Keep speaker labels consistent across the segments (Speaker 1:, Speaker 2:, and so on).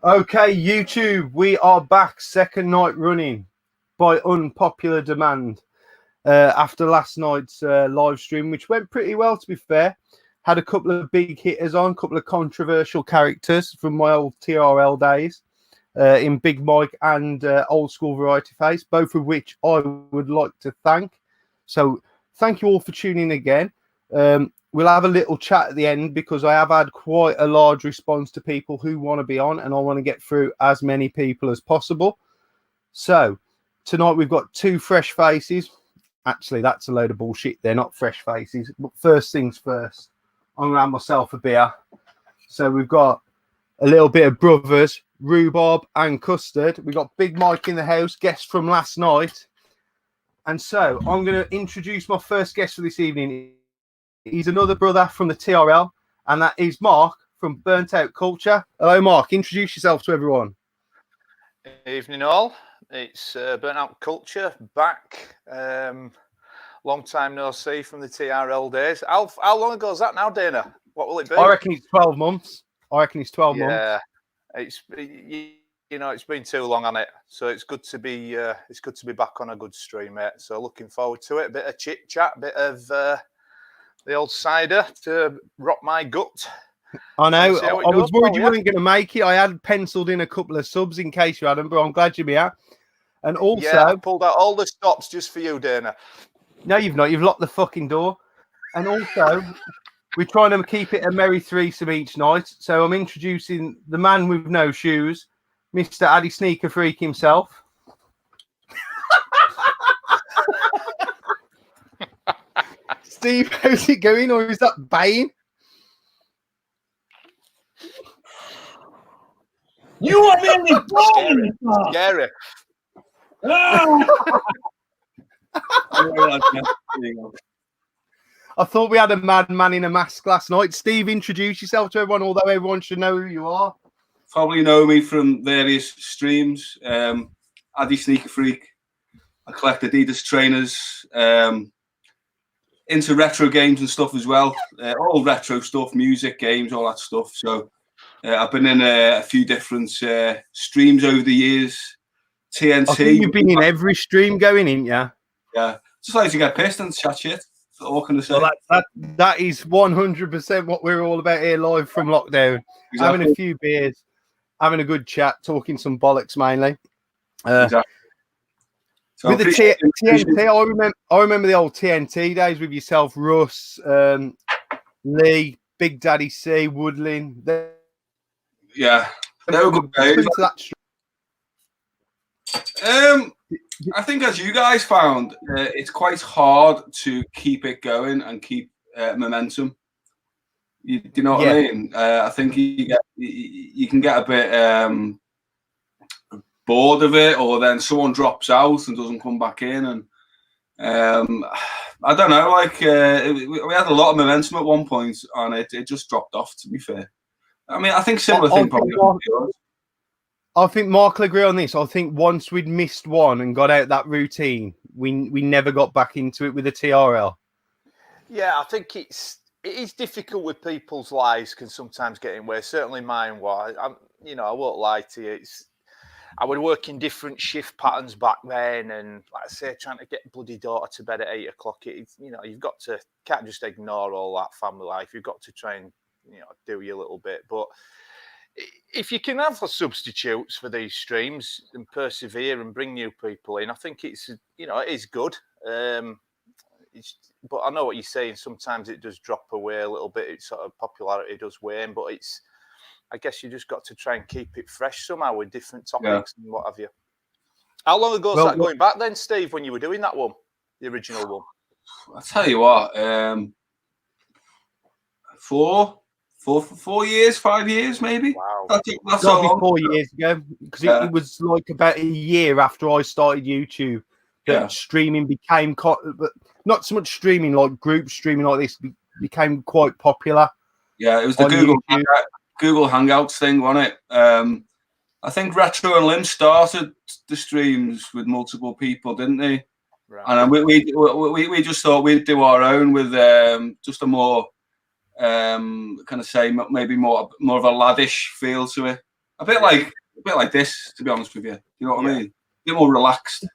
Speaker 1: Okay, YouTube, we are back, second night running by unpopular demand after last night's live stream, which went pretty well, to be fair. Had a couple of big hitters on, a couple of controversial characters from my old TRL days in Big Mike and Old School Variety Face, both of which I would like to thank. So thank you all for tuning in again. We'll have a little chat at the end because I have had quite a large response to people who want to be on, and I want to get through as many people as possible. So tonight we've got two fresh faces. Actually, that's a load of bullshit. They're not fresh faces. But first things first, I'm going to have myself a beer. So we've got a little bit of brothers, rhubarb and custard. We've got Big Mike in the house, guest from last night. And so I'm going to introduce my first guest for this evening. He's another brother from the TRL, and that is Mark from BurntoutCulture. Hello, Mark. Introduce yourself to everyone.
Speaker 2: Evening all. It's BurntoutCulture back. Long time no see from the TRL days. How long ago is that now, Dana? What will it be?
Speaker 1: I reckon it's 12 months. Yeah,
Speaker 2: it's it's been too long on it, so it's good to be back on a good stream, mate. So looking forward to it. A bit of chit chat, bit of the old cider to rot my gut.
Speaker 1: I know. I was worried you weren't going to make it. I had penciled in a couple of subs in case you hadn't, but I'm glad you're here. And also,
Speaker 2: I pulled out all the stops just for you, Dana.
Speaker 1: No, you've not. You've locked the fucking door. And also, we're trying to keep it a merry threesome each night. So I'm introducing the man with no shoes, Mr. AdiSneakerFreak himself. Steve, how's it going? Or is that Bane?
Speaker 3: You are really
Speaker 2: scary.
Speaker 1: I thought we had a madman in a mask last night. Steve, introduce yourself to everyone, although everyone should know who you are.
Speaker 3: Probably know me from various streams. AdiSneakerFreak. I collect Adidas trainers. Into retro games and stuff as well. All retro stuff, music, games, all that stuff. So I've been in a few different streams over the years. TNT.
Speaker 1: I think you've been in every stream going in, yeah?
Speaker 3: Yeah. Just like to get pissed and chat shit. What can I say?
Speaker 1: Well, that is 100% what we're all about here live from lockdown. Exactly. Having a few beers, having a good chat, talking some bollocks mainly.
Speaker 3: Exactly. So
Speaker 1: with the TNT, I remember the old TNT days with yourself, Russ, Lee, Big Daddy C, Woodlin.
Speaker 3: Yeah, they were good days. I think, as you guys found, it's quite hard to keep it going and keep momentum. Do you know what I mean? I think you can get a bit bored of it, or then someone drops out and doesn't come back in, and I don't know. Like we had a lot of momentum at one point, and it just dropped off. To be fair, I mean, I think similar thing probably.
Speaker 1: I think Mark will agree on this. I think once we'd missed one and got out that routine, we never got back into it with the TRL.
Speaker 2: Yeah, I think it is difficult with people's lives can sometimes get in the way. Certainly mine was. I won't lie to you. I would work in different shift patterns back then, and like I say, trying to get bloody daughter to bed at 8 o'clock. You've got to can't just ignore all that family life. You've got to try and do your little bit, but. If you can have substitutes for these streams and persevere and bring new people in, I think it is good. But I know what you're saying. Sometimes it does drop away a little bit. It's sort of popularity does wane, but I guess you just got to try and keep it fresh somehow with different topics and what have you. How long ago was that going back then, Steve, when you were doing that one, the original one?
Speaker 3: I'll tell you what, 4 years, 5 years, maybe.
Speaker 1: Wow, that's got to be 4 years ago, because it was like about a year after I started YouTube that streaming became, but not so much streaming like group streaming like this became quite popular.
Speaker 3: Yeah, it was the Google Hangouts thing, wasn't it? I think Retro and Lim started the streams with multiple people, didn't they? Right. And we just thought we'd do our own with just a more kind of say maybe more of a laddish feel to it. A bit like this, to be honest with you. You know what I mean? A bit more relaxed.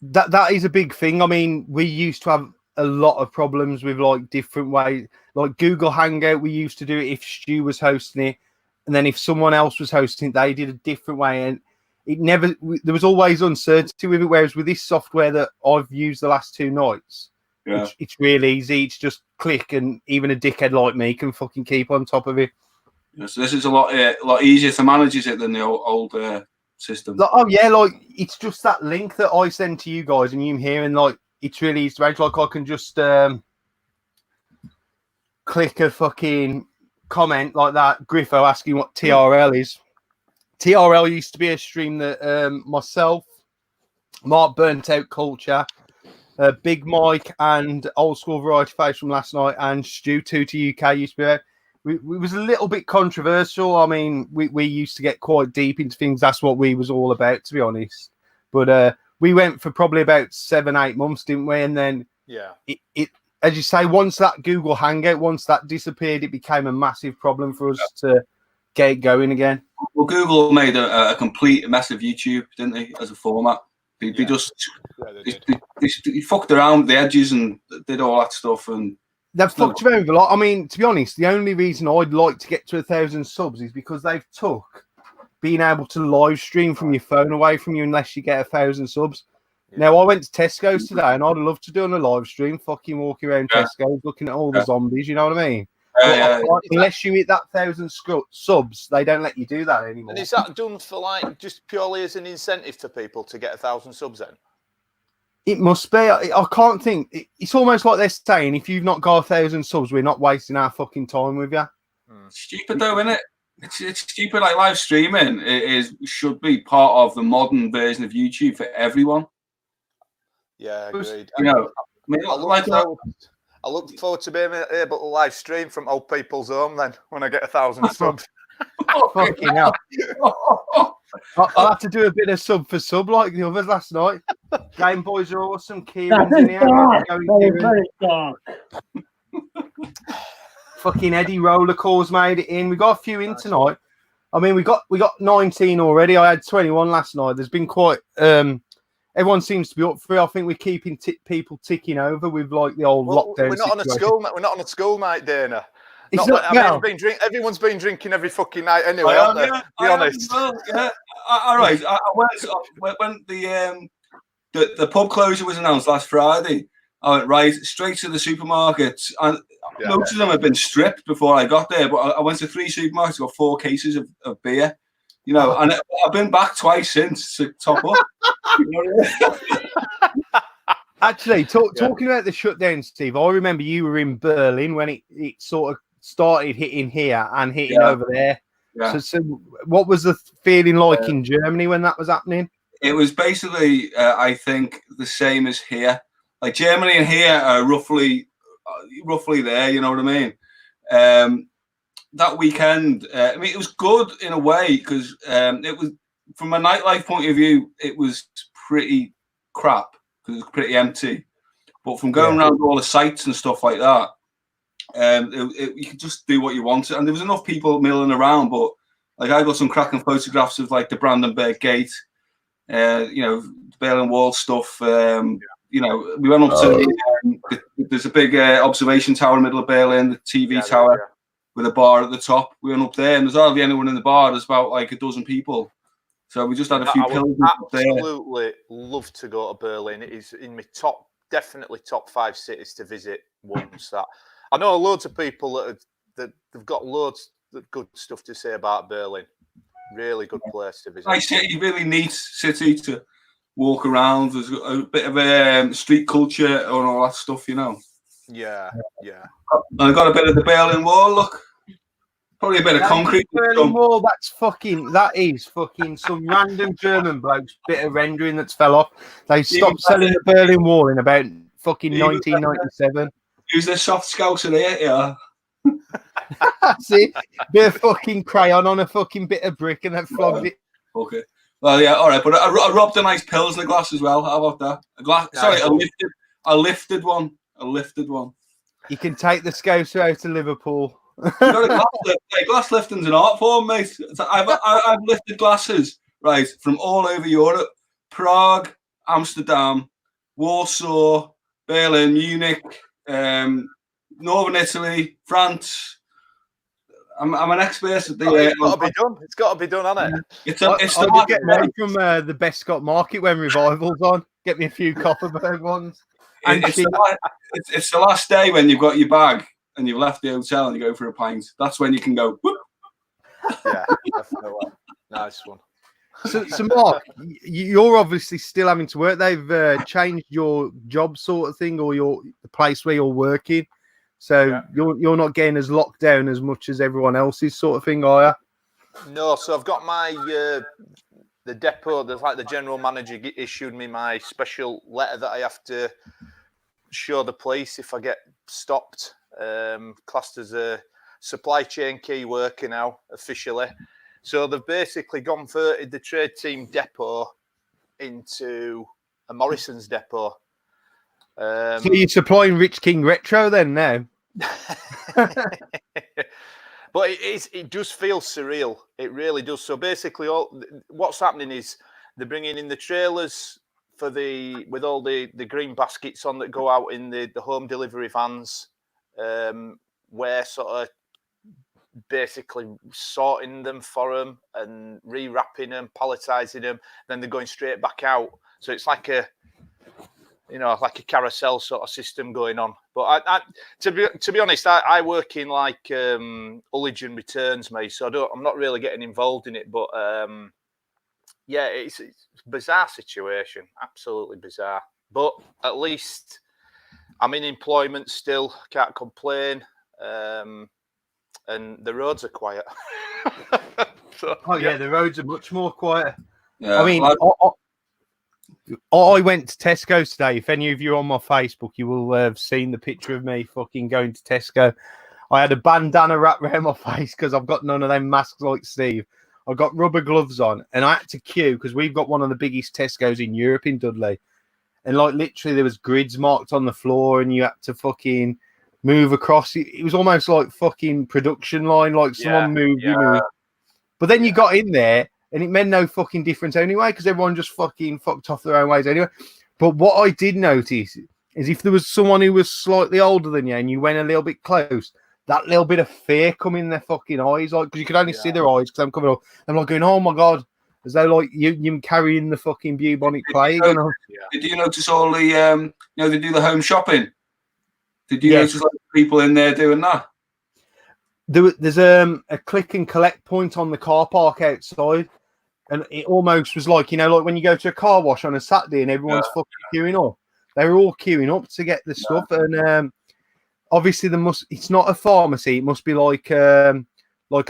Speaker 1: That is a big thing. I mean, we used to have a lot of problems with like different ways, like Google Hangout. We used to do it if Stu was hosting it, and then if someone else was hosting it, they did a different way, and it never. There was always uncertainty with it. Whereas with this software that I've used the last 2 nights, it's really easy. It's just click, and even a dickhead like me can fucking keep on top of it.
Speaker 3: Yeah, so this is a lot easier to manage, is it, than the old system?
Speaker 1: Like, oh yeah, like it's just that link that I send to you guys, and you hear, and like it's really easy to manage. Like I can just click a fucking comment like that. Griffo asking what TRL is. TRL used to be a stream that myself, Mark BurntoutCulture, Big Mike, and Old School Variety Face from last night, and Stu 2 to UK used to be there. We was a little bit controversial. I mean, we used to get quite deep into things. That's what we was all about, to be honest. But we went for probably about 7-8 months, didn't we? And then it as you say, once that Google Hangout, once that disappeared, it became a massive problem for us to get it going again.
Speaker 3: Well, Google made a complete mess of YouTube, didn't they, as a format? They just they fucked around with the edges and did all that stuff, and
Speaker 1: they've fucked around with a lot. I mean, to be honest, the only reason I'd like to get to 1,000 subs is because they've took being able to live stream from your phone away from you unless you get 1,000 subs. Now, I went to Tesco's today, and I'd love to do on a live stream, fucking walking around Tesco's, looking at all the zombies, you know what I mean? Unless you hit that 1,000 subs, they don't let you do that anymore.
Speaker 2: And is that done for like just purely as an incentive for people to get 1,000 subs then?
Speaker 1: It must be. I can't think. It's almost like they're saying, if you've not got 1,000 subs, we're not wasting our fucking time with you.
Speaker 3: It's stupid though, isn't it? It's stupid. Like live streaming should be part of the modern version of YouTube for everyone.
Speaker 2: Yeah, agreed.
Speaker 3: You know, I mean,
Speaker 2: I look forward to being able to live stream from old people's home then when I get 1,000 subs.
Speaker 1: Fucking hell. I'll have to do a bit of sub for sub like the others last night. Game Boys are awesome. Kieran's in here. Very dark. Fucking Eddie Rollercore's made it in. We got a few in tonight. I mean, we got 19 already. I had 21 last night. There's been quite everyone seems to be up for it. I think we're keeping people ticking over with like the old lockdown.
Speaker 2: We're not on a school night, Dana. Everyone's been drinking every fucking night anyway, aren't they? Be honest.
Speaker 3: Well, yeah. All right. When the pub closure was announced last Friday, I went right straight to the supermarkets, and most of them had been stripped before I got there. But I went to 3 supermarkets, got 4 cases of beer. You know, and I've been back twice since to top up.
Speaker 1: Actually, talking about the shutdown, Steve, I remember you were in Berlin when it sort of started hitting here and hitting over there. Yeah. So what was the feeling like in Germany when that was happening?
Speaker 3: It was basically, I think, the same as here. Like Germany and here are roughly there. You know what I mean? That weekend, I mean, it was good in a way because it was, from a nightlife point of view, it was pretty crap because it was pretty empty. But from going around all the sites and stuff like that, you could just do what you wanted, and there was enough people milling around. But like, I got some cracking photographs of like the Brandenburg Gate, you know, Berlin Wall stuff. You know, we went up to there's a big observation tower in the middle of Berlin, the TV tower. With a bar at the top. We went up there, and there's hardly anyone in the bar. There's about like a dozen people. So we just had a few pills up there.
Speaker 2: I absolutely love to go to Berlin. It is in my definitely top 5 cities to visit once. That I know loads of people that they've got loads of good stuff to say about Berlin. Really good place to visit.
Speaker 3: Nice city, really neat city to walk around. There's a bit of street culture and all that stuff, you know.
Speaker 2: Yeah.
Speaker 3: And I got a bit of the Berlin Wall. Look, probably a bit of concrete.
Speaker 1: Berlin Wall. That is fucking some random German bloke's bit of rendering that's fell off. They stopped selling the Berlin Wall in about fucking 1997.
Speaker 3: Use the soft scouser there, yeah.
Speaker 1: See, bit of fucking crayon on a fucking bit of brick, and they've flogged it.
Speaker 3: Okay. Well, yeah, all right. But I robbed a nice Pilsner glass as well. How about that? A glass. Sorry, a lifted one. A lifted one.
Speaker 1: You can take the Scouser out to Liverpool.
Speaker 3: You got a glass lift. Hey, glass lifting's an art form, mate. I've lifted glasses, right, from all over Europe. Prague, Amsterdam, Warsaw, Berlin, Munich, Northern Italy, France. I'm an expert at the.
Speaker 2: It's got to be done. It's got to be done, hasn't it?
Speaker 1: I'll get mine from the Best Scott Market when Revival's on. Get me a few Copperberg ones.
Speaker 3: It's the last day when you've got your bag and you've left the hotel and you go for a pint. That's when you can go. Whoop.
Speaker 2: Yeah, definitely. Nice one.
Speaker 1: So Mark, you're obviously still having to work. They've changed your job sort of thing, or the place where you're working. So you're not getting as locked down as much as everyone else's sort of thing, are you?
Speaker 2: No, so I've got my the depot. There's like the general manager issued me my special letter that I have to show the police if I get stopped. Classed as a supply chain key worker now officially. So they've basically converted the trade team depot into a Morrison's depot.
Speaker 1: So you're supplying Rich King Retro then now?
Speaker 2: But it does feel surreal. It really does. So basically, what's happening is they're bringing in the trailers with all the green baskets on that go out in the home delivery vans. We're sort of basically sorting them for them and rewrapping them, palletizing them. Then they're going straight back out. So it's like a carousel sort of system going on. But to be honest, I work in like ullage returns, mate. So I'm not really getting involved in it. But yeah, it's a bizarre situation, absolutely bizarre. But at least I'm in employment still. Can't complain. And the roads are quiet.
Speaker 1: The roads are much more quiet.
Speaker 3: Yeah,
Speaker 1: I mean, I went to Tesco today. If any of you are on my Facebook, you will have seen the picture of me fucking going to Tesco. I had a bandana wrapped around my face because I've got none of them masks like Steve. I've got rubber gloves on, and I had to queue because we've got one of the biggest Tesco's in Europe in Dudley. And like literally there was grids marked on the floor and you had to fucking move across. It was almost like fucking production line, like someone moved, you move. But then you got in there and it meant no fucking difference anyway because everyone just fucking fucked off their own ways anyway. But what I did notice is if there was someone who was slightly older than you and you went a little bit close, that little bit of fear come in their fucking eyes, like because you could only see their eyes because I'm coming up. I'm like going, oh my god, as though like you carrying the fucking bubonic plague.
Speaker 3: Did you notice all the they do the home shopping? Did you notice like people in there doing that?
Speaker 1: There's a click and collect point on the car park outside, and it almost was like like when you go to a car wash on a Saturday and everyone's fucking queuing up. They were all queuing up to get the stuff, and obviously it's not a pharmacy. It must be like a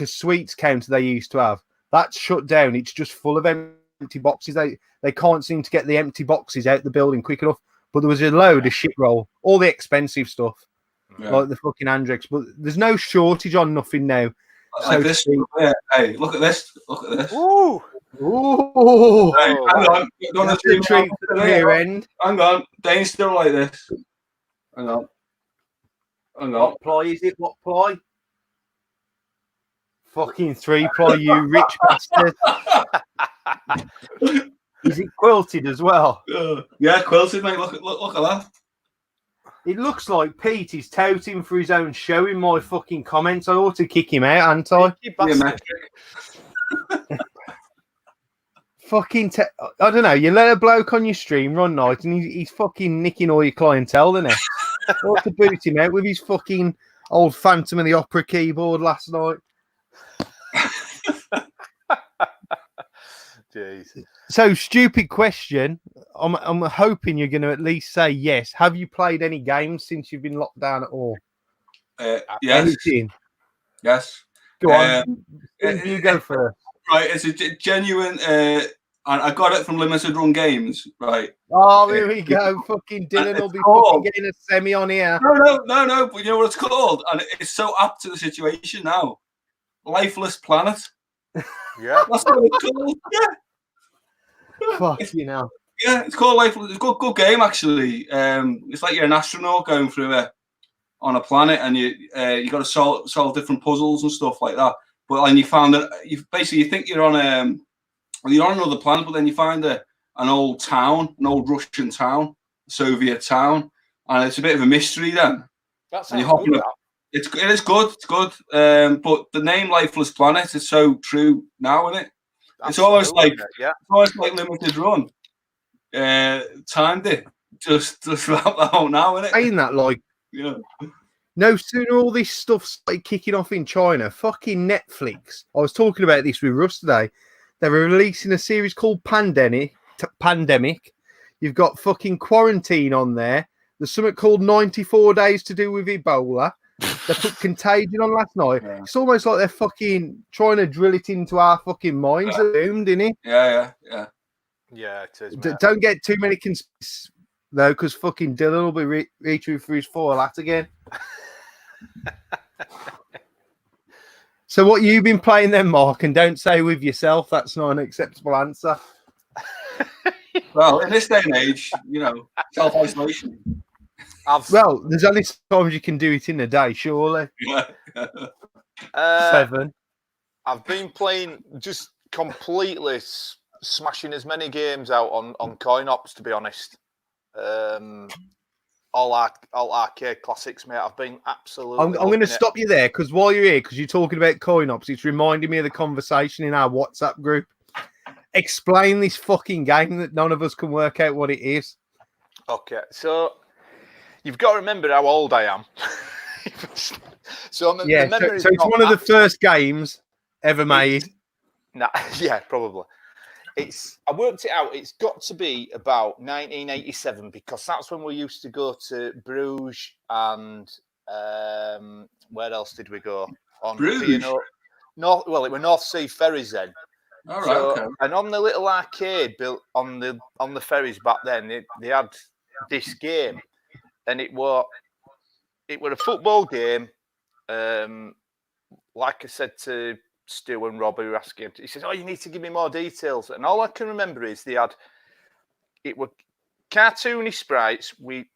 Speaker 1: sweets counter they used to have. That's shut down. It's just full of empty boxes. They can't seem to get the empty boxes out the building quick enough. But there was a load of shit roll, all the expensive stuff, like the fucking Andrex. But there's no shortage on nothing now.
Speaker 3: Like this. Hey, look at this. Look at this.
Speaker 2: Ooh.
Speaker 1: Ooh.
Speaker 3: Hey, hang on.
Speaker 1: That's a treat for the rear end.
Speaker 3: Hang on. Dane's still like this. Hang on.
Speaker 1: What ply is it? What ply? Fucking 3-ply, you rich bastard. Is it quilted as well?
Speaker 3: Yeah, quilted, mate. Look at that.
Speaker 1: It looks like Pete is touting for his own show in my fucking comments. I ought to kick him out, hadn't I? Fucking, I don't know. You let a bloke on your stream run night and he's fucking nicking all your clientele, the next. I ought to boot him out with his fucking old Phantom of the Opera keyboard last night.
Speaker 2: Jeez.
Speaker 1: So, stupid question. I'm hoping you're going to at least say yes. Have you played any games since you've been locked down at all?
Speaker 3: Yes.
Speaker 1: Anything?
Speaker 3: Yes.
Speaker 1: Go on. You go first.
Speaker 3: Right, it's a genuine. And I got it from Limited Run Games. Right.
Speaker 1: Oh, here we go. Fucking Dylan will be fucking getting a semi on here.
Speaker 3: No. But you know what it's called, and it's so apt to the situation now. Lifeless Planet.
Speaker 2: Yeah,
Speaker 3: that's what it's called. Yeah.
Speaker 1: Fuck, you know.
Speaker 3: Yeah, it's called Lifeless. It's a good game actually. It's like you're an astronaut going through on a planet, and you got to solve different puzzles and stuff like that. But then you found that you think you're on another planet, but then you find an old town, an old Russian town, Soviet town, and it's a bit of a mystery then.
Speaker 2: That's
Speaker 3: it is good. It's good. But the name Lifeless Planet is so true now, isn't it? It's almost like Limited Run. Timed it just about now, isn't it?
Speaker 1: Saying that, like,
Speaker 3: yeah.
Speaker 1: No sooner all this stuff started kicking off in China, fucking Netflix. I was talking about this with Russ today. They were releasing a series called Pandemic. You've got fucking Quarantine on there. There's something called 94 Days to do with Ebola. They put Contagion on last night. Yeah. It's almost like they're fucking trying to drill it into our fucking minds. They're doomed, isn't it?
Speaker 3: Yeah.
Speaker 2: Yeah, it is.
Speaker 1: Don't get too many conspiracies, though, because fucking Dylan will be reaching for his four-lat again. So what you've been playing then, Mark, and don't say with yourself, that's not an acceptable answer.
Speaker 3: Well, in this day and age, self-isolation.
Speaker 1: Well, there's only times you can do it in a day, surely.
Speaker 3: Yeah.
Speaker 1: 7.
Speaker 2: I've been playing just completely smashing as many games out on coin ops, to be honest. All arcade classics, mate. I've been absolutely.
Speaker 1: I'm going to stop you there because while you're here, because you're talking about coin ops, it's reminding me of the conversation in our WhatsApp group. Explain this fucking game that none of us can work out what it is.
Speaker 2: Okay, so you've got to remember how old I am. So it's
Speaker 1: one of the first games ever made.
Speaker 2: Yeah, probably. I worked it out. It's got to be about 1987 because that's when we used to go to Bruges and where else did we go? On
Speaker 3: Bruges.
Speaker 2: It were North Sea ferries then.
Speaker 3: All right. Okay.
Speaker 2: And on the little arcade built on the ferries back then, they had this game, and it were a football game. Like I said to Stu and Rob, who were asking, he says, "Oh, you need to give me more details." And all I can remember is it were cartoony sprites with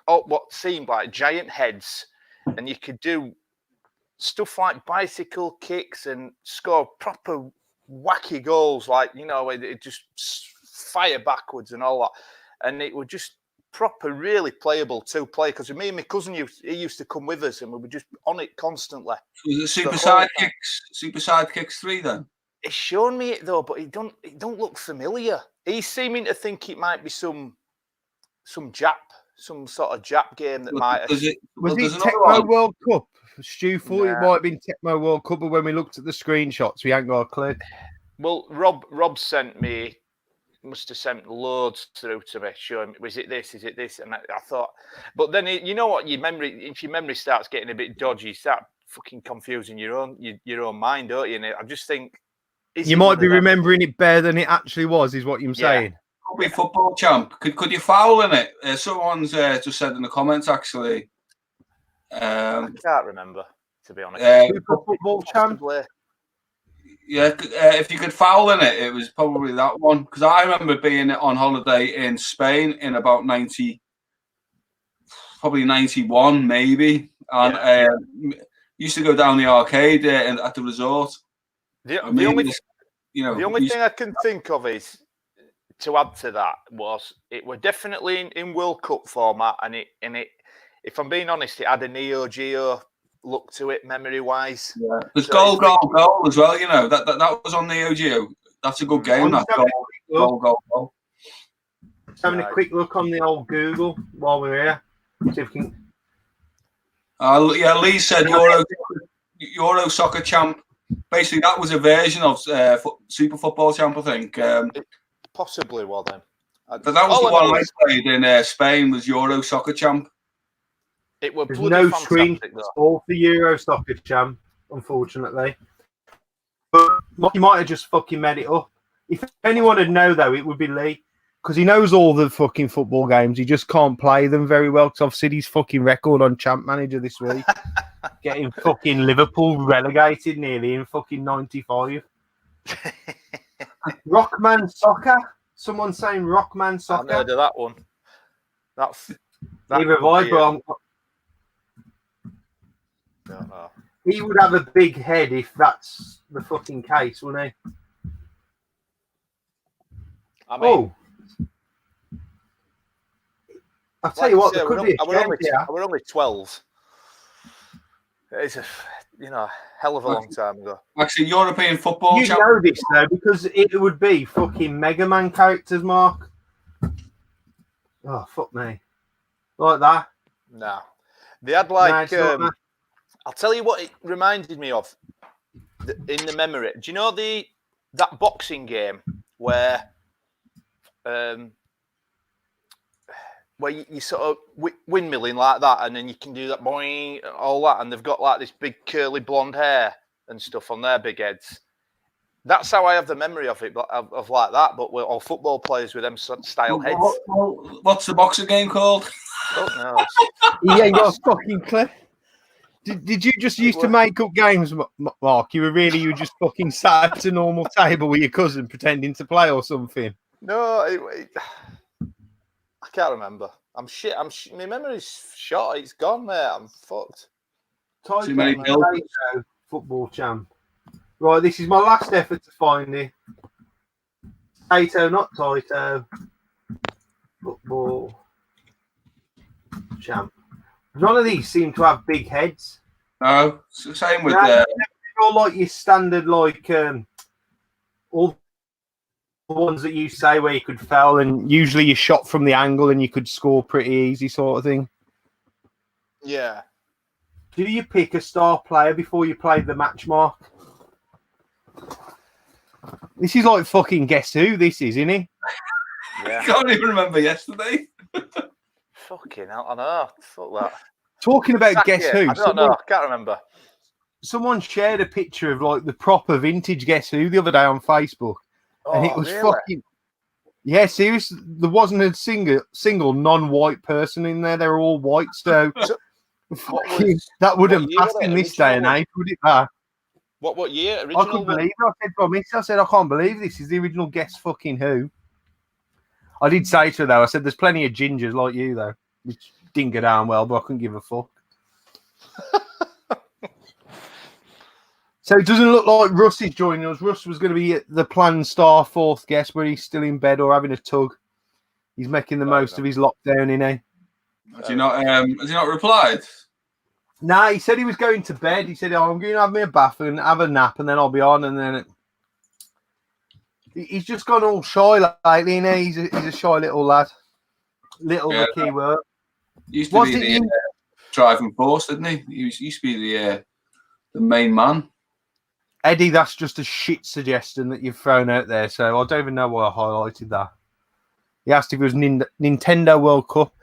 Speaker 2: what seemed like giant heads, and you could do stuff like bicycle kicks and score proper wacky goals, like it just fire backwards and all that. And it was just proper, really playable to play because me and my cousin used to come with us, and we were just on it constantly.
Speaker 3: Was it Super Sidekicks 3 then?
Speaker 2: He's shown me it though, but it don't look familiar. He's seeming to think it might be some sort of Jap game that might have.
Speaker 1: Was it Tecmo World Cup? Stu thought it might have been Tecmo World Cup, but when we looked at the screenshots, we ain't got a clue.
Speaker 2: Well, Rob must have sent loads through to me, showing me, is it this? And I thought, but then if your memory starts getting a bit dodgy, you start fucking confusing your own mind, don't you? And I just think
Speaker 1: you might be remembering it better than it actually was, is what you're saying.
Speaker 3: Could be Football Champ. Could you foul in it? Someone's just said in the comments actually.
Speaker 2: I can't remember, to be honest.
Speaker 1: Football Champ.
Speaker 3: Yeah, if you could foul in it, it was probably that one. Because I remember being on holiday in Spain in about 91, maybe. And used to go down the arcade at the resort.
Speaker 2: The only thing I can think of is, to add to that, was it were definitely in World Cup format, and it if I'm being honest, it had a Neo Geo look to it, memory-wise.
Speaker 3: Yeah, there's goal as well. That was on Neo Geo. That's a good game. Goal.
Speaker 1: Having a quick look on the old Google while we're here. See if we can.
Speaker 3: Lee said Euro Soccer Champ. Basically, that was a version of Super Football Champ, I think.
Speaker 2: Possibly, well then.
Speaker 3: But that was the one I played in Spain. Was Euro Soccer Champ.
Speaker 2: It was
Speaker 1: There's no screen for the Euro Soccer Champ, unfortunately. But you might have just fucking made it up. If anyone would know, though, it would be Lee. Because he knows all the fucking football games. He just can't play them very well. Because I've seen his fucking record on Champ Manager this week. Getting fucking Liverpool relegated nearly in fucking 95. Rockman Soccer? Someone saying Rockman Soccer?
Speaker 2: I've heard of that one. That's
Speaker 1: Neither have I, but He would have a big head if that's the fucking case, wouldn't he?
Speaker 2: I mean,
Speaker 1: I'll tell you what,
Speaker 2: I
Speaker 1: there could be a chance here.
Speaker 2: we're only 12. It's a hell of a long time ago.
Speaker 3: Actually, European football.
Speaker 1: You know this though, because it would be fucking Mega Man characters, Mark. Oh fuck me, like that.
Speaker 2: No, they had like.
Speaker 1: No,
Speaker 2: I'll tell you what it reminded me of in the memory. Do you know that boxing game where you sort of windmilling like that, and then you can do that boing, all that, and they've got like this big curly blonde hair and stuff on their big heads. That's how I have the memory of it, of like that. But we're all football players with them style heads.
Speaker 3: What's the boxing game called?
Speaker 2: Oh
Speaker 1: no, he ain't got a fucking clue. Did you just used to make up games, Mark? You were just fucking sat at a normal table with your cousin pretending to play or something?
Speaker 2: No, I can't remember. I'm shit. My memory's shot. It's gone, mate. I'm fucked.
Speaker 3: Too many
Speaker 1: football champ. Right, this is my last effort to find it. Taito, not Taito. Football champ. None of these seem to have big heads.
Speaker 3: No, it's the same with.
Speaker 1: They're all like your standard, like all the ones that you say where you could foul, and usually you shot from the angle and you could score pretty easy, sort of thing.
Speaker 2: Yeah.
Speaker 1: Do you pick a star player before you play the match, Mark? This is like fucking Guess Who, this is, isn't it?
Speaker 3: Yeah. I can't even remember yesterday.
Speaker 2: Fucking hell, I know. Fuck that.
Speaker 1: Talking about Guess Who.
Speaker 2: I don't know. I can't remember.
Speaker 1: Someone shared a picture of like the proper vintage Guess Who the other day on Facebook. And it was fucking... Yeah, seriously. There wasn't a single non-white person in there. They were all white, so... that wouldn't pass in this day and age, would it?
Speaker 2: What year? Original?
Speaker 1: I couldn't believe it. I said, I can't believe this is the original Guess fucking Who. I did say to her, though, I said, there's plenty of gingers like you, though. Which didn't go down well, but I couldn't give a fuck. So it doesn't look like Russ is joining us. Russ was going to be the planned star fourth guest, but he's still in bed or having a tug. He's making the most of his lockdown, innit?
Speaker 3: Has he not replied?
Speaker 1: Nah, he said he was going to bed. He said, I'm going to have me a bath and have a nap, and then I'll be on. And then he's just gone all shy lately, innit? He's a shy little lad. The key word.
Speaker 3: Used to be the driving force, didn't he? He used to be the main man.
Speaker 1: Eddie, that's just a shit suggestion that you've thrown out there, so I don't even know why I highlighted that. He asked if it was Nintendo World Cup.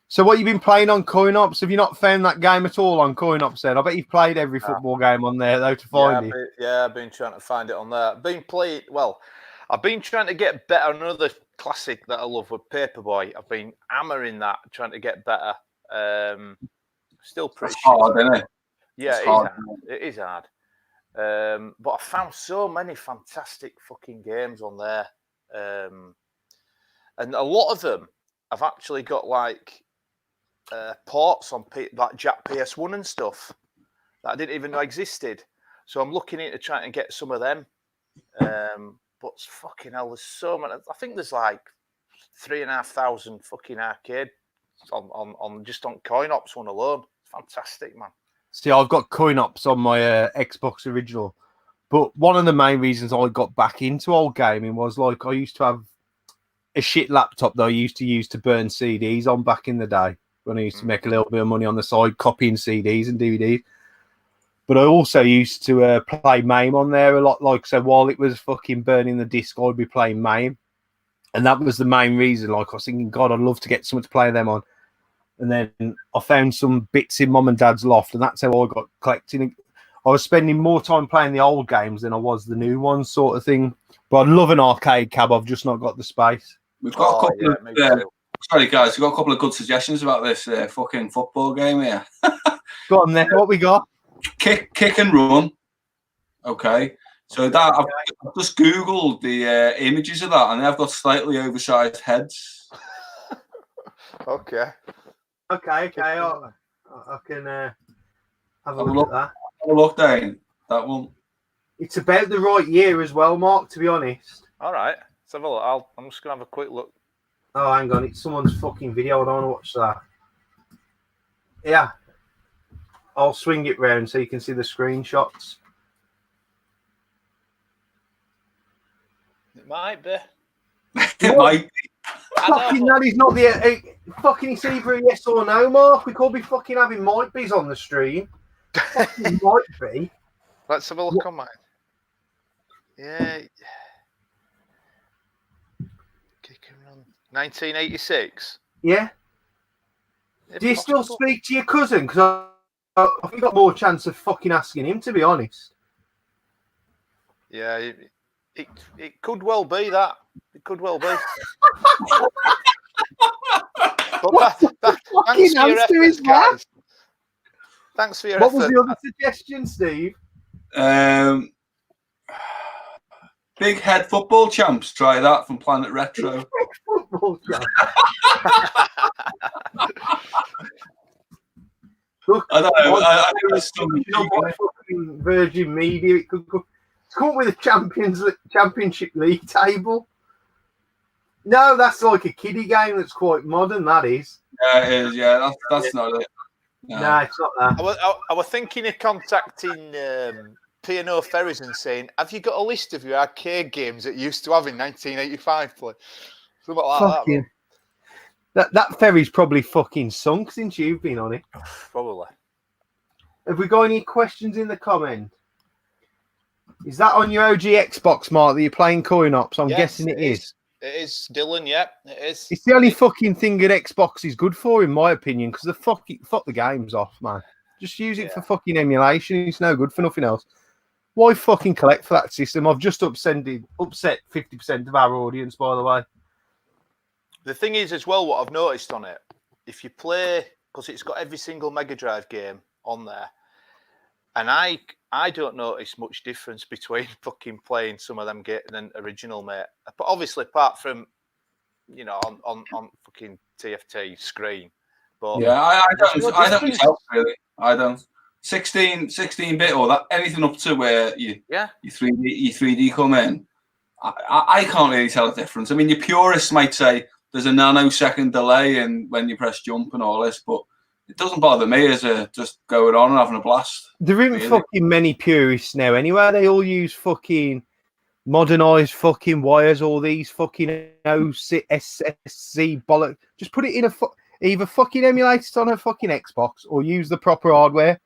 Speaker 1: So what, you've been playing on Coin Ops? Have you not found that game at all on Coin Ops then? I bet you've played every football game on there, though, to find it.
Speaker 2: I've been trying to find it on there. I've been trying to get better. Another classic that I love with Paperboy. I've been hammering that, trying to get better. Still pretty
Speaker 3: hard, isn't it?
Speaker 2: Yeah, it is hard. But I found so many fantastic fucking games on there. And a lot of them I've actually got like ports on like Jack PS1 and stuff that I didn't even know existed. So I'm looking into trying to get some of them. But fucking hell, there's so many. I think there's like 3,500 fucking arcade on just on Coin Ops one alone. Fantastic, man.
Speaker 1: See, I've got Coin Ops on my Xbox original, but one of the main reasons I got back into old gaming was like I used to have a shit laptop that I used to use to burn CDs on back in the day when I used to make a little bit of money on the side copying CDs and DVDs. But I also used to play MAME on there a lot. Like, so while it was fucking burning the disc, I'd be playing MAME. And that was the main reason. Like, I was thinking, God, I'd love to get someone to play them on. And then I found some bits in Mum and Dad's loft, and that's how I got collecting. I was spending more time playing the old games than I was the new ones, sort of thing. But I'd love an arcade cab. I've just not got the space.
Speaker 3: We've got a couple of... sorry, guys. We've got a couple of good suggestions about this fucking football game here.
Speaker 1: Go on then. What we got?
Speaker 3: Kick and run. Okay. So that I've just Googled the images of that, and they've got slightly oversized heads.
Speaker 2: Okay.
Speaker 1: I can have a look at that.
Speaker 3: a look, Dane. That one.
Speaker 1: It's about the right year as well, Mark, to be honest.
Speaker 2: All right. Let's have a look. I'm just going to have a quick look.
Speaker 1: Oh, hang on. It's someone's fucking video. I don't want to watch that. Yeah. I'll swing it round so you can see the screenshots.
Speaker 2: It might be.
Speaker 3: It might be.
Speaker 1: Fucking that is not the fucking it's either a yes or no, Mark. We could be fucking having might be's on the stream. Fucking might be.
Speaker 2: Let's have a look on mine. Yeah. Kicking run. 1986.
Speaker 1: Yeah. Do you still speak to your cousin? Because I've got more chance of fucking asking him, to be honest.
Speaker 2: Yeah, it could well be that. It could well be. But thanks for your efforts, guys. Thanks for your
Speaker 1: What
Speaker 2: effort.
Speaker 1: was the other suggestion, Steve?
Speaker 3: Big Head Football Champs. Try that from Planet Retro.
Speaker 1: Football champ. Look,
Speaker 3: I don't know. I
Speaker 1: fucking Virgin Media. It could come up with a Championship League table. No, that's like a kiddie game. That's quite modern. That is.
Speaker 3: Yeah, it is. Yeah, that's not it.
Speaker 1: No, it's not that.
Speaker 2: I was thinking of contacting P&O Ferries and saying, "Have you got a list of your arcade games that you used to have in 1985, please?" Something like
Speaker 1: fucking, that ferry's probably fucking sunk since you've been on it.
Speaker 2: Probably.
Speaker 1: Have we got any questions in the comment? Is that on your OG Xbox, Mark, that you're playing coin ops? I'm guessing it is.
Speaker 2: It is, Dylan. Yeah, it is.
Speaker 1: It's the only fucking thing that Xbox is good for, in my opinion, because fuck the games off, man. Just use it for fucking emulation. It's no good for nothing else. Why fucking collect for that system? I've just upset 50% of our audience, by the way.
Speaker 2: The thing is, as well, what I've noticed on it, if you play, because it's got every single Mega Drive game on there, and I don't notice much difference between fucking playing some of them getting an original, mate. But obviously, apart from, you know, on fucking TFT screen. But
Speaker 3: yeah, I don't myself, really. I don't. 16-bit or that anything up to where you 3D come in. I can't really tell the difference. I mean, your purists might say there's a nanosecond delay in when you press jump and all this, but it doesn't bother me as just going on and having a blast.
Speaker 1: There isn't fucking many purists now anyway. They all use fucking modernized fucking wires, all these fucking SSC bollock. Just put it in either fucking emulate it on a fucking Xbox or use the proper hardware.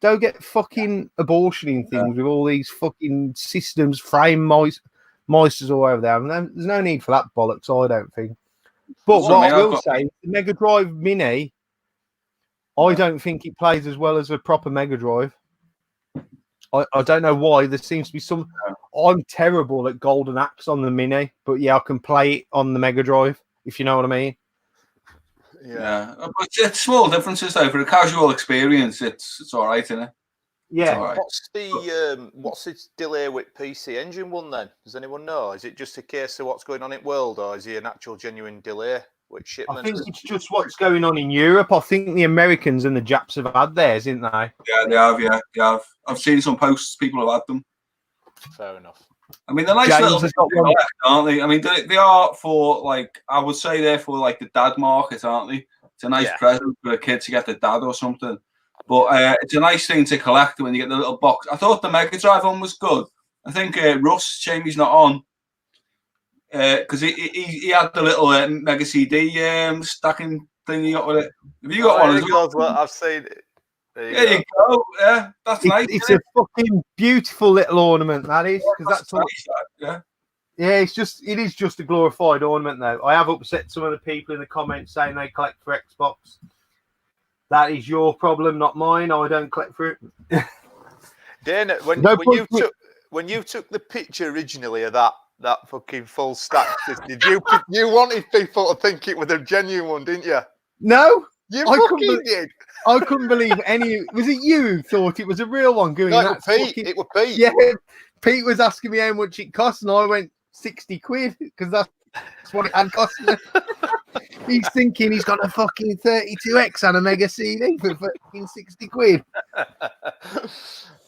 Speaker 1: Don't get fucking abortioning things with all these fucking systems, frame moisters all over there. There's no need for that bollocks, I don't think. But what I will say, the Mega Drive Mini, I don't think it plays as well as a proper Mega Drive. I don't know why. There seems to be some... I'm terrible at Golden Axe on the Mini, but yeah, I can play it on the Mega Drive, if you know what I mean.
Speaker 3: Yeah. But it's small differences, though. For a casual experience, it's all right, isn't it?
Speaker 1: Yeah.
Speaker 3: Right.
Speaker 2: What's the delay with PC Engine 1 then? Does anyone know? Is it just a case of what's going on in world, or is it an actual genuine delay with shipments?
Speaker 1: I think it's just what's going on in Europe. I think the Americans and the Japs have had theirs, haven't they?
Speaker 3: Yeah, they have. Yeah, they have. I've seen some posts. People have had them.
Speaker 2: Fair enough.
Speaker 3: I mean, they're nice little things, aren't they? I mean, they are for, like, I would say they're for, like, the dad market, aren't they? It's a nice present for a kid to get the dad or something. But it's a nice thing to collect when you get the little box. I thought the Mega Drive one was good. I think Russ, shame he's not on, because he had the little Mega CD stacking thing he got with it. Have you got one as well?
Speaker 2: Well, I've seen it.
Speaker 3: There you go. Yeah, that's nice.
Speaker 1: It's a fucking beautiful little ornament, that is. Because that's
Speaker 3: nice,
Speaker 1: yeah, it is just a glorified ornament, though. I have upset some of the people in the comments saying they collect for Xbox. That is your problem, not mine. I don't collect for it.
Speaker 2: Dana, when you took the picture originally of that fucking full stack, did you wanted people to think it was a genuine one, didn't you?
Speaker 1: No,
Speaker 2: you fucking did.
Speaker 1: I couldn't believe any. Was it you who thought it was a real one? Going,
Speaker 2: no, it was Pete.
Speaker 1: Yeah, Pete was asking me how much it cost, and I went 60 quid because that's what it had cost me. He's thinking he's got a fucking 32X and a Mega CD for fucking 60 quid.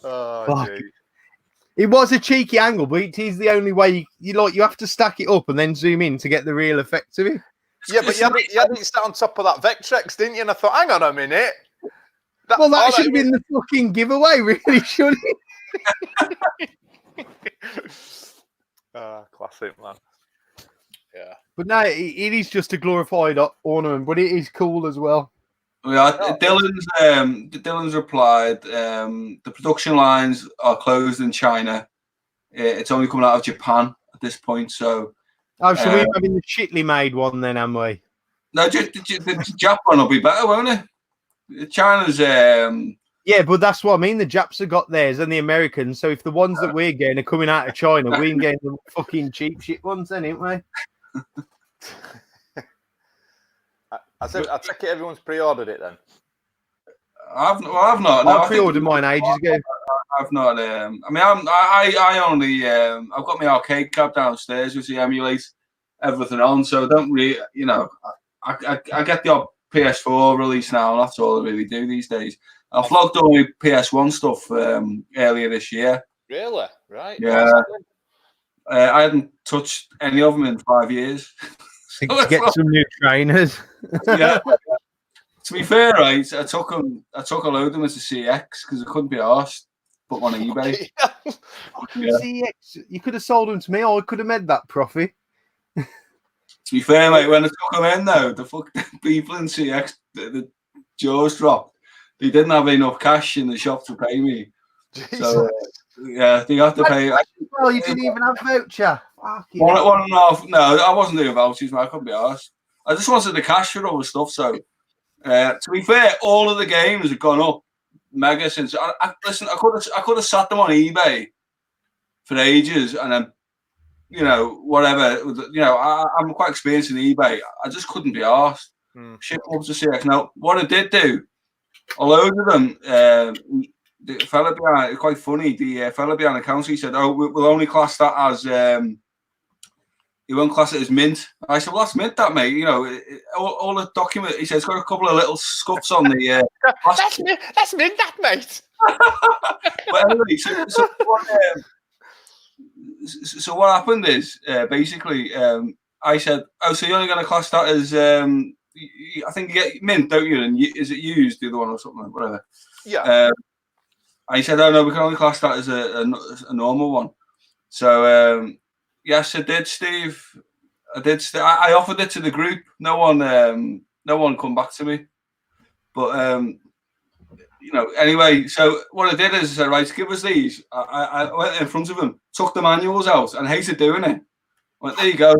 Speaker 2: Oh,
Speaker 1: Fuck.
Speaker 2: gee.
Speaker 1: It was a cheeky angle, but it is the only way you have to stack it up and then zoom in to get the real effect of it.
Speaker 2: Yeah, but you had it sat on top of that Vectrex, didn't you? And I thought, hang on a minute.
Speaker 1: That should have been the fucking giveaway, really, shouldn't it?
Speaker 2: Classic, man. Yeah.
Speaker 1: But no, it is just a glorified ornament, but it is cool as well.
Speaker 3: Yeah, Dylan's replied, the production lines are closed in China. It's only coming out of Japan at this point. So,
Speaker 1: Oh, so we're having the shitly made one then, am we?
Speaker 3: No, just the Jap one will be better, won't it? China's.
Speaker 1: Yeah, but that's what I mean. The Japs have got theirs and the Americans. So if the ones that we're getting are coming out of China, we're getting the fucking cheap shit ones then, ain't we?
Speaker 2: I take it everyone's pre-ordered it then.
Speaker 3: I've not. No,
Speaker 1: I pre-ordered mine ages ago.
Speaker 3: I've not. I mean, I only. I've got my arcade cab downstairs, which I emulate everything on. So I don't really, I get the odd PS4 release now, and that's all I really do these days. I flogged all my PS1 stuff earlier this year.
Speaker 2: Really? Right.
Speaker 3: Yeah. I hadn't touched any of them in 5 years.
Speaker 1: To get some new trainers.
Speaker 3: Yeah. To be fair, right, I took a load of them as a CX because I couldn't be arsed. Put one on eBay.
Speaker 1: Yeah. CX, you could have sold them to me, or I could have made that profit.
Speaker 3: To be fair, mate, when I took them in, though, the fucking people in CX, the jaws dropped. They didn't have enough cash in the shop to pay me. Jesus. So, yeah, they have to pay.
Speaker 1: Well, you didn't even have voucher.
Speaker 3: One and a half. No, I wasn't doing vouchers, man. I couldn't be arsed. I just wanted the cash for all the stuff. So, to be fair, all of the games have gone up mega since. Listen, I could have sat them on eBay for ages, and then whatever. I'm quite experienced in eBay. I just couldn't be arsed. Ship up to CX. Now, what I did do, a load of them. The fella behind, quite funny. The fella behind the counter, he said, "Oh, we'll only class that as he won't class it as mint." I said, "Well, that's mint, that mate. All the document." He said, "It's got a couple of little scuffs on the."
Speaker 2: That's mint, that mate.
Speaker 3: But anyway, so what happened is basically I said, "Oh, so you're only going to class that as I think you get mint, don't you? And is it used, the other one or something, whatever?"
Speaker 2: Yeah.
Speaker 3: I said, "Oh no, we can only class that as a normal one." So yes, I did, Steve. I offered it to the group. No one come back to me. But anyway. So what I did is I said, "Right, give us these." I went in front of them, took the manuals out, and hated doing it. I went, "There you go."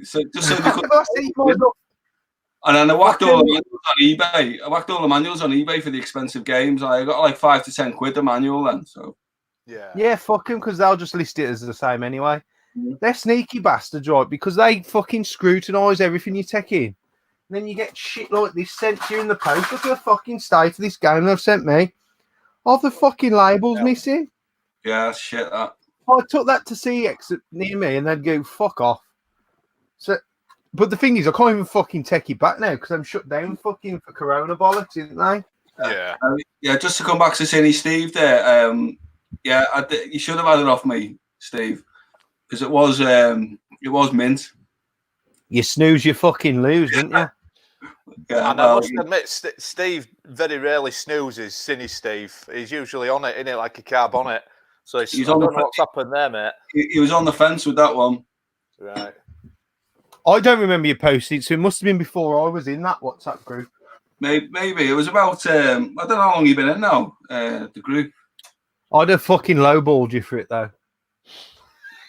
Speaker 3: So just so they could. And then I whacked all the manuals on eBay. I whacked all the manuals on eBay for the expensive games. I got like £5 to £10 a manual then. So
Speaker 1: yeah, fuck them, because they'll just list it as the same anyway. They're sneaky bastards, right? Because they fucking scrutinise everything you take in. And then you get shit like this sent to you in the post. Look at the fucking state of this game they've sent me. All the fucking labels missing.
Speaker 3: Yeah, shit that.
Speaker 1: I took that to CX near me and they'd go, fuck off. So. But the thing is, I can't even fucking take it back now because I'm shut down fucking for Corona bollocks, isn't they?
Speaker 2: Yeah.
Speaker 3: Yeah, just to come back to Cinny Steve there. You should have had it off me, Steve, because it was mint.
Speaker 1: You snooze, you fucking lose, didn't you?
Speaker 2: Yeah, and I must admit, Steve very rarely snoozes. Cinny Steve, he's usually on it, innit, like a carb on it. So I don't know what's happened there, mate.
Speaker 3: He was on the fence with that one.
Speaker 2: Right.
Speaker 1: I don't remember you posting, so it must have been before I was in that WhatsApp group.
Speaker 3: Maybe it was about. I don't know how long you've been in now. The group.
Speaker 1: I'd have fucking lowballed you for it though.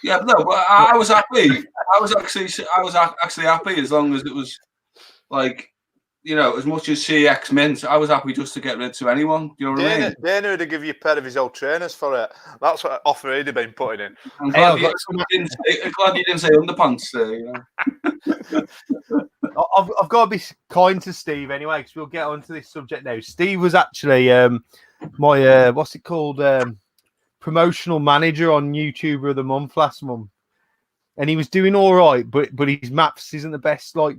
Speaker 3: Yeah, no, but I was happy. I was actually happy as long as it was like, as much as CX mint. I was happy just to get rid to anyone. You know what I mean?
Speaker 2: Dana would have given you a pair of his old trainers for it. That's what offer he'd have been putting in.
Speaker 3: I'm glad you didn't say underpants there.
Speaker 1: I've got to be kind to Steve anyway, because we'll get onto this subject now. Steve was actually my what's it called, promotional manager on YouTuber of the month last month, and he was doing all right, but his maths isn't the best. Like,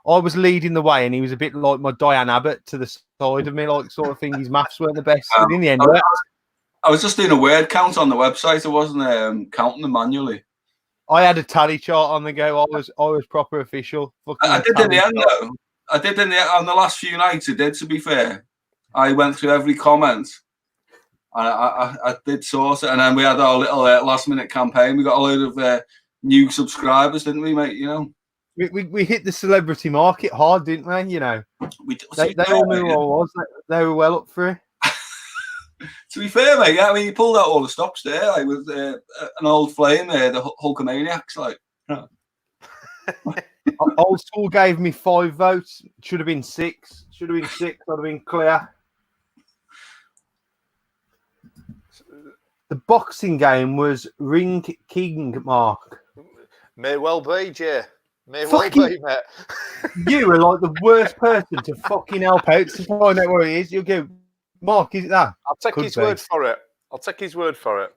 Speaker 1: I was leading the way, and he was a bit like my Diane Abbott to the side of me, like sort of thing. His maths weren't the best. But in the end,
Speaker 3: I was just doing a word count on the website. I wasn't counting them manually.
Speaker 1: I had a tally chart on the go. I was proper official.
Speaker 3: I did in the end though. I did on the last few nights. I did, to be fair. I went through every comment, and I did source it. And then we had our little last minute campaign. We got a load of new subscribers, didn't we, mate? You know,
Speaker 1: we hit the celebrity market hard, didn't we? You know, they all knew who I was. They were well up for it.
Speaker 3: To be fair, mate, yeah, I mean, you pulled out all the stops there, like with an old flame there, the Hulkamaniacs, like.
Speaker 1: Old school gave me 5 votes. Should have been 6. Should have been 6. I'd have been clear. The boxing game was Ring King, Mark.
Speaker 2: May well be, Jay. May well be, mate.
Speaker 1: You are like the worst person to fucking help out to find out where it is. You'll go, Mark, is it that?
Speaker 2: I'll take his word for it. I'll take his word for it.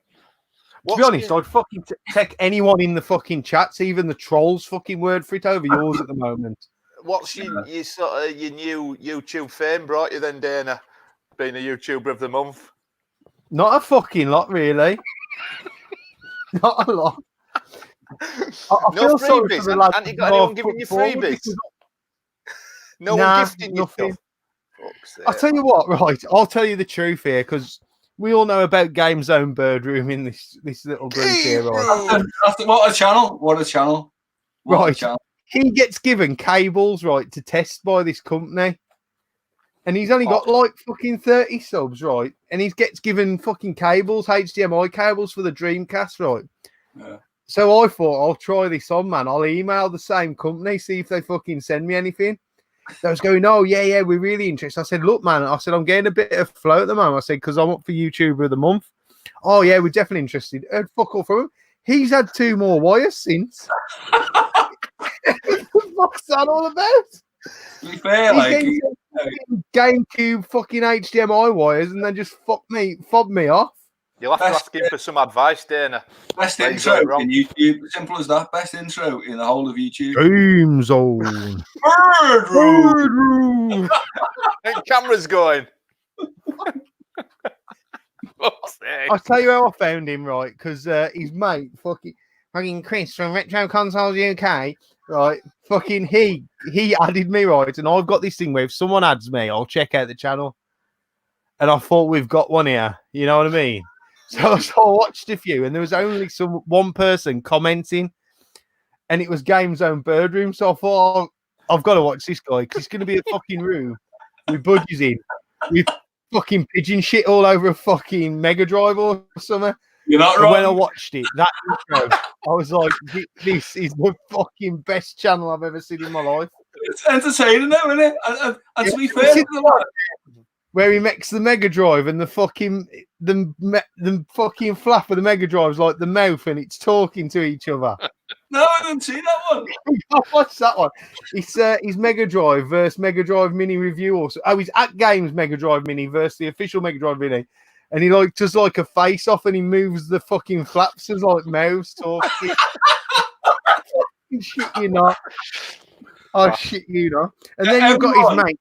Speaker 1: To be honest, I'd fucking take anyone in the fucking chats, even the trolls' fucking word for it over yours at the moment.
Speaker 2: What's your sort of your new YouTube fame brought you then, Dana? Being a YouTuber of the month?
Speaker 1: Not a fucking lot, really. Not a lot. I
Speaker 2: no
Speaker 1: feel sorry for the lads.
Speaker 2: Ain't you got anyone giving you freebies? No one gifting you stuff.
Speaker 1: I'll tell you what, right? I'll tell you the truth here, because we all know about Game Zone Bird Room in this little group here, right?
Speaker 3: What a channel! What a channel!
Speaker 1: Right, he gets given cables, right, to test by this company, and he's only got like fucking 30 subs, right? And he gets given fucking cables, HDMI cables for the Dreamcast, right?
Speaker 3: Yeah.
Speaker 1: So I thought I'll try this on, man. I'll email the same company, see if they fucking send me anything. They was going, oh, yeah, we're really interested. I said, look, man, I'm getting a bit of flow at the moment. I said, because I'm up for YouTuber of the month. Oh, yeah, we're definitely interested. Fuck all from him. He's had 2 more wires since. What's that all about?
Speaker 3: To be fair, like
Speaker 1: GameCube fucking HDMI wires and then just fob me off.
Speaker 2: You'll have to ask him for some advice, Dana.
Speaker 3: Best intro in YouTube. Simple as that. Best intro in the whole of YouTube.
Speaker 1: Game Zone.
Speaker 3: Bird Room.
Speaker 2: And camera's going.
Speaker 1: I'll tell you how I found him, right? Because his mate, fucking Chris from Retro Consoles UK, right? Fucking he added me, right? And I've got this thing where if someone adds me, I'll check out the channel. And I thought we've got one here. You know what I mean? So I watched a few, and there was only one person commenting, and it was Game Zone Bird Room. So I thought, I've got to watch this guy because he's going to be a fucking room with budgies in, with fucking pigeon shit all over a fucking Mega Drive or something.
Speaker 3: You're not wrong.
Speaker 1: When I watched it, that intro, I was like, this is the fucking best channel I've ever seen in my life.
Speaker 3: It's entertaining, though, isn't it? And to be fair,
Speaker 1: where he makes the Mega Drive and the fucking flap of the Mega Drive is like the mouth and it's talking to each other.
Speaker 3: No, I didn't see that one.
Speaker 1: I watched that one. It's his Mega Drive versus Mega Drive Mini review. Also, he's at Games Mega Drive Mini versus the official Mega Drive Mini, and he like does like a face off and he moves the fucking flaps as like mouths talking. Shit, you not. Oh shit, you know. And then you've got his mate.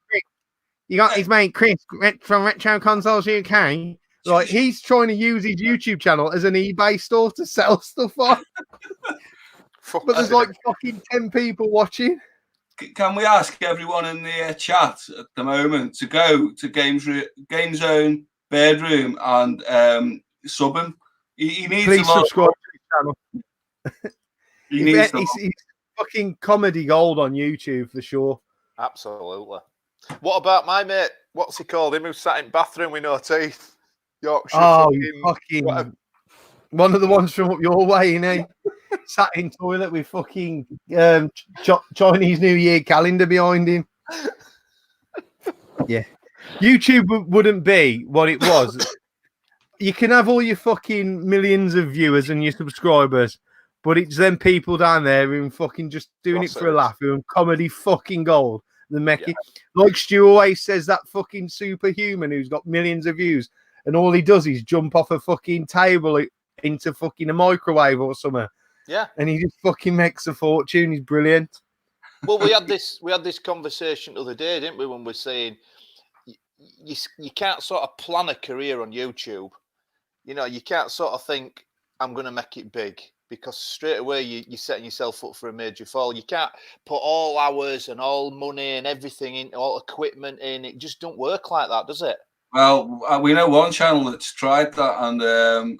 Speaker 1: You got his mate Chris from Retro Consoles UK. Like he's trying to use his YouTube channel as an eBay store to sell stuff on. But there's like fucking 10 people watching.
Speaker 3: Can we ask everyone in the chat at the moment to go to Game Zone Bird Room and sub him? He needs
Speaker 1: Please
Speaker 3: a lot.
Speaker 1: Subscribe to his channel.
Speaker 3: He needs
Speaker 1: he's fucking comedy gold on YouTube for sure.
Speaker 2: Absolutely. What about my mate? What's he called? Him who sat in bathroom with no teeth. Yorkshire.
Speaker 1: Oh, fucking one of the ones from up your way, innit? Sat in toilet with fucking Chinese New Year calendar behind him. Yeah. YouTube wouldn't be what it was. You can have all your fucking millions of viewers and your subscribers, but it's them people down there who fucking just doing it for a laugh, who are comedy fucking gold. The Mecky. Yeah. Like Stu always says, that fucking superhuman who's got millions of views, and all he does is jump off a fucking table into fucking a microwave or something.
Speaker 2: Yeah.
Speaker 1: And he just fucking makes a fortune. He's brilliant.
Speaker 2: Well, we had this conversation the other day, didn't we? When we're saying you can't sort of plan a career on YouTube. You know, you can't sort of think I'm going to make it big, because straight away you're setting yourself up for a major fall. You can't put all hours and all money and everything in, all equipment in. It just don't work like that, does it?
Speaker 3: Well, we know one channel that's tried that, and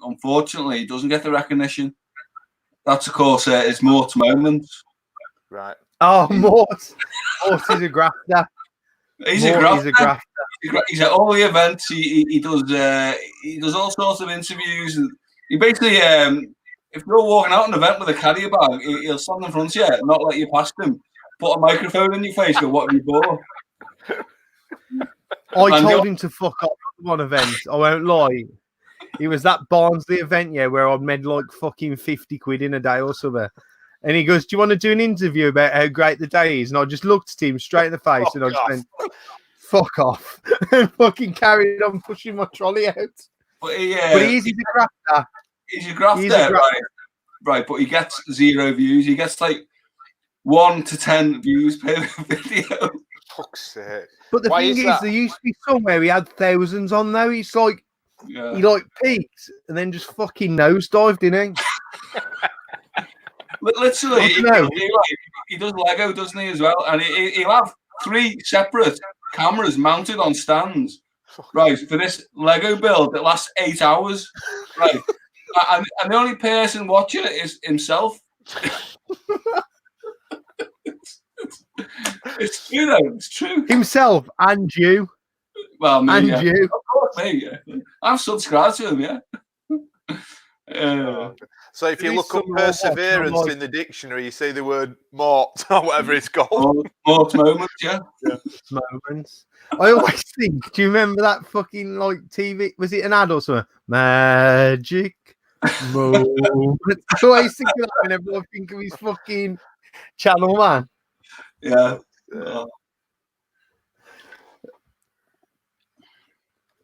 Speaker 3: unfortunately, it doesn't get the recognition. That's, of course, is Mort's Moments.
Speaker 2: Right.
Speaker 1: Oh, Mort is a grafter.
Speaker 3: He's a grafter. He's at all the events. He does all sorts of interviews, and he basically, if you're walking out an event with a carrier bag, he'll stand in front of you, not let you past him, put a microphone in your face, go, "What have you bought?"
Speaker 1: I told him to fuck off at one event. I won't lie. It was that Barnsley event, yeah, where I'd made like fucking 50 quid in a day or something. And he goes, "Do you want to do an interview about how great the day is?" And I just looked at him straight in the face and I just went, "Fuck off," and fucking carried on pushing my trolley out.
Speaker 3: But
Speaker 1: he's a grafter.
Speaker 3: He's a grafter, right? But he gets 0 views. He gets like 1 to 10 views per video.
Speaker 2: Fuck's sake.
Speaker 1: But the thing is, there used to be somewhere he had thousands on, though. He's like, he like peaked and then just fucking nosedived, didn't he?
Speaker 3: Literally, he does Lego, doesn't he, as well? And he'll have 3 separate cameras mounted on stands, right, for this Lego build that lasts 8 hours, right? and the only person watching it is himself. It's true, though. It's true.
Speaker 1: Himself and you.
Speaker 3: Well, me,
Speaker 1: and
Speaker 3: yeah.
Speaker 1: you.
Speaker 3: Of course, me, yeah. I'm subscribed to him, yeah.
Speaker 2: So if you look up perseverance in the dictionary, you see the word mort or whatever it's called.
Speaker 3: Mort moments, yeah.
Speaker 1: Moments. I always think, do you remember that fucking like TV? Was it an ad or something? Magic moment. I always think of that whenever I think of his fucking channel, man.
Speaker 3: Yeah.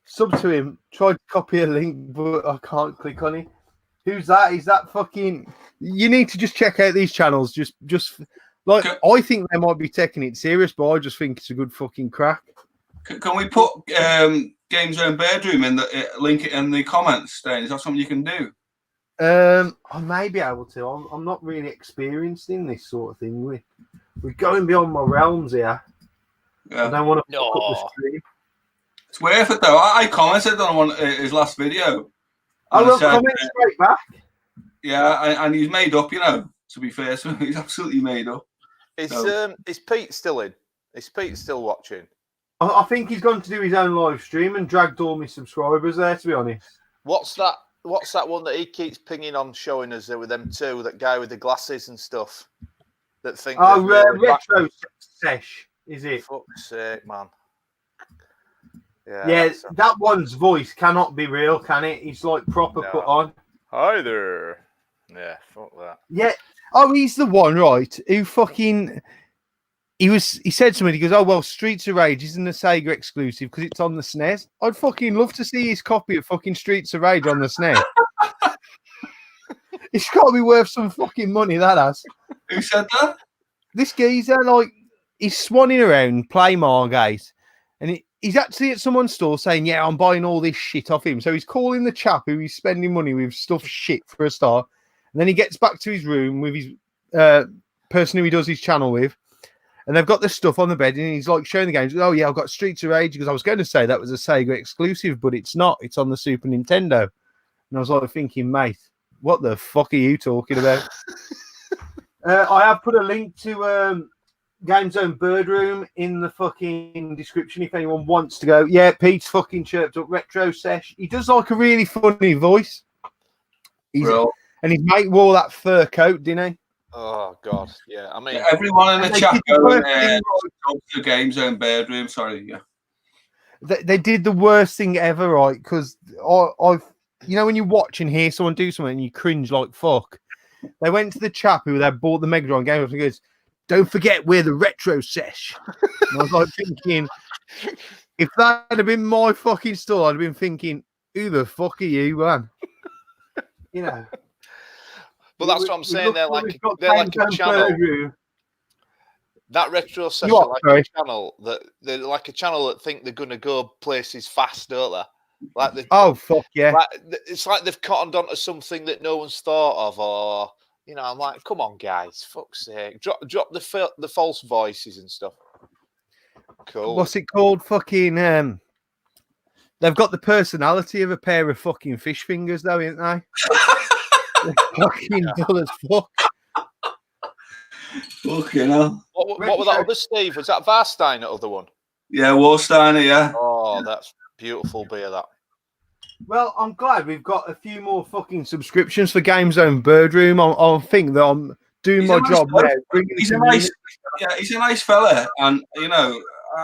Speaker 1: Sub to him. Tried to copy a link, but I can't click on it. Who's that? Is that fucking? You need to just check out these channels. Just like I think they might be taking it serious, but I just think it's a good fucking crack.
Speaker 3: Can we put Game Zone Bedroom in the link it in the comments? Then is that something you can do?
Speaker 1: I may be able to. I'm not really experienced in this sort of thing. We're going beyond my realms here.
Speaker 3: Yeah.
Speaker 1: I don't want to fuck up the stream.
Speaker 3: It's worth it though. I commented on his last video.
Speaker 1: I will comment straight back.
Speaker 3: Yeah, and he's made up, you know, to be fair. So he's absolutely made up.
Speaker 2: Is Pete still in? Is Pete still watching?
Speaker 1: I think he's gone to do his own live stream and dragged all my subscribers there, to be honest.
Speaker 2: What's that one that he keeps pinging on, showing us there with them two, that guy with the glasses and stuff? That think
Speaker 1: Retro Sesh, is it?
Speaker 2: Fuck's sake, man.
Speaker 1: Yeah, that one's voice cannot be real, can it? He's like proper put on.
Speaker 2: Hi there. Yeah, fuck that.
Speaker 1: Yeah. Oh, he's the one, right? Who fucking... He said something, he goes, "Oh, well, Streets of Rage isn't a Sega exclusive because it's on the SNES. I'd fucking love to see his copy of fucking Streets of Rage on the SNES. It's got to be worth some fucking money, that has."
Speaker 3: Who said that?
Speaker 1: This geezer, like, he's swanning around, play Margate, and he's actually at someone's store saying, "Yeah, I'm buying all this shit off him." So he's calling the chap who he's spending money with stuff shit for a start. And then he gets back to his room with his person who he does his channel with. And they've got this stuff on the bed, and he's like showing the games. "Oh yeah, I've got Streets of Rage." Because I was going to say that was a Sega exclusive, but it's not. It's on the Super Nintendo. And I was like thinking, mate, what the fuck are you talking about? I have put a link to Game Zone Bird Room in the fucking description if anyone wants to go. Yeah, Pete's fucking chirped up Retro Sesh. He does like a really funny voice. And his mate wore that fur coat, didn't he?
Speaker 2: Oh God, yeah. I mean,
Speaker 3: everyone in the chat going to Game Zone Bedroom. Sorry, yeah.
Speaker 1: They did the worst thing ever, right? Because I've, you know, when you watch and hear someone do something and you cringe like fuck. They went to the chap who they bought the Mega Drive game and he goes, "Don't forget we're the Retro Sesh." And I was like thinking, if that had been my fucking store, I'd have been thinking, who the fuck are you, man? You know.
Speaker 2: But that's what I'm saying. They're like a channel. That retro session,
Speaker 1: You are,
Speaker 2: like
Speaker 1: sorry.
Speaker 2: a channel that they're like a channel that think they're gonna go places fast, don't they? Like they,
Speaker 1: Oh fuck yeah!
Speaker 2: like it's like they've cottoned onto something that no one's thought of, or you know, I'm like, come on, guys, fuck's sake, drop the false voices and stuff. Cool.
Speaker 1: What's it called? Fucking they've got the personality of a pair of fucking fish fingers, though, ain't they? They're fucking dull as fuck.
Speaker 3: Fucking hell.
Speaker 2: What was that other Steve? Was that Varstein, that other one?
Speaker 3: Yeah, Warsteiner, yeah.
Speaker 2: Oh, that's beautiful beer, that.
Speaker 1: Well, I'm glad we've got a few more fucking subscriptions for Game Zone Birdroom. I think that I'm doing my job now.
Speaker 3: He's a nice fella, and you know,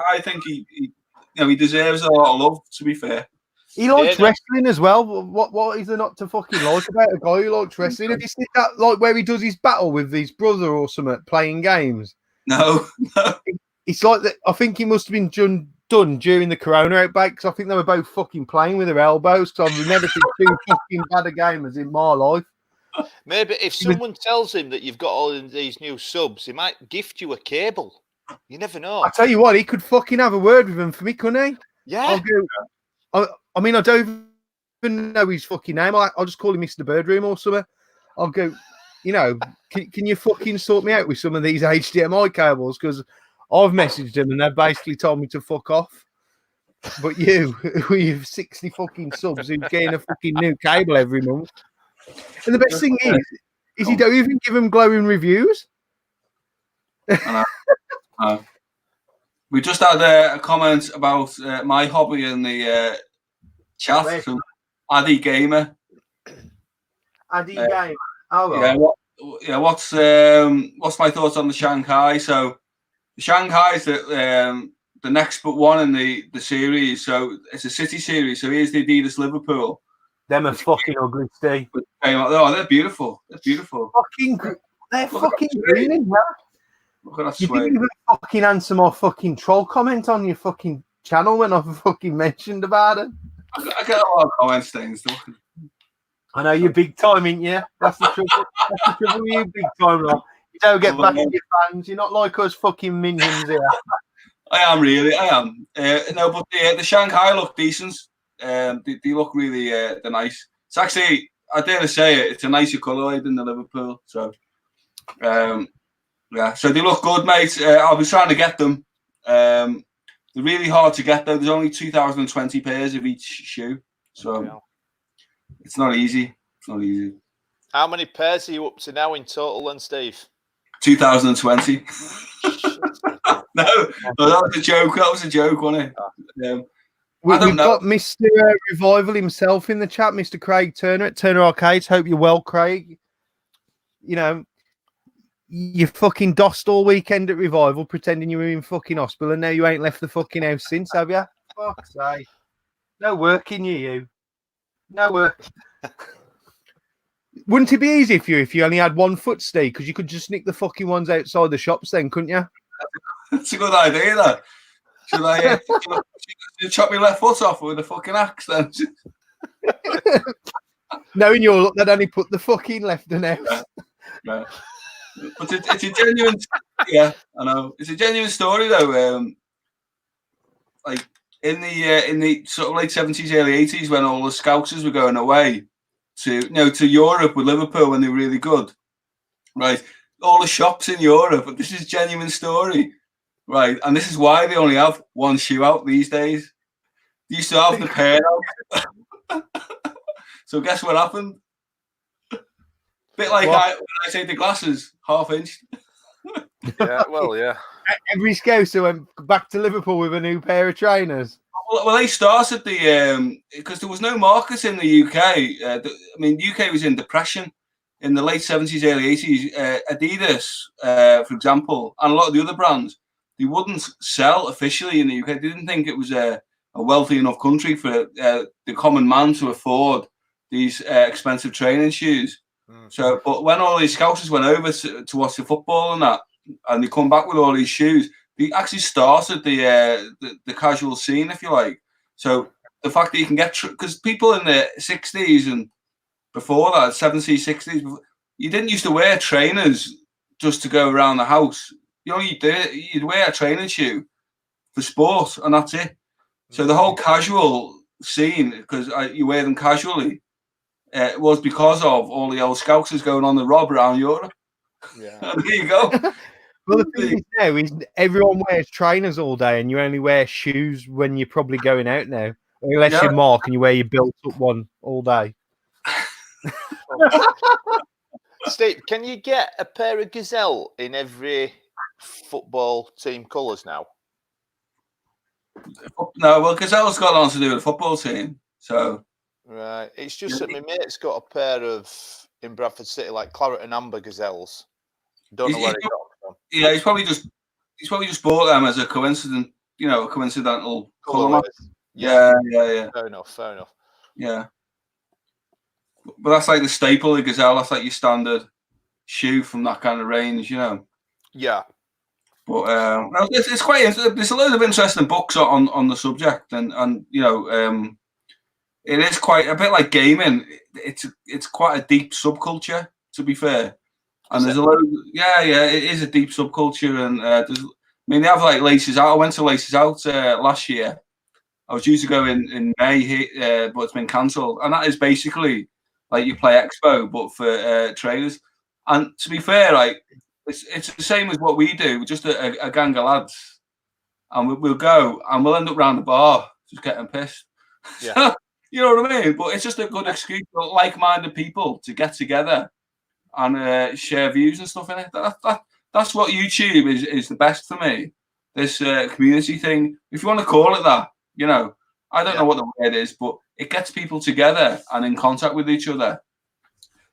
Speaker 3: I think he deserves a lot of love. To be fair,
Speaker 1: he likes wrestling as well. What is there not to fucking like about a guy who likes wrestling? Have you seen that, like where he does his battle with his brother or something, playing games?
Speaker 3: No.
Speaker 1: It's like that. I think he must have been done during the Corona outbreak, because I think they were both fucking playing with their elbows. Because I've never seen two fucking bad gamers in my life.
Speaker 2: Maybe if someone tells him that you've got all of these new subs, he might gift you a cable. You never know.
Speaker 1: I tell you what, he could fucking have a word with him for me, couldn't he?
Speaker 2: Yeah.
Speaker 1: I mean, I don't even know his fucking name. I'll just call him Mr. Birdroom or something. I'll go, you know, can you fucking sort me out with some of these HDMI cables? Because I've messaged them and they've basically told me to fuck off. But you, with 60 fucking subs, who's getting a fucking new cable every month. And the best thing is he don't even give them glowing reviews.
Speaker 3: We just had a comment about my hobby in the chat from Addy Gamer.
Speaker 1: Addy Gamer. Oh, well.
Speaker 3: What's my thoughts on the Shanghai? So the Shanghai is the next but one in the series. So it's a city series. So here's the Adidas Liverpool.
Speaker 1: Them are fucking ugly, Steve.
Speaker 3: Oh, they're beautiful. They're beautiful.
Speaker 1: They're fucking green.
Speaker 3: Look at that
Speaker 1: You didn't even fucking answer my fucking troll comment on your fucking channel when I fucking mentioned about it.
Speaker 3: I get a lot of comments, things.
Speaker 1: I know you're big time, ain't you? That's the trouble. That's the trouble with you, big time, right? You don't get back at your fans. You're not like us fucking minions here.
Speaker 3: I am really. I am. No, but the Shanghai look decent. They look really they're nice. It's actually, I dare to say it, it's a nicer colour than the Liverpool. So, yeah. So they look good, mate. I was trying to get them. They're really hard to get though. There's only 2,020 pairs of each shoe, so it's not easy. It's not easy.
Speaker 2: How many pairs are you up to now in total, then, Steve?
Speaker 3: 2020. No, that was a joke. That was a joke, wasn't it?
Speaker 1: We've got Mr. Revival himself in the chat, Mr. Craig Turner at Turner Arcades. Hope you're well, Craig. You know, you fucking dossed all weekend at Revival, pretending you were in fucking hospital, and now you ain't left the fucking house since, have you? Fuck's sake. No work in you. No work. Wouldn't it be easy for you if you only had 1 foot, Steve? Because you could just nick the fucking ones outside the shops then, couldn't you?
Speaker 3: That's a good idea, that. Should I chop my left foot off with a fucking axe then?
Speaker 1: Knowing your luck, they'd only put the fucking left in house.
Speaker 3: Right. But it's a genuine, yeah, I know. It's a genuine story though. Like in the sort of late 70s, early 80s, when all the Scousers were going away to Europe with Liverpool when they were really good, right? All the shops in Europe, but this is a genuine story, right? And this is why they only have one shoe out these days. They used to have the pair out. So guess what happened? Bit like when I say the glasses, half-inch.
Speaker 2: Yeah, well, yeah.
Speaker 1: Every Scouser went back to Liverpool with a new pair of trainers.
Speaker 3: Well, they started because there was no market in the UK. I mean, the UK was in depression in the late 70s, early 80s. Adidas, for example, and a lot of the other brands, they wouldn't sell officially in the UK. They didn't think it was a wealthy enough country for the common man to afford these expensive training shoes. So, but when all these Scousers went over to watch the football and that, and they come back with all these shoes, they actually started the casual scene, if you like. So the fact that you can get, because people in the 60s and before that, 70s, 60s, you didn't used to wear trainers just to go around the house. you'd wear a training shoe for sport, and that's it. So the whole casual scene, because you wear them casually, was because of all the old scousers going on the rob around Europe.
Speaker 2: Yeah.
Speaker 3: There you go.
Speaker 1: Well, the thing is now is everyone wears trainers all day, and you only wear shoes when you're probably going out now, unless you're Mark and you wear your built-up one all day.
Speaker 2: Steve, can you get a pair of Gazelle in every football team colours now?
Speaker 3: No, well, Gazelle's got on to do with the football team, so
Speaker 2: right. It's just that my mate's got a pair of in Bradford City, like claret and amber Gazelles. Don't know where he got them from.
Speaker 3: Yeah, he's probably just bought them as a coincidental colour. Yeah.
Speaker 2: Fair enough.
Speaker 3: Yeah, but that's like the staple of Gazelle. That's like your standard shoe from that kind of range,
Speaker 2: Yeah.
Speaker 3: But it's quite. There's a load of interesting books on the subject, and it is quite a bit like gaming. It's quite a deep subculture, to be fair. And there's a lot. It is a deep subculture, and they have like Laces Out. I went to Laces Out last year. I was due to go in May, but it's been cancelled. And that is basically like you play Expo, but for trailers. And to be fair, like it's the same as what we do. We're just a gang of lads, and we'll go and we'll end up round the bar just getting pissed.
Speaker 2: Yeah.
Speaker 3: You know what I mean? But it's just a good excuse for like-minded people to get together and share views and stuff in it. That's what YouTube is the best for me. This community thing, if you want to call it that, I don't know what the word is, but it gets people together and in contact with each other,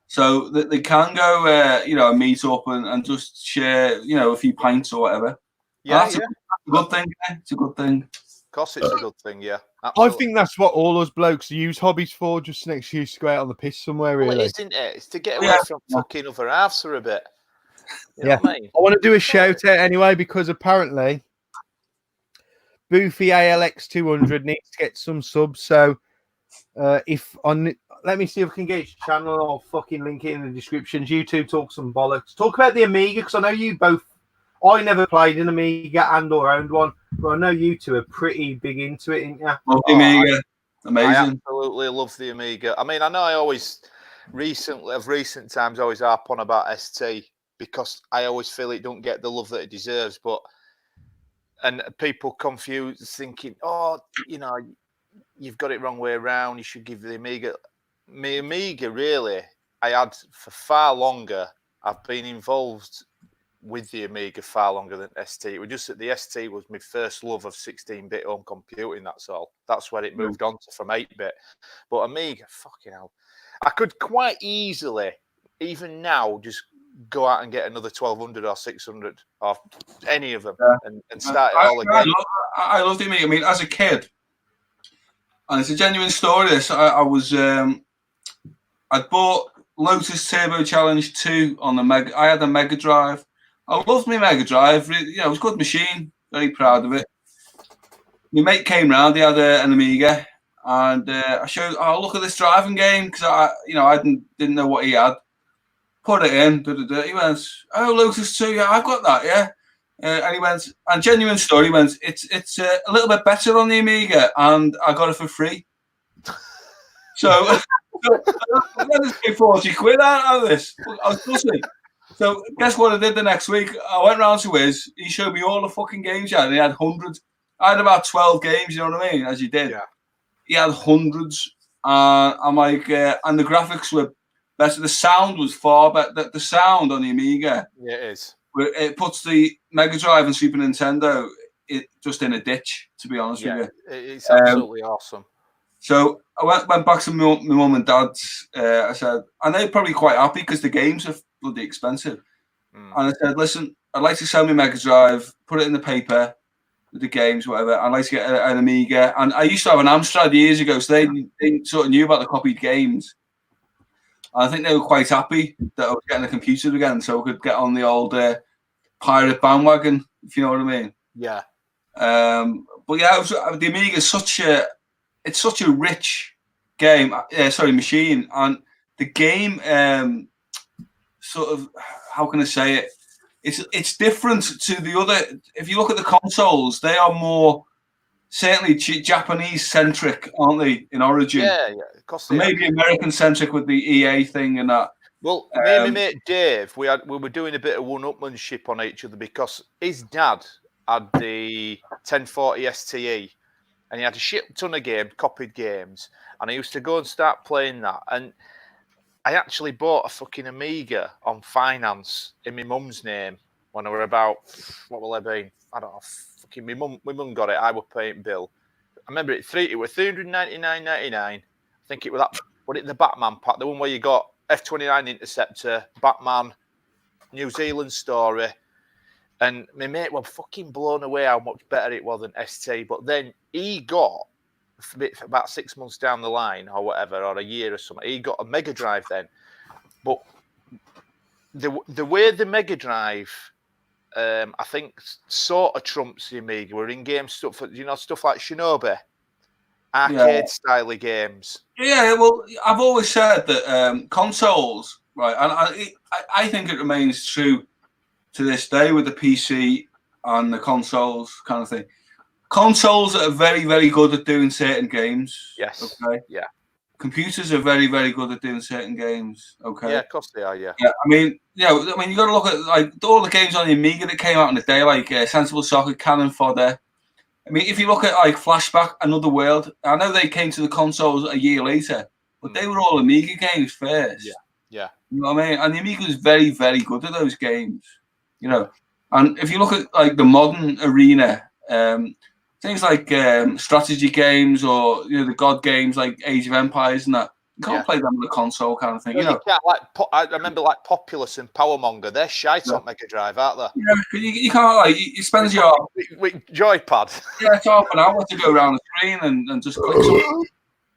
Speaker 3: so that they can go, meet up and just share, a few pints or whatever.
Speaker 2: Yeah,
Speaker 3: that's a good thing. It's a good thing.
Speaker 2: Of course, it's a good thing. Yeah,
Speaker 1: absolutely. I think that's what all us blokes use hobbies for. Just an excuse to go out on the piss somewhere. Really,
Speaker 2: well, isn't it? It's to get away from fucking other halves for a bit. You know what I mean?
Speaker 1: I want to do a shout out anyway, because apparently Boofy ALX 200 needs to get some subs. So let me see if I can get his channel. I'll fucking link it in the description. You two talk some bollocks. Talk about the Amiga, because I know you both. I never played an Amiga or owned one, but I know you two are pretty big into it, ain't you?
Speaker 3: Love the Amiga. Amazing.
Speaker 2: I absolutely love the Amiga. I mean, I know I always recent times always harp on about ST, because I always feel it don't get the love that it deserves. And people confuse, thinking, you've got it wrong way around. You should give the Amiga. My Amiga, really, I had for far longer. I've been involved with the Amiga far longer than ST. It was just that the ST was my first love of 16-bit home computing. That's all. That's where it moved on to from 8-bit. But Amiga, fucking hell, I could quite easily, even now, just go out and get another 1200 or 600 or any of them and start it all again.
Speaker 3: I loved it. I mean, as a kid, and it's a genuine story. This I was I'd bought Lotus Turbo Challenge 2 on the Mega. I had a Mega Drive. I loved my Mega Drive. It was a good machine. Very proud of it. My mate came round. He had an Amiga, and I showed. Oh, look at this driving game, because I didn't know what he had. Put it in. He went, "Oh, Lotus 2. Yeah, I've got that. Yeah." And he went, and genuine story. He went, "It's a little bit better on the Amiga, and I got it for free." So let's pay 40 quid out of this. I was pussy. So guess what I did the next week? I went round to his. He showed me all the fucking games he had. And he had hundreds. I had about 12 games. You know what I mean? As you did. Yeah. He had hundreds. I'm like, and the graphics were better. The sound was far better. The sound on the Amiga.
Speaker 2: Yeah, it is.
Speaker 3: It puts the Mega Drive and Super Nintendo just in a ditch. To be honest with you,
Speaker 2: it's absolutely awesome.
Speaker 3: So I went back to my mum and dad's. I said, and they're probably quite happy because the games are bloody expensive. And I said, listen, I'd like to sell my Mega Drive, put it in the paper with the games, whatever. I'd like to get an Amiga. And I used to have an Amstrad years ago, so they sort of knew about the copied games. And I think they were quite happy that I was getting a computer again, so I could get on the old pirate bandwagon, if you know what I mean.
Speaker 2: Yeah.
Speaker 3: But yeah, the Amiga is such a rich game. Machine, and the game sort of, how can I say it? it's different to the other. If you look at the consoles, they are more certainly Japanese centric, aren't they? In origin,
Speaker 2: yeah, of course they
Speaker 3: maybe American centric with the EA thing and that.
Speaker 2: Well, me and my mate Dave, we were doing a bit of one-upmanship on each other because his dad had the 1040 STE, and he had a shit ton of copied games, and I used to go and start playing that. And I actually bought a fucking Amiga on finance in my mum's name when I were about, what will I be? I don't know. Fucking my mum got it. I was paying bill. I remember it was $399.99. I think it was that. What it the Batman pack, the one where you got F-29 Interceptor, Batman, New Zealand story, and my mate was fucking blown away how much better it was than ST. But then he got about 6 months down the line or whatever, or a year or something. He got a Mega Drive then, but the way the Mega Drive, I think, sort of trumps the Amiga. We're in game stuff, stuff like Shinobi, arcade style games.
Speaker 3: Yeah, well, I've always said that consoles, right, and I think it remains true to this day with the PC and the consoles kind of thing. Consoles are very, very good at doing certain games.
Speaker 2: Yes.
Speaker 3: Okay.
Speaker 2: Yeah.
Speaker 3: Computers are very, very good at doing certain games. Okay.
Speaker 2: Yeah, of course they are. Yeah.
Speaker 3: Yeah. I mean, you got to look at like all the games on the Amiga that came out in the day, like Sensible Soccer, Cannon Fodder. I mean, if you look at like Flashback, Another World, I know they came to the consoles a year later, but they were all Amiga games first.
Speaker 2: Yeah. Yeah.
Speaker 3: You know what I mean? And the Amiga was very, very good at those games. You know, and if you look at like the modern arena, things like strategy games or the God games like Age of Empires and that, you can't play them on the console kind of thing.
Speaker 2: You can't, I remember like Populous and Powermonger. They're shite on Mega Drive, aren't they?
Speaker 3: Yeah, you can't like you spend your
Speaker 2: joypad.
Speaker 3: Yeah, it's half an hour to go around the screen and just click something.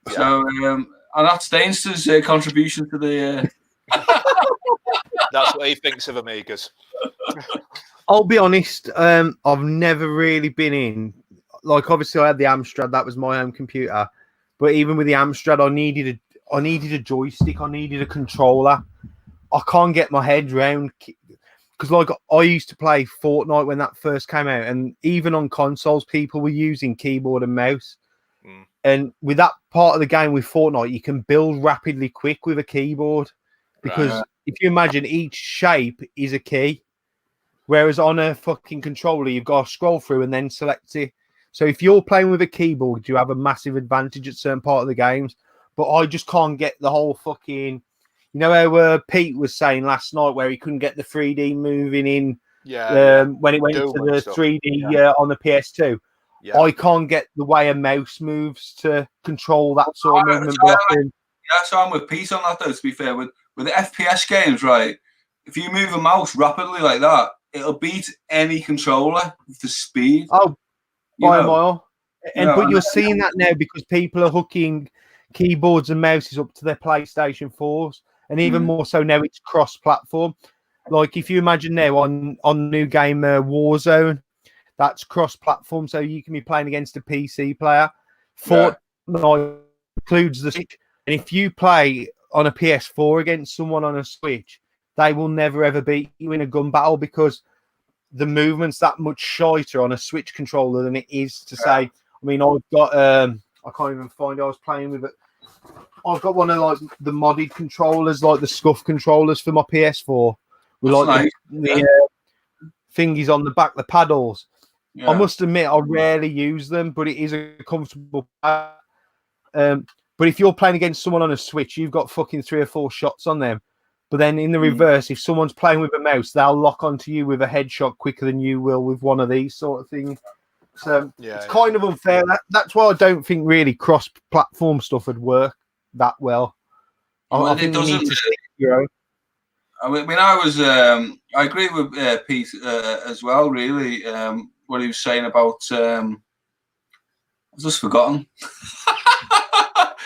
Speaker 3: Yeah. So and that's Dainster's contribution to the.
Speaker 2: That's what he thinks of Amigas.
Speaker 1: I'll be honest. I've never really been in. Like, obviously, I had the Amstrad. That was my home computer. But even with the Amstrad, I needed a joystick. I needed a controller. I can't get my head around because, like, I used to play Fortnite when that first came out, and even on consoles, people were using keyboard and mouse. And with that part of the game with Fortnite, you can build rapidly quick with a keyboard because if you imagine, each shape is a key, whereas on a fucking controller, you've got to scroll through and then select it. So if you're playing with a keyboard, you have a massive advantage at certain part of the games. But I just can't get the whole fucking, how Pete was saying last night where he couldn't get the 3D moving in when it went to the 3D on the PS2. Yeah. I can't get the way a mouse moves to control that sort of movement.
Speaker 3: So I'm with Pete on that though, to be fair. With the FPS games, right, if you move a mouse rapidly like that, it'll beat any controller with the speed.
Speaker 1: Oh, by a mile. But you're seeing that now because people are hooking keyboards and mouses up to their PlayStation 4s, and even more so now it's cross-platform. Like if you imagine now on the new game Warzone, that's cross-platform, so you can be playing against a PC player. Fortnite includes the Switch, and if you play on a PS4 against someone on a Switch, they will never ever beat you in a gun battle because the movement's that much shorter on a Switch controller than it is to say. I mean, I've got I can't even find it. I was playing with it. I've got one of like the modded controllers, like the scuff controllers for my PS4, with like the thingies on the back, the paddles. Yeah. I must admit, I rarely use them, but it is a comfortable pad. But if you're playing against someone on a Switch, you've got fucking 3 or 4 shots on them. But then in the reverse, if someone's playing with a mouse, they'll lock onto you with a headshot quicker than you will with one of these sort of things. So it's kind of unfair. That's why I don't think really cross-platform stuff would work that well. I think you need to stick your own.
Speaker 3: I mean, I agree with Pete as well, really, what he was saying about, I've just forgotten.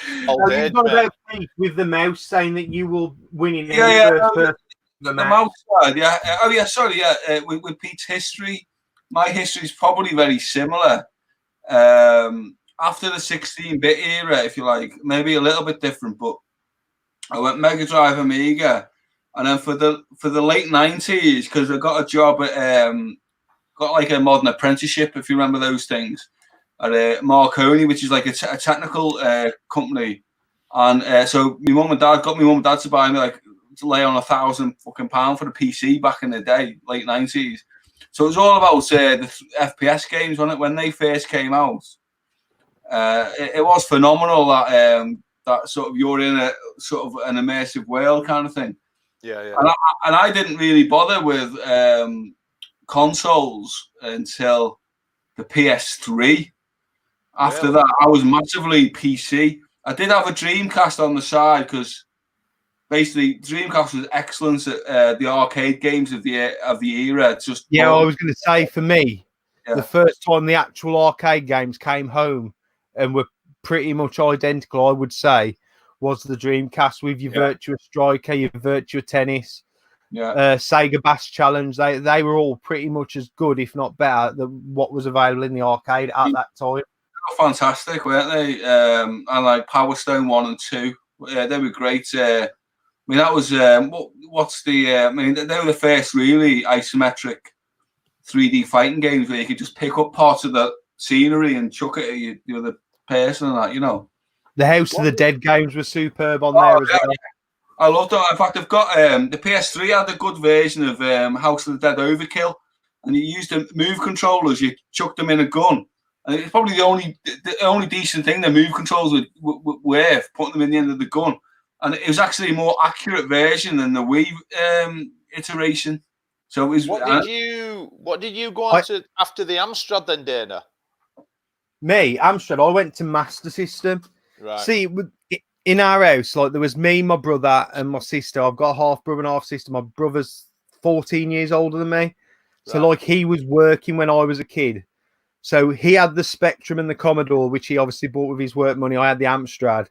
Speaker 1: You've got about Pete with the mouse saying that you will win in
Speaker 3: the mouse side, with Pete's history, my history is probably very similar. After the 16-bit era, if you like, maybe a little bit different, but I went Mega Drive, Amiga, And then for the late 90s, because I got a job at got like a modern apprenticeship, if you remember those things, at Marconi, which is like a technical company. And so my mum and dad to buy me, like, to lay on £1,000 for the PC back in the day, late 90s. So it was all about the FPS games, wasn't it, when they first came out. It was phenomenal that sort of you're in a sort of an immersive world kind of thing.
Speaker 2: Yeah.
Speaker 3: And I didn't really bother with consoles until the PS3. After that, I was massively PC. I did have a Dreamcast on the side because basically Dreamcast was excellent at the arcade games of the era. Just
Speaker 1: I was going to say, for me, the first time the actual arcade games came home and were pretty much identical, I would say, was the Dreamcast with your Virtua Striker, your Virtua Tennis, Sega Bass Challenge. They were all pretty much as good, if not better, than what was available in the arcade at that time.
Speaker 3: Fantastic, weren't they? And like Power Stone 1 and 2, they were great. I mean, that was what's the? I mean, they were the first really isometric 3D fighting games where you could just pick up parts of the scenery and chuck it at the other person and that, you know.
Speaker 1: The House of the Dead games were superb on there as well.
Speaker 3: I loved it. In fact, I've got the PS3 had a good version of House of the Dead Overkill, and you used the move controllers. You chucked them in a gun. And it's probably the only decent thing the move controls were putting them in the end of the gun. And it was actually a more accurate version than the Wii iteration. So it was.
Speaker 2: What did you go on to after the Amstrad then, Dana?
Speaker 1: Me, Amstrad. I went to Master System.
Speaker 2: Right.
Speaker 1: See, in our house, like there was me, my brother, and my sister. I've got a half brother and half sister. My brother's 14 years older than me, so like he was working when I was a kid. So he had the Spectrum and the Commodore, which he obviously bought with his work money. I had the Amstrad.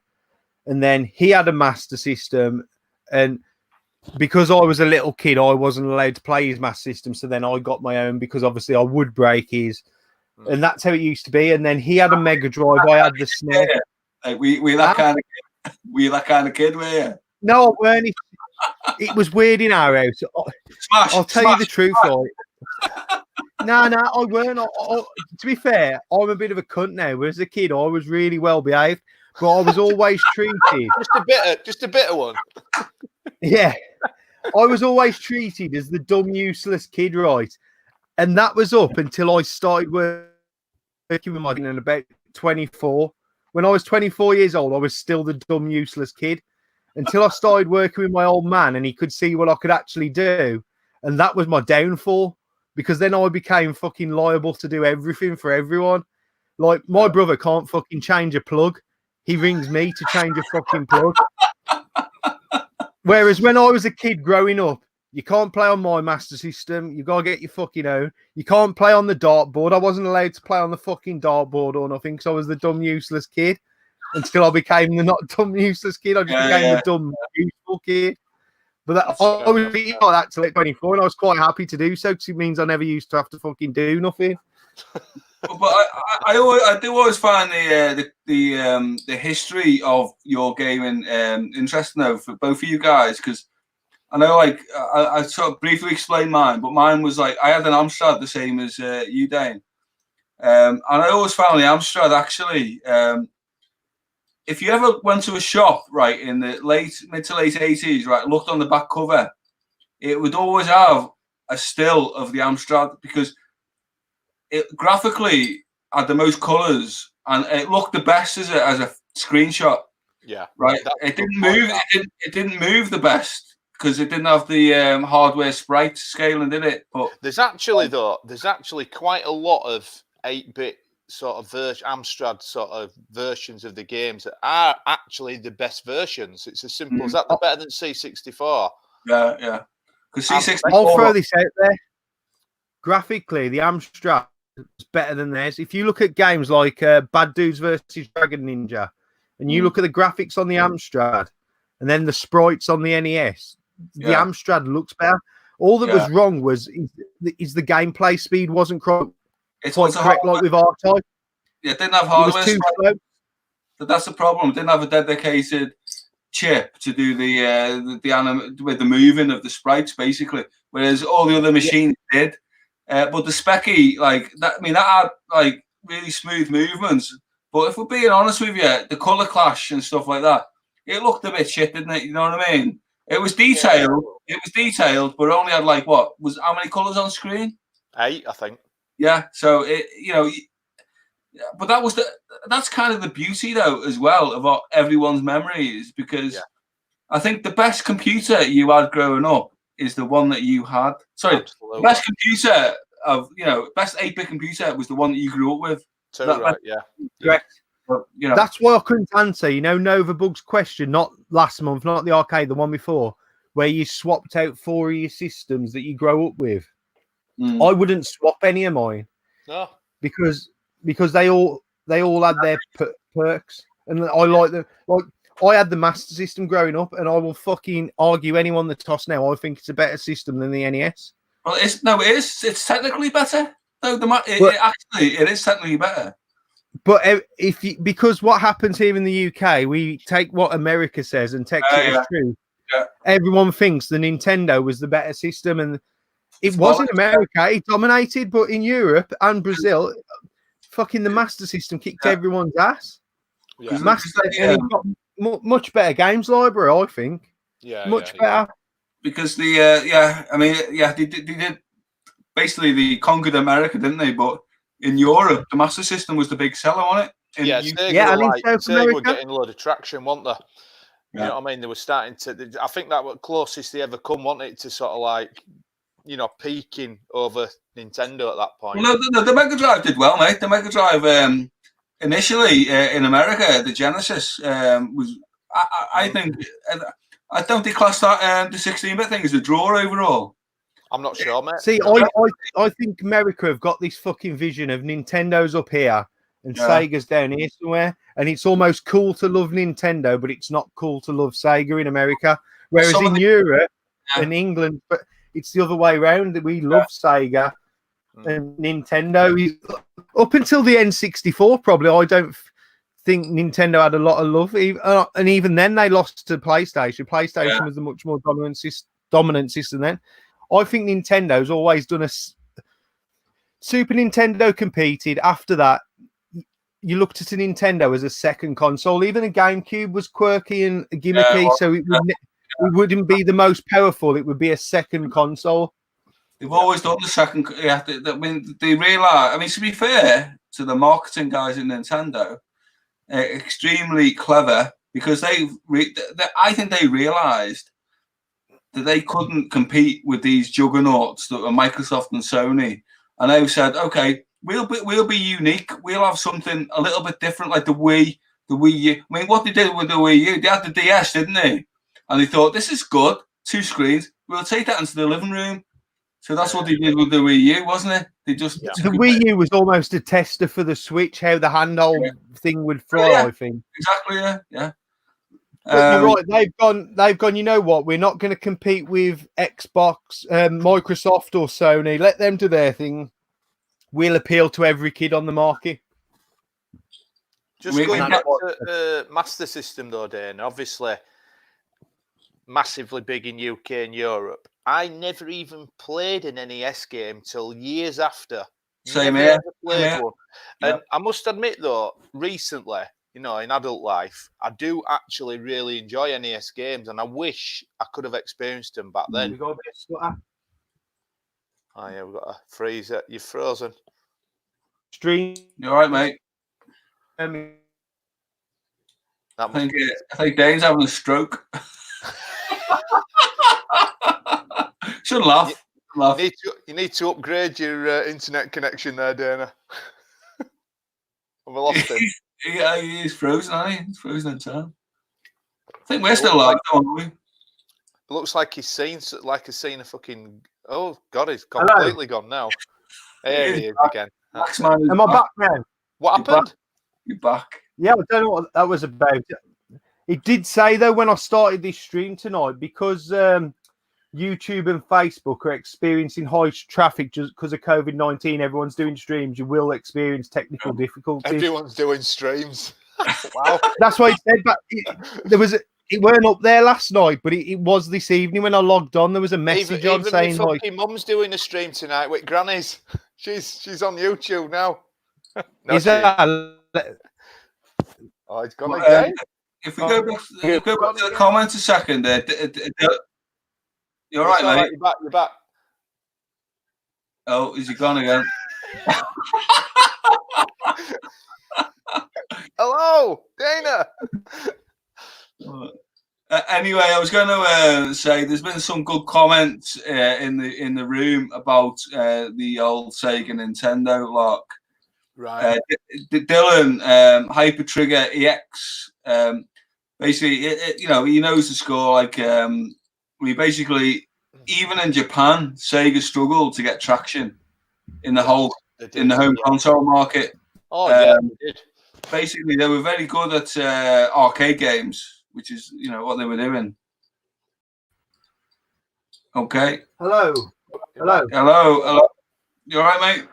Speaker 1: And then he had a Master System. And because I was a little kid, I wasn't allowed to play his Master System. So then I got my own because obviously I would break his. And that's how it used to be. And then he had a Mega Drive. I had the SNES.
Speaker 3: Like, we that kind of kid, were you?
Speaker 1: No, I weren't. It was weird in our house. I'll tell you the truth, right? No, I weren't. To be fair, I'm a bit of a cunt now. But as a kid, I was really well behaved, but I was always treated
Speaker 2: just a bitter one.
Speaker 1: Yeah, I was always treated as the dumb, useless kid, right? And that was up until I started working with my in about 24. When I was 24 years old, I was still the dumb, useless kid until I started working with my old man, and he could see what I could actually do, and that was my downfall. Because then I became fucking liable to do everything for everyone. Like, my brother can't fucking change a plug. He rings me to change a fucking plug. Whereas when I was a kid growing up, you can't play on my Master System. You got to get your fucking own. You can't play on the dartboard. I wasn't allowed to play on the fucking dartboard or nothing because I was the dumb, useless kid. Until I became the not dumb, useless kid. I just became the dumb, useful kid. But I was like that till 24, and I was quite happy to do so because it means I never used to have to fucking do nothing.
Speaker 3: But I do always find the history of your gaming interesting though for both of you guys, because I know, like, I sort of briefly explained mine, but mine was like I had an Amstrad the same as you, Dane, and I always found the Amstrad actually. If you ever went to a shop, right, in the mid to late 80s, right, looked on the back cover, it would always have a still of the Amstrad because it graphically had the most colours and it looked the best as a screenshot.
Speaker 2: Yeah,
Speaker 3: right. It didn't move. It didn't move the best because it didn't have the hardware sprite scaling, did it? But
Speaker 2: there's actually quite a lot of 8-bit sort of Amstrad sort of versions of the games that are actually the best versions. It's as simple as that. They're better than C64.
Speaker 3: Yeah. Because C64.
Speaker 1: I'll throw this out there. Graphically, the Amstrad is better than theirs. If you look at games like Bad Dudes versus Dragon Ninja, and you look at the graphics on the Amstrad, and then the sprites on the NES, the Amstrad looks better. All that was wrong is the gameplay speed wasn't quite correct, like with R-Type.
Speaker 3: Yeah, it didn't have hardware. That's the problem. It didn't have a dedicated chip to do with the moving of the sprites, basically, whereas all the other machines did. But the Specky, like that, I mean, that had like really smooth movements. But if we're being honest with you, the color clash and stuff like that, it looked a bit shit, didn't it? You know what I mean? It was detailed. It was detailed, but it only had like how many colors on screen?
Speaker 2: 8, I think.
Speaker 3: Yeah. So but that's kind of the beauty though as well of everyone's memories, because I think the best computer you had growing up is the one that you had. Sorry,
Speaker 2: absolutely.
Speaker 3: The best computer best 8-bit computer was the one that you grew up with.
Speaker 2: Right,
Speaker 1: correct.
Speaker 3: But,
Speaker 1: that's why I couldn't answer. Nova Bug's question, not last month, not the arcade, the one before, where you swapped out 4 of your systems that you grow up with. I wouldn't swap any of mine.
Speaker 2: No,
Speaker 1: because they all had their perks, and I like them. Like I had the Master System growing up, and I will fucking argue anyone that toss now. I think it's a better system than the NES.
Speaker 3: Well, it is. It's technically better. No, it is technically better.
Speaker 1: But because what happens here in the UK, we take what America says and take it as true.
Speaker 3: Yeah.
Speaker 1: Everyone thinks the Nintendo was the better system, and it was in America. It dominated, but in Europe and Brazil, fucking the Master System kicked everyone's ass.
Speaker 2: Yeah.
Speaker 1: And it got much better games library, I think.
Speaker 2: Yeah,
Speaker 1: much better.
Speaker 3: Because they did basically they conquered America, didn't they? But in Europe, the Master System was the big seller on it.
Speaker 2: Sega were getting a load of traction, weren't they? You know what I mean? They were starting to. I think that was closest they ever come, wasn't it, to sort of like, peaking over Nintendo at that point.
Speaker 3: Well, no, the Mega Drive did well, mate. The Mega Drive initially in America, the Genesis was. I think I don't declass that the 16-bit thing as a draw overall.
Speaker 2: I'm not sure, mate.
Speaker 1: See, I think America have got this fucking vision of Nintendo's up here and Sega's down here somewhere, and it's almost cool to love Nintendo, but it's not cool to love Sega in America. Whereas in Europe and England, but it's the other way around. We love Sega and Nintendo. Up until the N64, probably, I don't think Nintendo had a lot of love. And even then, they lost to PlayStation. PlayStation was a much more dominant system then. I think Nintendo's always done Super Nintendo competed. After that, you looked at a Nintendo as a second console. Even a GameCube was quirky and gimmicky, so it wouldn't be the most powerful. It would be a second console.
Speaker 3: They've always done the second. They realize. I mean, to be fair to the marketing guys in Nintendo, extremely clever, because I think they realized that they couldn't compete with these juggernauts that were Microsoft and Sony, and they said, "Okay, we'll be unique. We'll have something a little bit different, like the Wii U." I mean, what they did with the Wii U, they had the DS, didn't they? And they thought, "This is good, 2 screens. We'll take that into the living room." So that's what they did with the Wii U, wasn't it? They just
Speaker 1: the Wii U was almost a tester for the Switch, how the handheld thing would fly. I think
Speaker 3: exactly, yeah.
Speaker 1: But you're right. They've gone. You know what? We're not going to compete with Xbox, Microsoft, or Sony. Let them do their thing. We'll appeal to every kid on the market.
Speaker 2: Just going back to Master System, though, Dane. Obviously, massively big in UK and Europe. I never even played an NES game till years after.
Speaker 3: Same here.
Speaker 2: And I must admit, though, recently, in adult life, I do actually really enjoy NES games, and I wish I could have experienced them back then.
Speaker 1: Oh
Speaker 2: yeah, we've got a freezer. You're frozen.
Speaker 1: Stream.
Speaker 3: You all right, mate? I think Dane's having a stroke. Shouldn't laugh.
Speaker 2: You need to upgrade your internet connection there, Dana. Have I lost him?
Speaker 3: Yeah, he's frozen, hasn't he? He's frozen in time. I think we're still alive, aren't we?
Speaker 2: It looks like he's seen a fucking. Oh God, he's completely gone now. There he is again.
Speaker 1: Am I back now?
Speaker 2: What happened?
Speaker 3: You're back.
Speaker 1: Yeah, I don't know what that was about. It did say though when I started this stream tonight, because YouTube and Facebook are experiencing high traffic just because of COVID-19. Everyone's doing streams. You will experience technical difficulties.
Speaker 2: Everyone's doing streams. Wow,
Speaker 1: that's why it said. But it weren't up there last night, but it was this evening when I logged on. There was a message on saying
Speaker 2: even my fucking mum's doing a stream tonight with grannies. She's on YouTube now.
Speaker 3: Oh,
Speaker 2: it's gone again.
Speaker 3: If we go back to the comments a second, you're all right, mate.
Speaker 2: You're back.
Speaker 3: Oh, is he gone again?
Speaker 2: Hello, Dana.
Speaker 3: Anyway, I was going to say there's been some good comments in the room about the old Sega Nintendo lock.
Speaker 2: Right.
Speaker 3: Dylan, Hyper Trigger EX. Basically, he knows the score. Like, we basically, even in Japan, Sega struggled to get traction in the home console market.
Speaker 2: Oh yeah, they did.
Speaker 3: Basically, they were very good at arcade games, which is what they were doing. Okay.
Speaker 1: Hello.
Speaker 3: You all right, mate?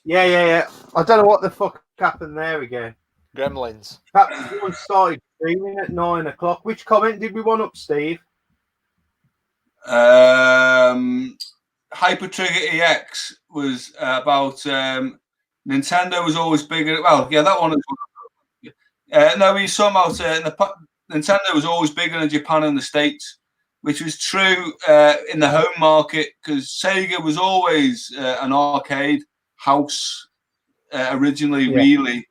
Speaker 1: Yeah. I don't know what the fuck happened there again.
Speaker 2: Gremlins.
Speaker 1: Perhaps someone started streaming at 9 o'clock. Which comment did we want up, Steve?
Speaker 3: Hyper Trigger EX was about Nintendo was always bigger. Well, yeah, that one as well. No, we saw about Nintendo was always bigger in Japan and the States, which was true in the home market because Sega was always an arcade house originally, really.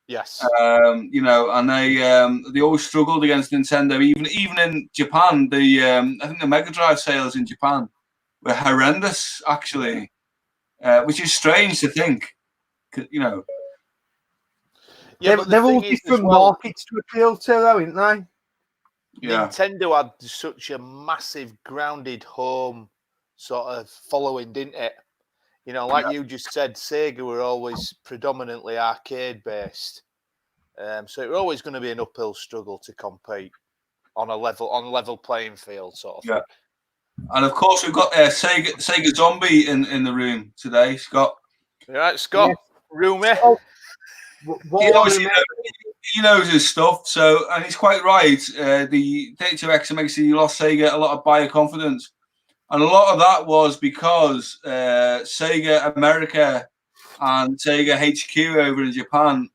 Speaker 2: Yes.
Speaker 3: And they always struggled against Nintendo. Even in Japan, I think the Mega Drive sales in Japan were horrendous, actually, which is strange to think.
Speaker 1: Yeah, they're all different markets to appeal to, though, aren't they?
Speaker 3: Yeah.
Speaker 2: Nintendo had such a massive grounded home sort of following, didn't it? Like you just said, Sega were always predominantly arcade based, so it was always going to be an uphill struggle to compete on a level playing field, sort of thing.
Speaker 3: And of course, we've got Sega Zombie in the room today, Scott.
Speaker 2: All right, Scott, Roomy.
Speaker 3: He knows his stuff, and he's quite right. The 32X makes you lost Sega a lot of buyer confidence. And a lot of that was because Sega America and Sega HQ over in Japan,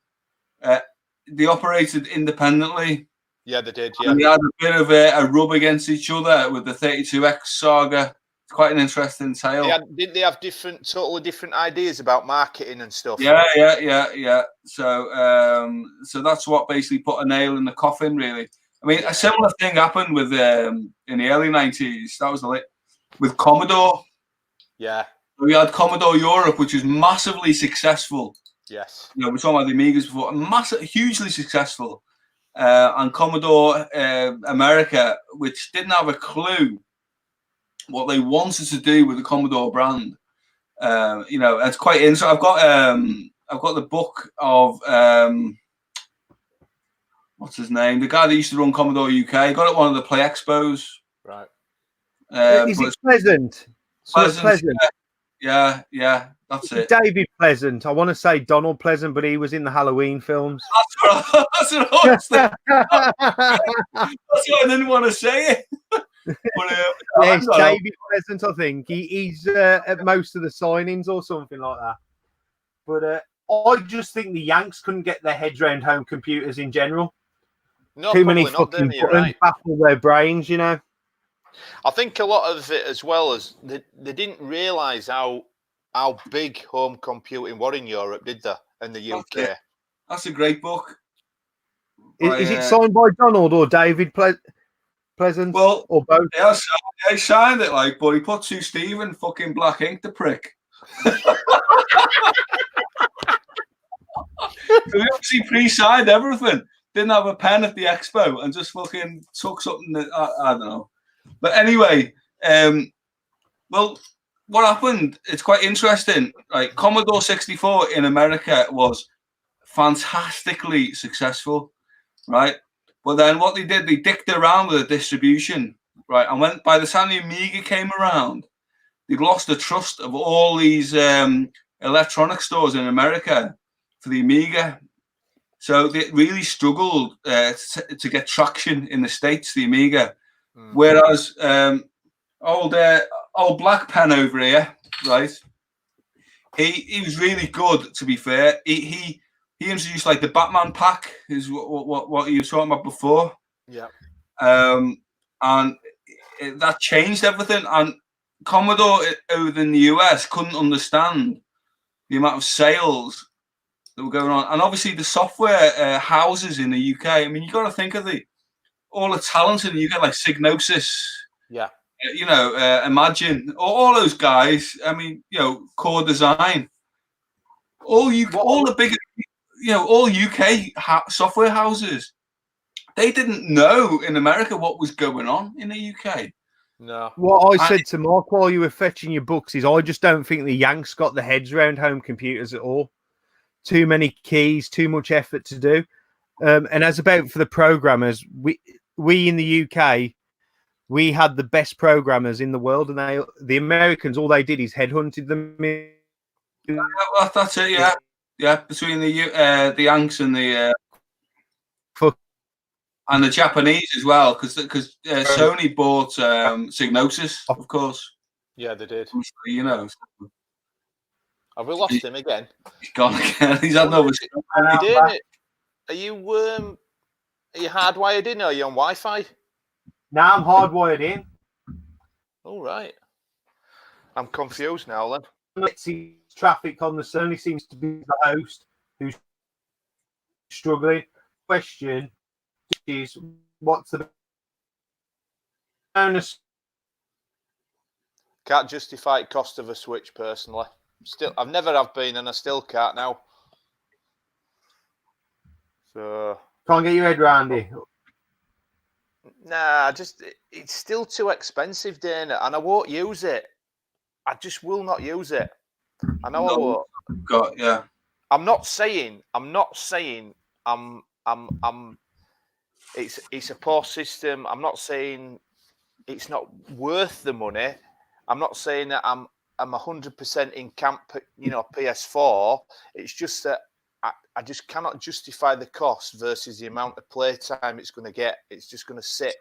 Speaker 3: they operated independently.
Speaker 2: Yeah, they did. Yeah,
Speaker 3: and they had a bit of a rub against each other with the 32X saga. It's quite an interesting tale.
Speaker 2: Didn't they have totally different ideas about marketing and stuff?
Speaker 3: Yeah. So that's what basically put a nail in the coffin, really. I mean, a similar thing happened with in the early 90s. That was with Commodore.
Speaker 2: Yeah.
Speaker 3: We had Commodore Europe, which was massively successful.
Speaker 2: Yes.
Speaker 3: We were talking about the Amigas before. Hugely successful. And Commodore America, which didn't have a clue what they wanted to do with the Commodore brand. It's quite interesting. I've got the book of what's his name? The guy that used to run Commodore UK. I got it at one of the Play Expos.
Speaker 2: Right.
Speaker 1: Is it Pleasant?
Speaker 3: Pleasant. Yeah, that's it.
Speaker 1: David Pleasant. I want to say Donald Pleasant, but he was in the Halloween films.
Speaker 3: That's what I was thinking. That's why I didn't want to say it.
Speaker 1: Yes, David Pleasant, I think. He's at most of the signings or something like that. But I just think the Yanks couldn't get their heads around home computers in general. Too many fucking buttons baffle their brains,
Speaker 2: I think a lot of it as well as they didn't realise how big home computing was in Europe, did they? And the UK.
Speaker 3: That's a great book.
Speaker 1: Is it signed by Donald or David Pleasant?
Speaker 3: Well,
Speaker 1: or both?
Speaker 3: Yeah, he signed it but he put Sue Stephen fucking black ink, the prick. He obviously pre-signed everything. Didn't have a pen at the expo and just fucking took something that I don't know. But anyway, well, what happened? It's quite interesting. Like Commodore 64 in America was fantastically successful, right? But then what they did, they dicked around with the distribution, right? And by the time the Amiga came around, they'd lost the trust of all these electronic stores in America for the Amiga. So they really struggled to get traction in the States, the Amiga. Whereas old Black Pen over here, right? He was really good. To be fair, he introduced like the Batman pack, is what you were talking about before.
Speaker 2: Yeah.
Speaker 3: And that changed everything. And Commodore over in the US couldn't understand the amount of sales that were going on, and obviously the software houses in the UK. I mean, you got to think of all the talent in the UK, like Psygnosis.
Speaker 2: Yeah.
Speaker 3: Imagine all those guys. I mean, Core Design. All the big, all UK software houses. They didn't know in America what was going on in the UK.
Speaker 2: No.
Speaker 1: What I said to Mark while you were fetching your books is I just don't think the Yanks got the heads around home computers at all. Too many keys, too much effort to do. And as about for the programmers, we in the UK, we had the best programmers in the world, and the Americans, all they did is headhunted them.
Speaker 3: Well, that's it, yeah. Between the Yanks and the Japanese as well, because Sony bought Psygnosis, of course.
Speaker 2: Yeah, they did.
Speaker 3: You know.
Speaker 2: Have we lost him again?
Speaker 3: He's gone again. He's had no.
Speaker 2: Are you hardwired in, or are you on Wi-Fi?
Speaker 1: Now I'm hardwired in.
Speaker 2: All right. I'm confused now then.
Speaker 1: Let's see, traffic on the Sony seems to be the host who's struggling. Question is, what's the bonus?
Speaker 2: Can't justify cost of a Switch personally. I've never have been, and I still can't now. So
Speaker 1: can't get your head around it.
Speaker 2: Nah, it's still too expensive, Dana, and I won't use it. I just will not use it. I know I won't.
Speaker 3: Yeah.
Speaker 2: I'm not saying it's a poor system. I'm not saying it's not worth the money. I'm not saying that I'm 100% in camp, PS4. It's just that I just cannot justify the cost versus the amount of playtime it's going to get. It's just going to sit.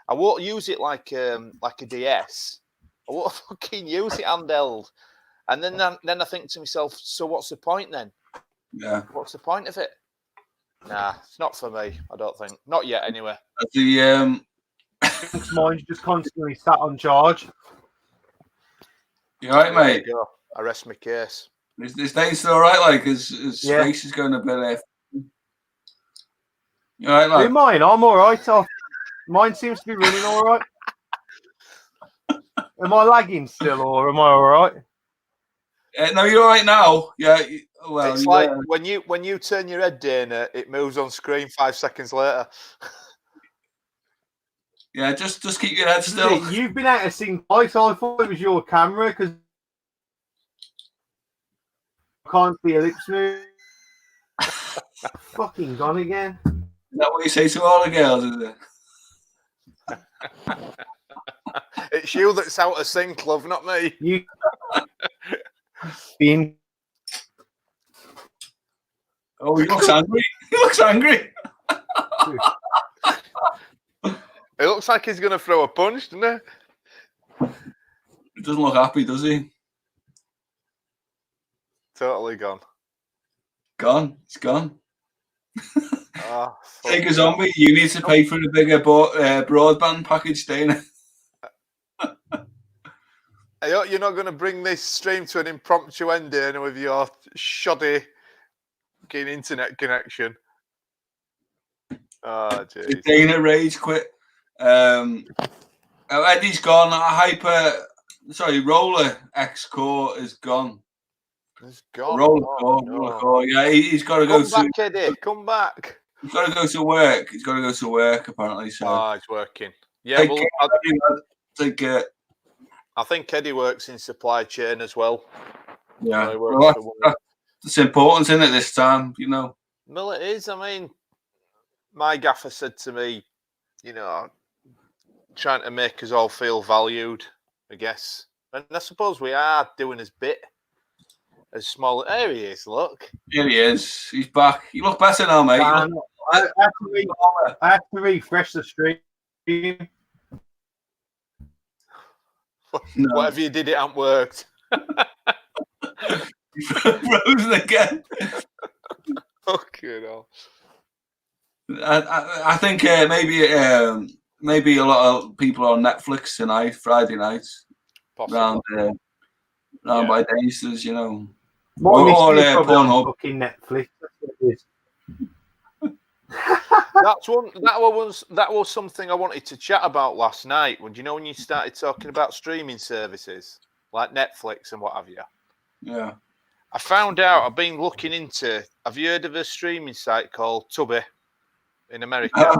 Speaker 2: I won't use it like a DS. I won't fucking use it handheld. And then I think to myself, so what's the point then?
Speaker 3: Yeah.
Speaker 2: What's the point of it? Nah, it's not for me. I don't think. Not yet, anyway.
Speaker 1: Mine's just constantly sat on charge.
Speaker 3: You all right, mate?
Speaker 2: Go. I rest my case.
Speaker 3: This day's still all right, like, as space is going a bit. You all right, like?
Speaker 1: Mine, I'm all right. Mine seems to be running all right. Am I lagging still, or am I all right?
Speaker 3: No, you're all right now. Yeah. Well,
Speaker 2: it's like when you turn your head, Dana, it moves on screen 5 seconds later.
Speaker 3: Yeah, just keep your head still.
Speaker 1: You've been out of sync twice. I thought it was your camera because I can't see your lips move. Fucking gone again.
Speaker 3: Is that what you say to all the girls, is it?
Speaker 2: It's you that's out of sync, love, not me.
Speaker 1: You being.
Speaker 3: Oh, he looks angry. He looks angry.
Speaker 2: It looks like he's going to throw a punch, doesn't he?
Speaker 3: He doesn't look happy, does he?
Speaker 2: Totally gone.
Speaker 3: Gone. It's gone.
Speaker 2: Oh,
Speaker 3: take a zombie. You need to pay for the bigger broadband package, Dana.
Speaker 2: You're not going to bring this stream to an impromptu end, Dana, with your shoddy internet connection. Oh, jeez.
Speaker 3: Dana rage quit. Eddie's gone. Roller X Core is gone.
Speaker 2: It's gone.
Speaker 3: Roller Core. Yeah, he's got to go.
Speaker 2: Come back, Eddie. Come back.
Speaker 3: He's got to go to work. He's got to go to work, apparently. So.
Speaker 2: Oh, it's working. Yeah, I think Eddie works in supply chain as well.
Speaker 3: Yeah, it's important, isn't it, this time, you know?
Speaker 2: Well, it is. I mean, my gaffer said to me, trying to make us all feel valued, I guess. And I suppose we are doing his bit. as small. There he is. Look.
Speaker 3: Here he is. He's back. You look better now, mate.
Speaker 1: I have to refresh the stream.
Speaker 3: No.
Speaker 2: Whatever you did, it hasn't worked.
Speaker 3: Frozen again.
Speaker 2: Fucking hell.
Speaker 3: I think maybe a lot of people on Netflix tonight, Friday night, round by Daysters, you know.
Speaker 1: What
Speaker 3: or
Speaker 1: probably on
Speaker 3: Pornhub.
Speaker 1: fucking Netflix.
Speaker 2: That was something I wanted to chat about last night. When when you started talking about streaming services like Netflix and what have you?
Speaker 3: Yeah.
Speaker 2: I found out. I've been looking into. Have you heard of a streaming site called Tubi in America?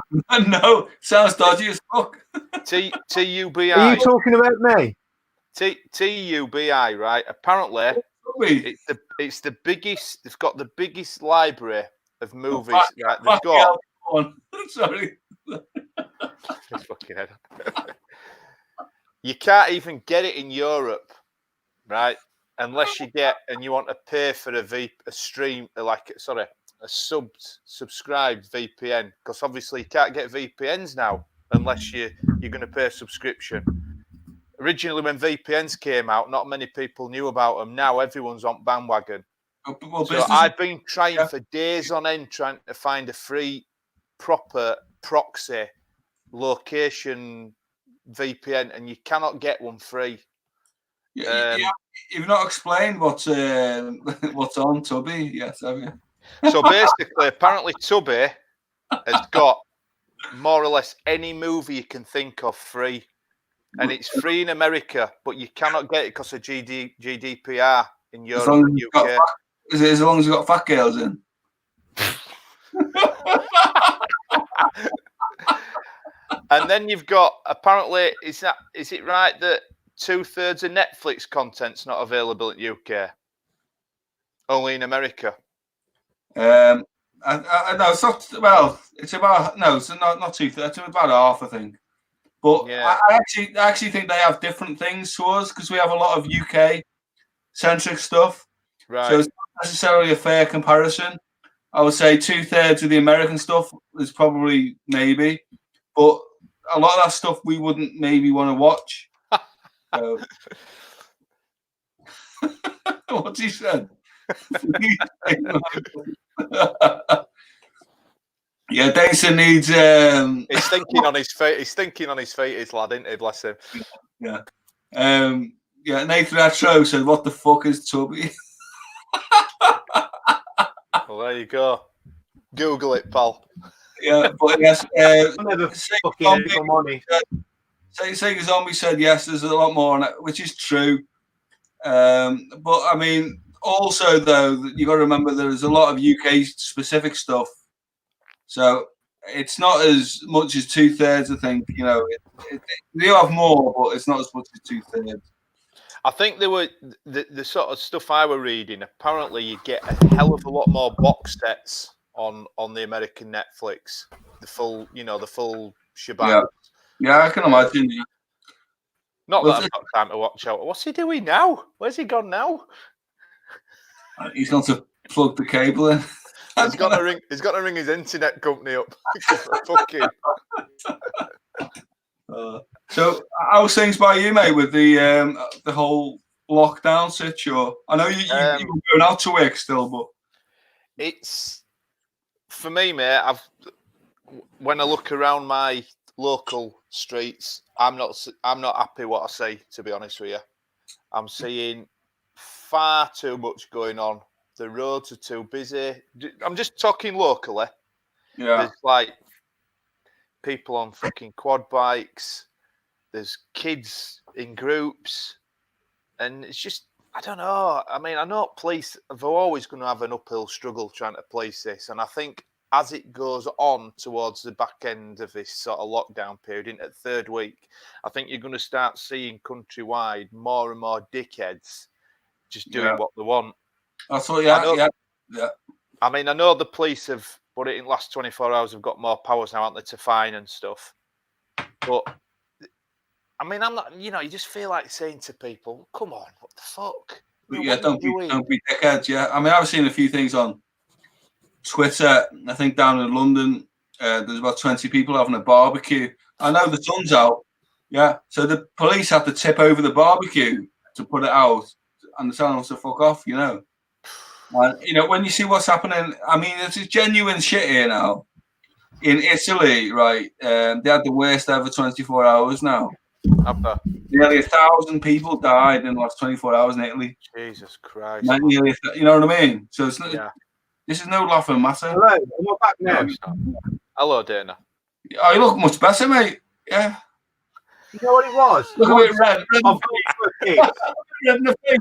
Speaker 3: No, sounds dodgy as fuck.
Speaker 2: TUBI.
Speaker 1: Are you talking about me?
Speaker 2: TUBI, right? Apparently, it's the biggest. They've got the biggest library of movies. Right? They've got.
Speaker 3: Sorry.
Speaker 2: Fucking head. You can't even get it in Europe, right? Unless you want to pay for a subscribed VPN, because obviously you can't get VPNs now unless you're going to pay a subscription. Originally, when VPNs came out, not many people knew about them. Now everyone's on bandwagon. So I've been trying for days on end trying to find a free, proper proxy location VPN, and you cannot get one free.
Speaker 3: You've not explained what's on Tubi yet, have you?
Speaker 2: So basically, apparently Tubi has got more or less any movie you can think of free. And it's free in America, but you cannot get it because of GDPR in Europe and UK.
Speaker 3: Is it as long as you've got fat girls in?
Speaker 2: And then you've got, apparently, is it right that 2/3 of Netflix content's not available in UK? Only in America?
Speaker 3: No, it's not. Well, it's about it's not 2/3. It's about half, I think. But yeah. I actually think they have different things to us because we have a lot of UK centric stuff.
Speaker 2: Right.
Speaker 3: So it's not necessarily a fair comparison. I would say 2/3 of the American stuff is probably maybe, but a lot of that stuff we wouldn't maybe want to watch. So. What's he said? Yeah, Dyson needs.
Speaker 2: He's thinking on his feet. He's thinking on his feet. His lad, isn't he? Bless him.
Speaker 3: Yeah. Nathan Atro said, "What the fuck is Tubi?"
Speaker 2: Well, there you go. Google it, pal.
Speaker 3: Yeah, but yes. Sega Zombie said yes. There's a lot more on it, which is true. But I mean, also though, you got to remember there's a lot of UK specific stuff. So it's not as much as 2/3. I think they have more, but it's not as much as 2/3.
Speaker 2: I think there were the sort of stuff I were reading. Apparently, you get a hell of a lot more box sets on the American Netflix. The full shebang.
Speaker 3: Yeah, I can imagine.
Speaker 2: Not that I've got time to watch out. What's he doing now? Where's he gone now?
Speaker 3: He's not to plug the cable in.
Speaker 2: He's got to ring his internet company up. Fucking.
Speaker 3: So, how's things by you, mate, with the whole lockdown situation? I know you're going out to work still, but
Speaker 2: it's for me, mate. When I look around my local streets, I'm not happy what I see. To be honest with you, I'm seeing far too much going on. The roads are too busy. I'm just talking locally.
Speaker 3: Yeah.
Speaker 2: There's like people on fucking quad bikes. There's kids in groups. And it's just, I don't know. I mean, I know police are always going to have an uphill struggle trying to police this. And I think as it goes on towards the back end of this sort of lockdown period, into the third week, I think you're going to start seeing countrywide more and more dickheads just doing what they want.
Speaker 3: That's what, yeah.
Speaker 2: I mean, I know the police have, but in the last 24 hours, have got more powers now, aren't they, to fine and stuff. But, I mean, I'm not, you just feel like saying to people, come on, what the fuck?
Speaker 3: But yeah, don't be dickheads. Yeah, I mean, I've seen a few things on Twitter. I think down in London, there's about 20 people having a barbecue. I know the sun's out. Yeah, so the police have to tip over the barbecue to put it out and tell them to fuck off. You know, when you see what's happening, I mean, it's genuine shit here now. In Italy, right? They had the worst ever 24 hours now. Nearly 1,000 people died in the last 24 hours in Italy.
Speaker 2: Jesus Christ.
Speaker 3: Nearly, you know what I mean? So it's not, this is no laughing matter.
Speaker 1: Hello, am I back now?
Speaker 2: Hello, Dana.
Speaker 3: Oh, you look much better, mate. Yeah.
Speaker 1: You know what it was?
Speaker 3: Look at it, red in the face.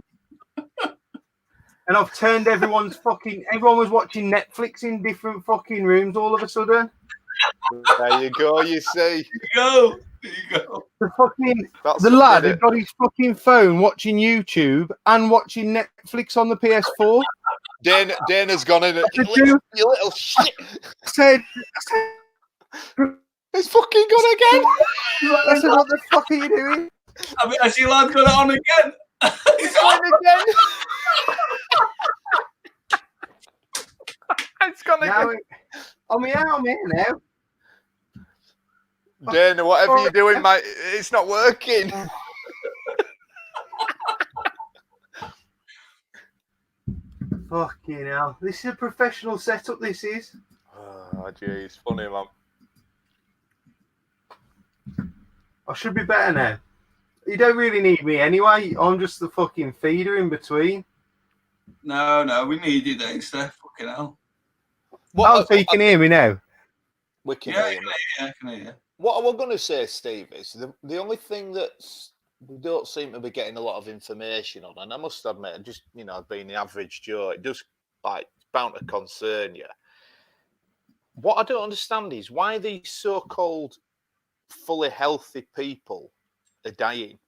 Speaker 1: And I've turned everyone was watching Netflix in different fucking rooms all of a sudden.
Speaker 2: There you go, you see.
Speaker 3: There you go.
Speaker 1: The lad had got his fucking phone watching YouTube and watching Netflix on the PS4.
Speaker 2: Dana's gone in. You little shit.
Speaker 1: I said,
Speaker 2: it's fucking gone again.
Speaker 1: I said, what the fuck are you doing?
Speaker 3: I mean, has your lad got it on again?
Speaker 2: He's on again. It's gone again.
Speaker 1: I'm here now.
Speaker 2: Dana, whatever you're doing, mate, it's not working.
Speaker 1: Fucking hell. This is a professional setup, this is.
Speaker 2: Oh, jeez. Funny, man.
Speaker 1: I should be better now. You don't really need me anyway. I'm just the fucking feeder in between.
Speaker 3: No, we need you, Dave. Fucking hell.
Speaker 1: So you can hear me now?
Speaker 2: We can
Speaker 3: hear
Speaker 2: you.
Speaker 3: I can hear you.
Speaker 2: What I was going to say, Steve, is the only thing that we don't seem to be getting a lot of information on, and I must admit, just, being the average Joe, it does, bound to concern you. What I don't understand is why these so-called fully healthy people are dying,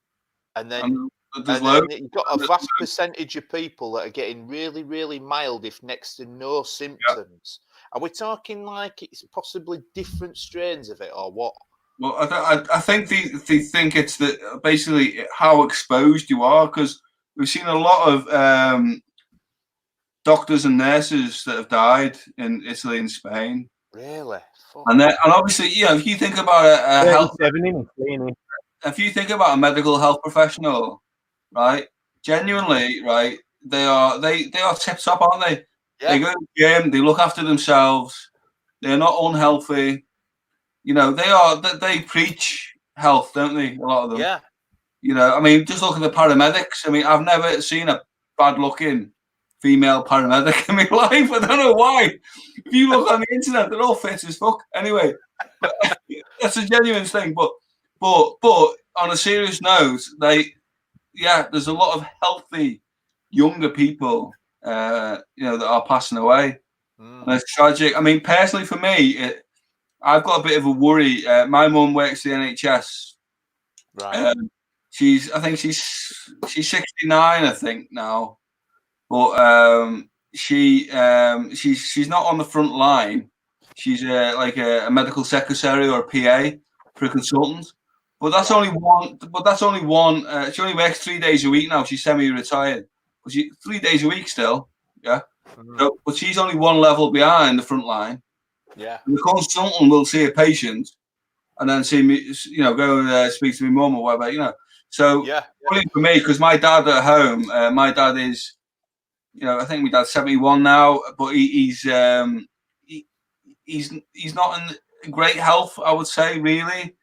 Speaker 2: and then you've got a vast percentage of people that are getting really, really mild, if next to no symptoms. Are we talking like it's possibly different strains of it, or what?
Speaker 3: Well, I think they think it's basically how exposed you are, because we've seen a lot of doctors and nurses that have died in Italy and Spain.
Speaker 2: Really?
Speaker 3: And obviously, if you think about if you think about a medical health professional, right? Genuinely, right? They are tip top, aren't they? Yeah. They go to the gym. They look after themselves. They're not unhealthy. They preach health, don't they? A lot of them.
Speaker 2: Yeah.
Speaker 3: I mean, just look at the paramedics. I mean, I've never seen a bad-looking female paramedic in my life. I don't know why. If you look on the internet, they're all fit as fuck. Anyway, that's a genuine thing. But on a serious note, there's a lot of healthy younger people, that are passing away. And it's tragic. I mean, personally, for me, I've got a bit of a worry. My mum works at the NHS.
Speaker 2: Right.
Speaker 3: She's 69, I think now, but she's not on the front line. She's like a medical secretary or a PA for a consultant. But that's only one. She only works 3 days a week now. She's semi-retired, but 3 days a week still. Yeah. So, but she's only one level behind the front line.
Speaker 2: Yeah.
Speaker 3: And the consultant will see a patient and then see me, go and speak to my mum or whatever, So for me, because my dad at home, my dad is, I think my dad's 71 now, but he's not in great health, I would say, really.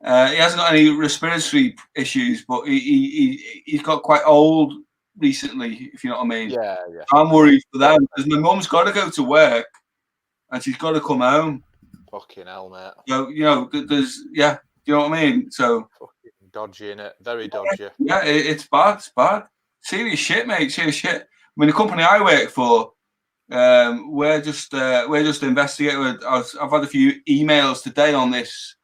Speaker 3: He hasn't got any respiratory issues, but he's got quite old recently, if you know what I mean.
Speaker 2: Yeah.
Speaker 3: I'm worried for them because my mum's got to go to work and she's got to come home.
Speaker 2: Fucking hell, mate.
Speaker 3: So, there's, do you know what I mean? So
Speaker 2: fucking dodgy, innit? Very dodgy.
Speaker 3: Yeah, it's bad. It's bad. Serious shit, mate. Serious shit. I mean, the company I work for, we're just investigating. I've had a few emails today on this.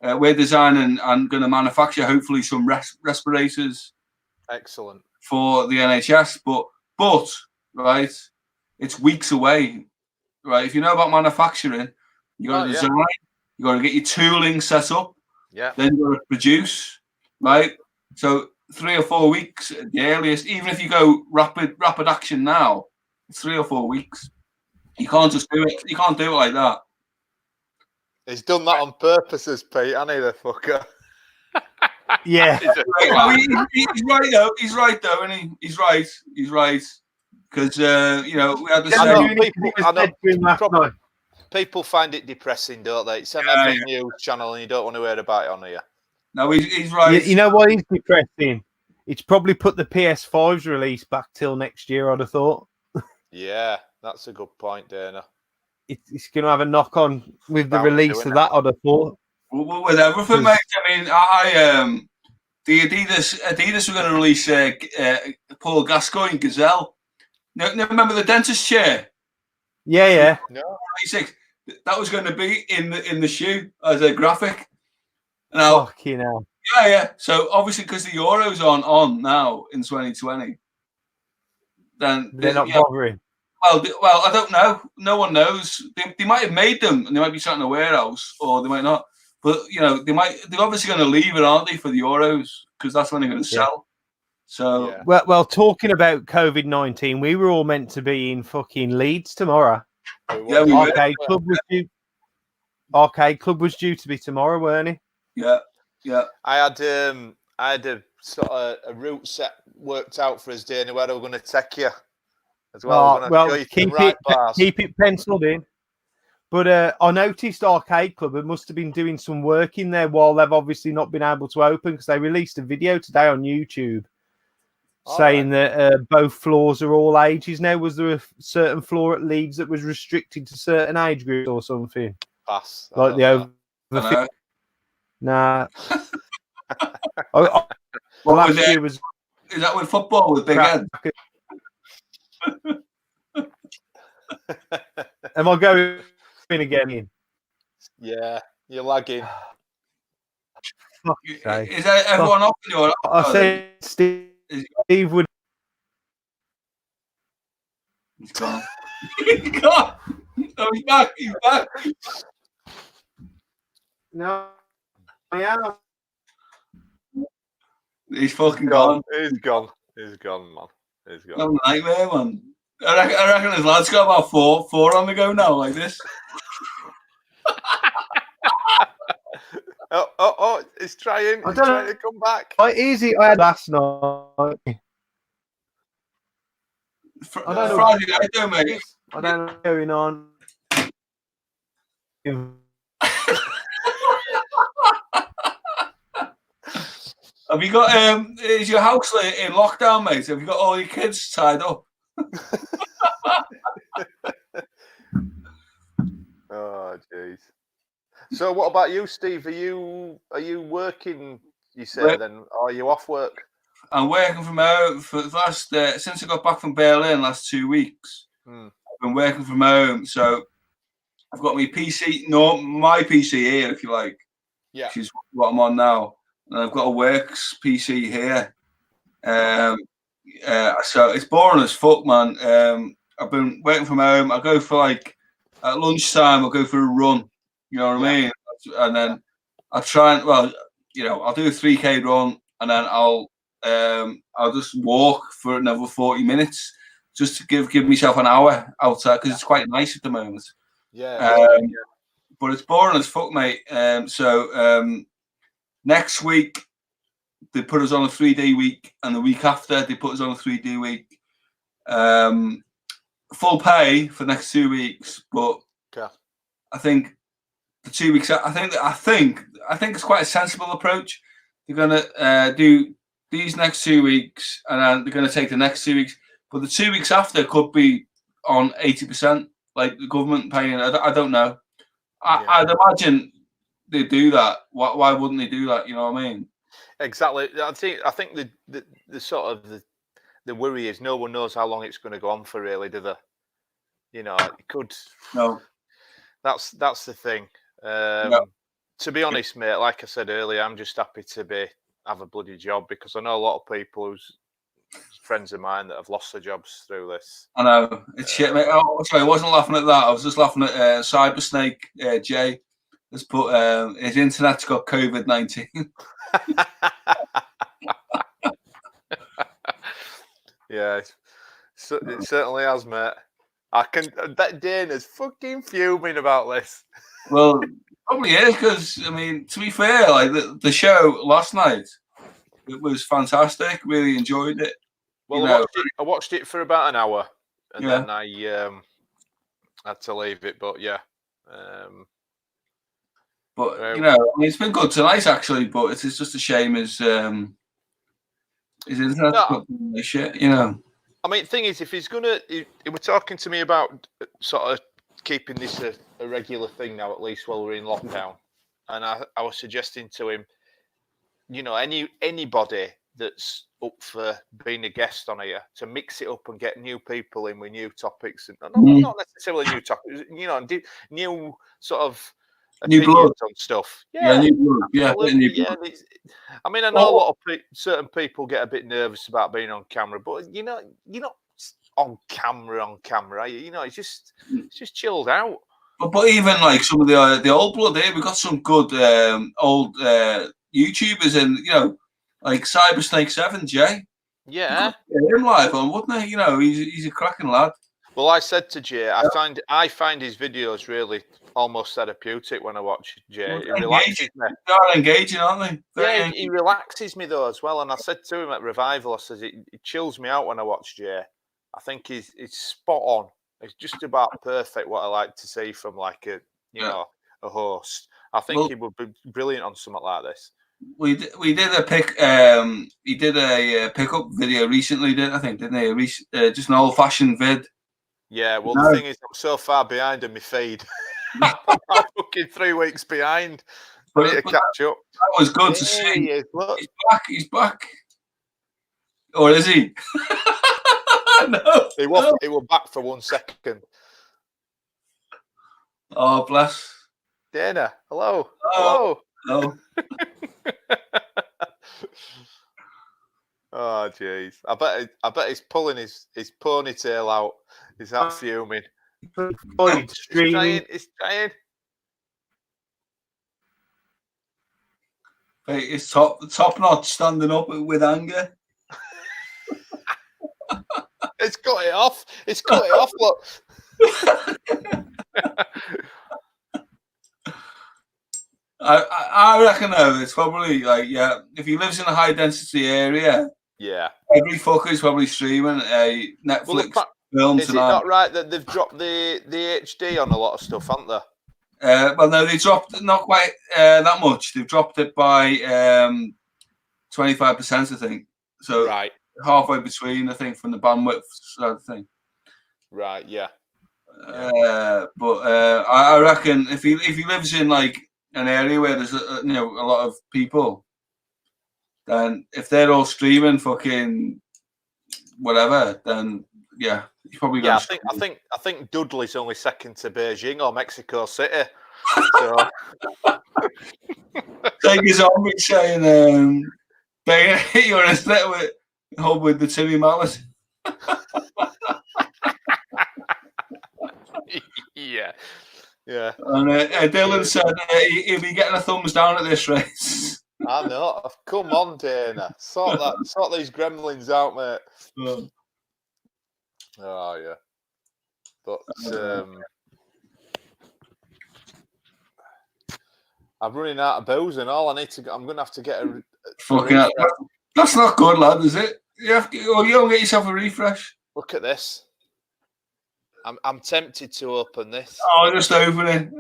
Speaker 3: We're designing and going to manufacture, hopefully, some respirators.
Speaker 2: Excellent.
Speaker 3: For the NHS, but right, it's weeks away. Right, if you know about manufacturing, you got to design, you got to get your tooling set up.
Speaker 2: Yeah.
Speaker 3: Then you got to produce. Right. So 3 or 4 weeks at the earliest. Even if you go rapid action now, it's 3 or 4 weeks. You can't just do it. You can't do it like that.
Speaker 2: He's done that on purpose, as Pete, hasn't he, the fucker?
Speaker 1: Yeah.
Speaker 3: He's right though. He's right though, and he's right. He's right because we had the same.
Speaker 2: People find it depressing, don't they? It's an big news channel, and you don't want to hear about it on here.
Speaker 3: No, he's right.
Speaker 1: You know what is depressing? It's probably put the PS5's release back till next year. I'd have thought.
Speaker 2: Yeah, that's a good point, Dana.
Speaker 1: It's going to have a knock on with the release of that. I'd have thought.
Speaker 3: Well, with everything, mate. I mean, the Adidas were going to release Paul Gascoigne Gazelle. No, remember the dentist chair?
Speaker 1: Yeah.
Speaker 2: No.
Speaker 3: That was going to be in the shoe as a graphic. Now,
Speaker 1: fucking hell.
Speaker 3: Yeah. So obviously, because the Euros on now in 2020, then
Speaker 1: they're not bothering.
Speaker 3: Well, I don't know. No one knows. They might have made them, and they might be sat in a warehouse, or they might not. But they're obviously going to leave it, aren't they, for the Euros? Because that's when they're going to sell. So
Speaker 1: well, talking about COVID-19, we were all meant to be in fucking Leeds tomorrow.
Speaker 3: Yeah,
Speaker 1: Arcade Club was due to be tomorrow, weren't it?
Speaker 3: Yeah.
Speaker 2: I had a sort of a route set worked out for us, Dana, where we're going to take you as well.
Speaker 1: Keep it penciled in. But I noticed Arcade Club must have been doing some work in there while they've obviously not been able to open, because they released a video today on YouTube saying that both floors are all ages now. Was there a certain floor at Leeds that was restricted to certain age groups or something?
Speaker 2: Pass.
Speaker 1: Like the over. Nah. Last year was.
Speaker 3: Is that with football with big head?
Speaker 1: Am I going again?
Speaker 2: Yeah, you're lagging.
Speaker 3: Is that everyone off in your?
Speaker 1: I said Steve would.
Speaker 3: He's gone. He's gone. No, he's back. He's back.
Speaker 1: No, I am.
Speaker 3: He's fucking gone.
Speaker 2: He's gone, man. He's gone.
Speaker 3: I'm a nightmare, man. I reckon his lad's got about four on the go now, like this.
Speaker 2: Oh! He's trying. He's trying to come back.
Speaker 1: How easy I had last night.
Speaker 3: I don't know. Friday night, though, mate.
Speaker 1: I don't know what's going on.
Speaker 3: Have you got is your house in lockdown, mate? Have you got all your kids tied up?
Speaker 2: Oh jeez. So what about you, Steve? Are you working, you say, then, or are you off work?
Speaker 3: I'm working from home for the last since I got back from Berlin last 2 weeks. I've been working from home, so I've got my PC, my PC here, if you like.
Speaker 2: Yeah.
Speaker 3: Which is what I'm on now. And I've got a works PC here. So it's boring as fuck, man. I've been working from home. I go for at lunchtime, I'll go for a run. You know what I mean? And then I'll try and, I'll do a 3K run, and then I'll just walk for another 40 minutes just to give myself an hour outside, because it's quite nice at the moment. But it's boring as fuck, mate. So next week they put us on a 3-day week, and the week after they put us on a 3-day week. Full pay for the next 2 weeks, but I think the 2 weeks. I think it's quite a sensible approach. They're gonna do these next 2 weeks, and then they're gonna take the next 2 weeks. But the 2 weeks after could be on 80%, like the government paying. I don't know. I'd imagine they do that. Why wouldn't they do that? You know what I mean?
Speaker 2: Exactly. I think the sort of the worry is no one knows how long it's going to go on for, really, do they? You know, it could.
Speaker 3: No.
Speaker 2: That's the thing. To be honest, mate, like I said earlier, I'm just happy to have a bloody job, because I know a lot of people who's friends of mine that have lost their jobs through this.
Speaker 3: I know, it's shit, mate. Oh, sorry, I wasn't laughing at that. I was just laughing at Cybersnake Jay has put his internet's got COVID-19.
Speaker 2: Yeah, it certainly has, mate. I can bet Dana's fucking fuming about this.
Speaker 3: Well, probably is because I mean, to be fair, like the show last night, it was fantastic. Really enjoyed it.
Speaker 2: Well, I watched it for about an hour, and then I had to leave it. But yeah,
Speaker 3: but I mean, it's been good tonight actually. But it's just a shame his internet shit.
Speaker 2: I mean, the thing is, if he's gonna, he was talking to me about sort of keeping this a regular thing now, at least while we're in lockdown, and I was suggesting to him, anybody that's up for being a guest on here to mix it up and get new people in with new topics, and not necessarily new topics, new sort of opinions on stuff. Yeah,
Speaker 3: new blood. Yeah.
Speaker 2: I mean, I know a lot of certain people get a bit nervous about being on camera, but you're not on camera, are you? It's just chilled out.
Speaker 3: But even like some of the old blood here, we've got some good old YouTubers, and like Cybersnake7 Jay.
Speaker 2: Yeah,
Speaker 3: him live on, wouldn't he? He's a cracking lad.
Speaker 2: Well, I said to Jay, I find his videos really almost therapeutic when I watch Jay.
Speaker 3: Well,
Speaker 2: it relaxes me.
Speaker 3: They're engaging, aren't they?
Speaker 2: He relaxes me though as well. And I said to him at Revival, I said it chills me out when I watch Jay. I think he's spot on. It's just about perfect what I like to see from like a host. I think he would be brilliant on something like this.
Speaker 3: We did a he did a pickup video recently, didn't he? Just an old fashioned vid.
Speaker 2: Yeah, well, the thing is, I'm so far behind in my feed. I'm fucking 3 weeks behind. I need to catch up.
Speaker 3: That was good to see. He's back. Or is he? No.
Speaker 2: He was back for 1 second.
Speaker 3: Oh, bless.
Speaker 2: Dana, hello.
Speaker 3: Hello.
Speaker 2: Oh, jeez. I bet he's pulling his ponytail out. He's that fuming. He's trying.
Speaker 3: Hey, it's top knot standing up with anger.
Speaker 2: It's got it off. Look.
Speaker 3: I reckon though, it's probably like if he lives in a high density area, every fucker's probably streaming a Netflix film tonight.
Speaker 2: Is it not right that they've dropped the HD on a lot of stuff, haven't they?
Speaker 3: Well, no, they dropped not quite that much. They've dropped it by 25%, I think. So halfway between, I think, from the bandwidth side of thing.
Speaker 2: Right. Yeah.
Speaker 3: But I reckon if he lives in like an area where there's a lot of people, then if they're all streaming fucking whatever, then he's probably
Speaker 2: I think Dudley's only second to Beijing or Mexico City. So
Speaker 3: take his on with saying you're in a set with the Timmy Malice.
Speaker 2: Yeah.
Speaker 3: And Dylan said he'll be getting a thumbs down at this race.
Speaker 2: I know. Come on, Dana. Sort these gremlins out, mate. Oh yeah. But I'm running out of booze and all. I'm gonna have to get a
Speaker 3: fucking. That's not good, lad, is it? You don't get yourself a refresh.
Speaker 2: Look at this. I'm tempted to open this.
Speaker 3: Oh, just open it.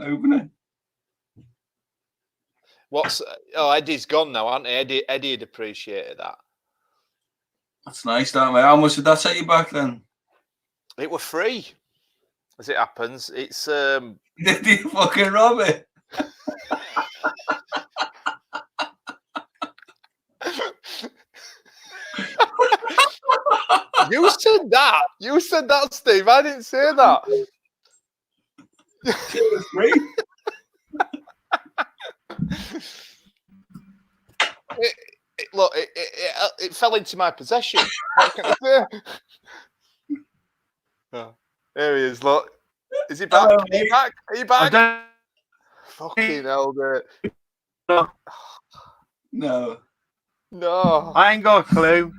Speaker 2: Eddie's gone now, hasn't he? Eddie had appreciated that.
Speaker 3: That's nice, that mate. How much did that set you back then?
Speaker 2: It was free, as it happens. It's
Speaker 3: Did you fucking rob it?
Speaker 2: You said that. You said that, Steve. I didn't say that.
Speaker 3: It was free.
Speaker 2: It fell into my possession. What can I say? Oh, there he is. Look, is he back? Are you back? Fucking hell, mate.
Speaker 3: No.
Speaker 1: I ain't got a clue.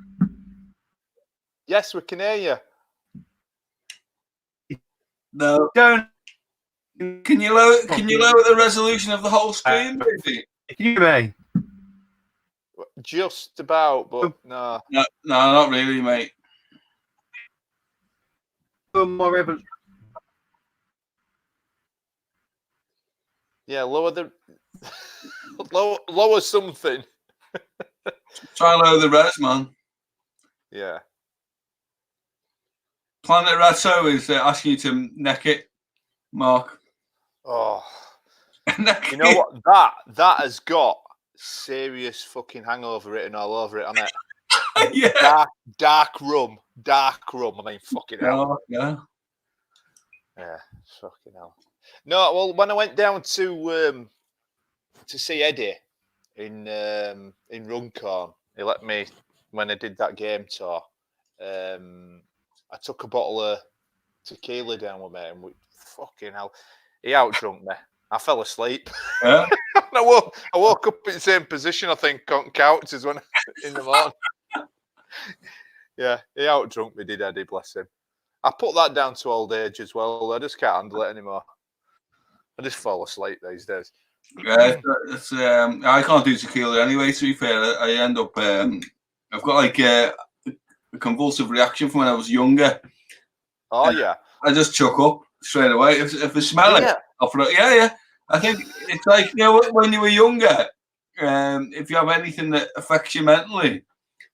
Speaker 2: Yes, we can hear you.
Speaker 3: No.
Speaker 1: Don't.
Speaker 3: Can you lower the resolution of the whole screen, maybe?
Speaker 1: Can you hear me?
Speaker 2: Just about, but no.
Speaker 3: No, not really, mate.
Speaker 2: Yeah, lower the lower something.
Speaker 3: Try and lower the res, man.
Speaker 2: Yeah.
Speaker 3: Planet Ratto is asking you to neck it, Mark.
Speaker 2: Oh,
Speaker 3: Neck
Speaker 2: you know
Speaker 3: it.
Speaker 2: what? That has got serious fucking hangover written all over it, hasn't it?
Speaker 3: Yeah.
Speaker 2: Dark rum. I mean, fucking hell.
Speaker 3: Yeah.
Speaker 2: Yeah, fucking hell. No, well, when I went down to see Eddie in Runcorn, he let me when I did that game tour. I took a bottle of tequila down with me, and fucking hell, he outdrunk me. I fell asleep.
Speaker 3: Yeah.
Speaker 2: I woke up in the same position, I think, on couch as when in the morning. Yeah, he outdrunk me, did Eddie, bless him. I put that down to old age as well. I just can't handle it anymore. I just fall asleep these days.
Speaker 3: Yeah, I can't do tequila anyway. To be fair, I end up. I've got like a convulsive reaction from when I was younger.
Speaker 2: Oh yeah.
Speaker 3: I just chuck up straight away. If I smell it, I'll throw it. Yeah. I think it's like, you know, when you were younger, if you have anything that affects you mentally,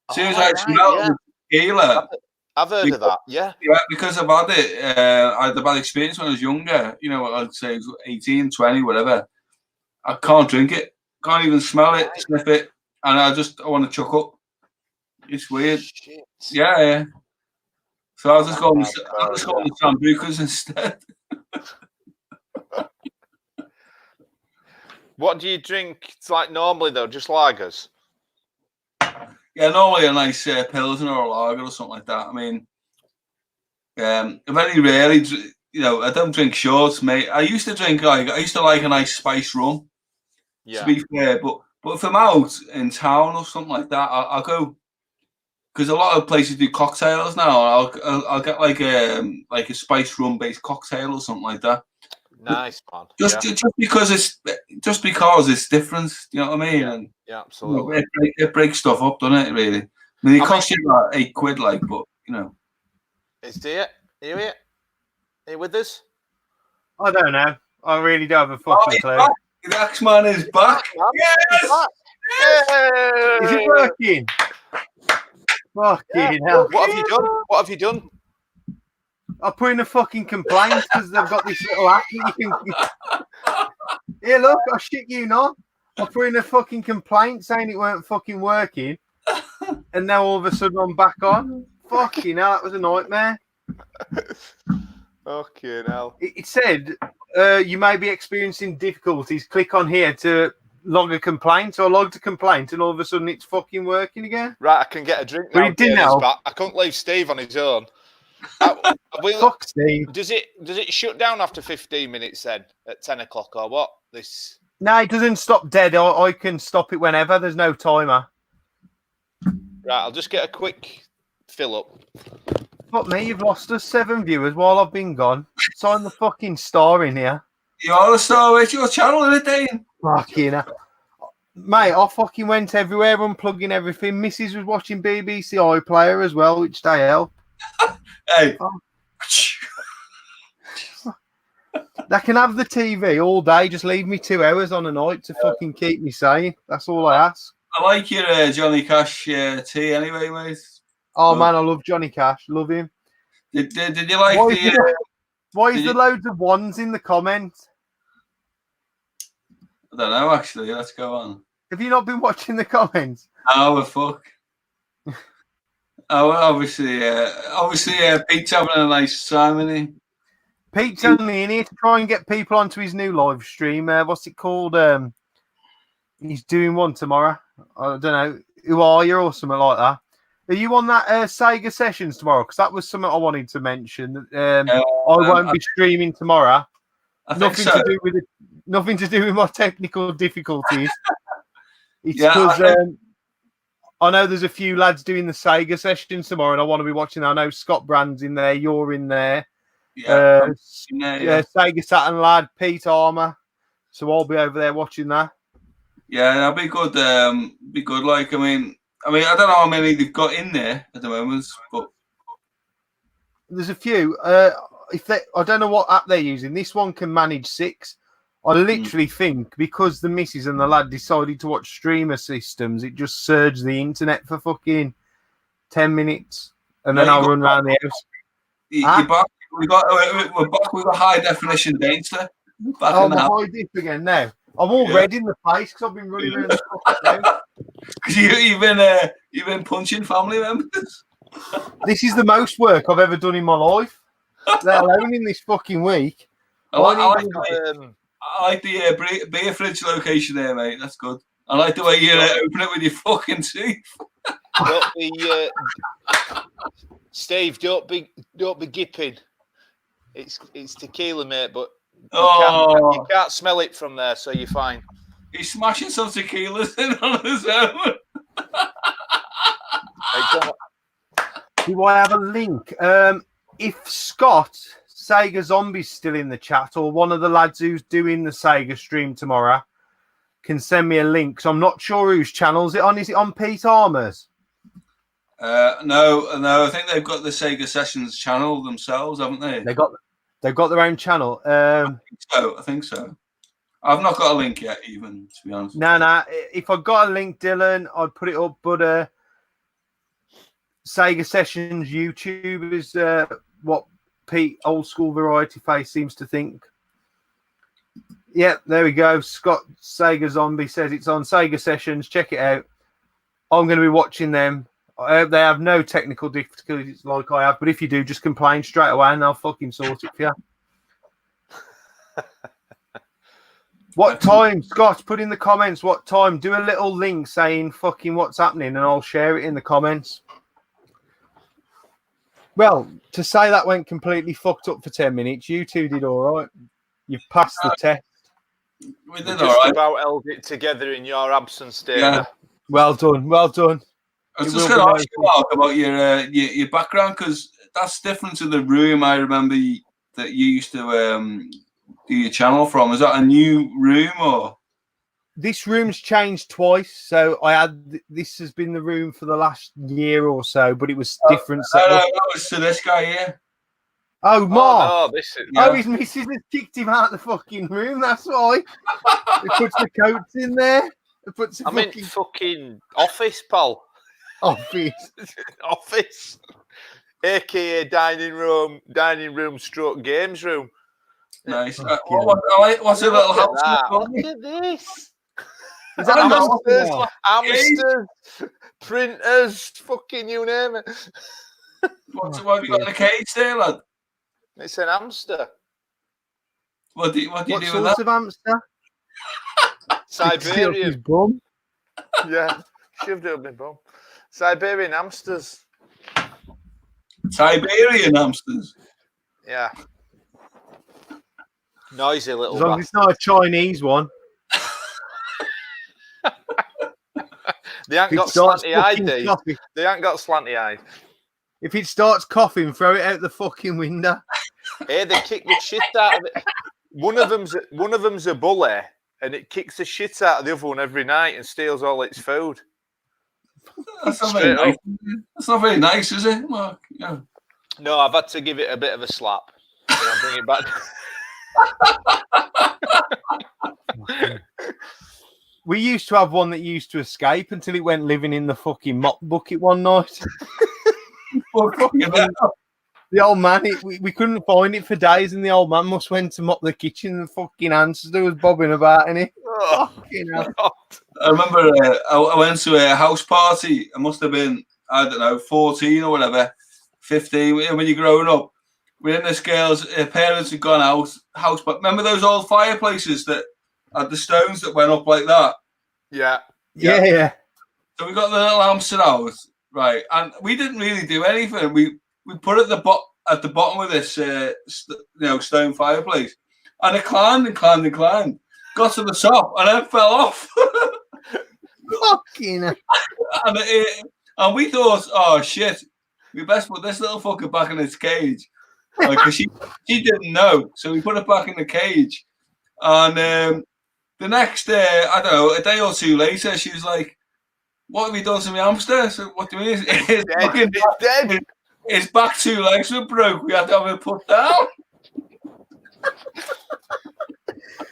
Speaker 3: as soon as I smell the tequila,
Speaker 2: I've heard of that. Yeah,
Speaker 3: because I've had it. I had a bad experience when I was younger. You know, I'd say 18, 20, whatever. I can't drink it. Can't even smell it, sniff it, and I want to chuck up. It's weird.
Speaker 2: Shit.
Speaker 3: Yeah. So I'll just go on the Sambucas instead.
Speaker 2: What do you drink? It's like normally though, just lagers.
Speaker 3: Yeah, normally a nice Pilsner or a lager or something like that. I mean, very rarely, you know, I don't drink shorts, mate. I used to like a nice spice rum.
Speaker 2: Yeah.
Speaker 3: To be fair, but if I'm out in town or something like that, I'll go, because a lot of places do cocktails now. I'll get like a spice rum based cocktail or something like that.
Speaker 2: Nice, man.
Speaker 3: Just because it's different. You know what I mean?
Speaker 2: Yeah, absolutely.
Speaker 3: You know, it breaks stuff up, doesn't it? Really. I mean, it costs you about £8, like, but you know.
Speaker 2: Is it? Are you here? Are you with us?
Speaker 1: I don't know. I really don't have a fucking clue.
Speaker 3: Back. The Axeman is back. Yes!
Speaker 1: Is it working? Fucking hell.
Speaker 2: What have you done?
Speaker 1: I put in a fucking complaint because they've got this little app that you can. Here, look, I shit you not. I put in a fucking complaint saying it weren't fucking working, and now all of a sudden I'm back on. Fucking hell, that was a nightmare.
Speaker 2: Fucking hell.
Speaker 1: It said you may be experiencing difficulties. Click on here to log a complaint. So I logged a complaint, and all of a sudden it's fucking working again.
Speaker 2: Right, I can get a drink now.
Speaker 1: But it didn't help.
Speaker 2: I couldn't leave Steve on his own.
Speaker 1: Fuck Steve.
Speaker 2: Does it shut down after 15 minutes then at 10 o'clock or what?
Speaker 1: No, it doesn't stop dead. I can stop it whenever. There's no timer.
Speaker 2: Right, I'll just get a quick fill up.
Speaker 1: Fuck me, you've lost us 7 viewers while I've been gone. Sign the fucking star in here.
Speaker 3: You are the star. It's your channel, isn't it, Dane?
Speaker 1: Fucking hell. Mate, I fucking went everywhere, unplugging everything. Mrs. was watching BBC iPlayer as well, which they help.
Speaker 3: Hey.
Speaker 1: They can have the TV all day. Just leave me 2 hours on a night to fucking keep me sane. That's all I ask.
Speaker 3: I like your Johnny Cash tea anyway, mate.
Speaker 1: Oh, man, I love Johnny Cash. Love him.
Speaker 3: Did you like
Speaker 1: why is there loads of ones in the comments?
Speaker 3: I don't know, actually. Let's go on.
Speaker 1: Have you not been watching the comments?
Speaker 3: Oh, well, fuck. Obviously, Pete's having a nice time, isn't he?
Speaker 1: Pete's only in here to try and get people onto his new live stream. What's it called? He's doing one tomorrow. I don't know. Who are you or something like that? Are you on that Sega Sessions tomorrow? Because that was something I wanted to mention. I won't be streaming tomorrow. Nothing to do with my technical difficulties. It's because I know there's a few lads doing the Sega session tomorrow, and I want to be watching. I know Scott Brand's in there. You're in there.
Speaker 3: Yeah, in there, yeah.
Speaker 1: Sega Saturn lad, Pete Armour. So I'll be over there watching that.
Speaker 3: Yeah, that'll be good. Be good. Like, I mean, I don't know how many they've got in there at the moment, but
Speaker 1: there's a few. I don't know what app they're using. This one can manage 6. I literally think because the missus and the lad decided to watch streamer systems, it just surged the internet for fucking 10 minutes, and then I'll run around the house.
Speaker 3: You're back. We're back with a high definition data.
Speaker 1: I'm high dip again now. I'm all red in the face because I've been running around the fucking house.
Speaker 3: Because you've been punching family members.
Speaker 1: This is the most work I've ever done in my life, let alone in this fucking week.
Speaker 3: I like the beer fridge location there, mate. That's good. I like the way you open it with your fucking teeth.
Speaker 2: Don't be, Steve. Don't be gipping. It's tequila, mate. But you can't smell it from there, so you're fine.
Speaker 3: He's smashing some tequilas in on his own.
Speaker 1: Do I have a link? If Scott Sega Zombie's still in the chat, or one of the lads who's doing the Sega stream tomorrow, can send me a link. So I'm not sure whose channel is it on. Is it on Pete Armour's?
Speaker 3: No. I think they've got the Sega Sessions channel themselves, haven't they?
Speaker 1: They've got their own channel.
Speaker 3: I think so. I've not got a link yet, even, to be honest.
Speaker 1: No. If I got a link, Dylan, I'd put it up. But Sega Sessions YouTube is what Pete Old School Variety Face seems to think. Yeah, there we go. Scott Sega Zombie says it's on Sega Sessions. Check it out. I'm going to be watching them. I hope they have no technical difficulties like I have. But if you do, just complain straight away and I'll fucking sort it for you. What time, Scott? Put in the comments what time. Do a little link saying fucking what's happening and I'll share it in the comments. Well, to say that went completely fucked up for 10 minutes, you two did all right. You've passed the test.
Speaker 2: We did all right. About held it together in your absence, David.
Speaker 1: Yeah. Well done.
Speaker 3: I was just going to ask you, Mark, about your background, because that's different to the room I remember that you used to do your channel from. Is that a new room or?
Speaker 1: This room's changed twice, so this has been the room for the last year or so, but it was different.
Speaker 3: No, that was to this guy here.
Speaker 1: Oh, Mark!
Speaker 2: Oh, no, this is, yeah.
Speaker 1: His missus has kicked him out of the fucking room. That's why. He puts the coats in there.
Speaker 2: Fucking office, pal.
Speaker 1: Office,
Speaker 2: aka dining room, stroke games room.
Speaker 3: Nice. What's a little house?
Speaker 2: Look at this. Is that hamsters, printers, fucking you name it.
Speaker 3: What have you got in the cage there, lad?
Speaker 2: It's an hamster.
Speaker 3: What do you do with that?
Speaker 1: What sort of hamster?
Speaker 2: Siberian.
Speaker 1: Bum.
Speaker 2: Yeah, shoved it up my bum. Siberian hamsters.
Speaker 3: Siberian hamsters?
Speaker 2: Yeah. Noisy little.
Speaker 1: As long as it's not a Chinese one.
Speaker 2: They ain't got slanty eyed. They ain't got slanty eyed.
Speaker 1: If it starts coughing, throw it out the fucking window.
Speaker 2: Hey, they kick the shit out of it. One of them's a bully, and it kicks the shit out of the other one every night and steals all its food.
Speaker 3: That's not very nice. That's not very nice, is it, Mark? Yeah.
Speaker 2: No, I've had to give it a bit of a slap. And I'll bring it back.
Speaker 1: We used to have one that used to escape until it went living in the fucking mop bucket one night. The old man, we couldn't find it for days, and the old man must went to mop the kitchen, and the fucking hamster was bobbing about in it.
Speaker 3: I remember I went to a house party. I must have been, 14 or whatever, 15. When you're growing up, we're in this girl's parents had gone out house. But remember those old fireplaces that had the stones that went up like that?
Speaker 2: Yeah.
Speaker 3: So we got the little hamster out, right? And we didn't really do anything. We put it at the bottom of this stone fireplace, and it climbed and climbed and climbed. Got to the top and then fell off.
Speaker 1: Fucking.
Speaker 3: And we thought, oh shit, we best put this little fucker back in its cage. Because she didn't know. So we put it back in the cage. And the next, I don't know, a day or two later, she was like, what have you done to my hamster? So what do you mean? It's dead. His back 2 legs were broke. We had to have it put down.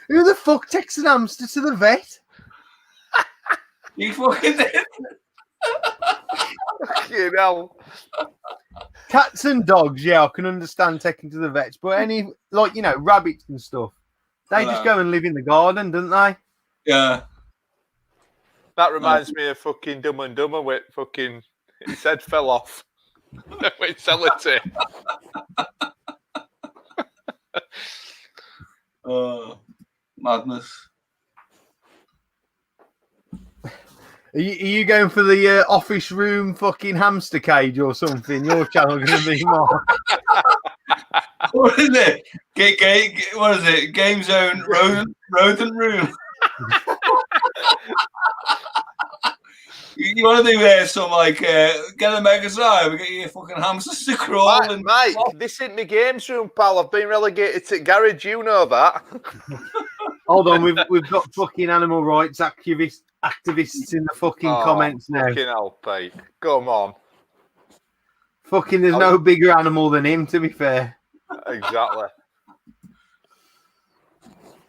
Speaker 1: Who the fuck takes an hamster to the vet?
Speaker 3: He fucking did.
Speaker 2: You know.
Speaker 1: Cats and dogs, yeah, I can understand taking to the vets, but any, like, you know, rabbits and stuff, they just go and live in the garden, don't they?
Speaker 3: Yeah.
Speaker 2: That reminds me of fucking Dumb and Dumber with fucking his head fell off with sellotape.
Speaker 3: Madness.
Speaker 1: Are you going for the office room fucking hamster cage or something? Your channel going to be more.
Speaker 3: What is it? What is it? Game Zone Rodent Room. You want to do some like get a Mega Drive, get your fucking hamsters to crawl.
Speaker 2: Mike, this isn't my games room, pal. I've been relegated to garage. You know that.
Speaker 1: Hold on, we've got fucking animal rights activists in the fucking comments now.
Speaker 2: Fucking hell, Pete. Come on.
Speaker 1: Fucking, there's no bigger animal than him, to be fair.
Speaker 2: Exactly.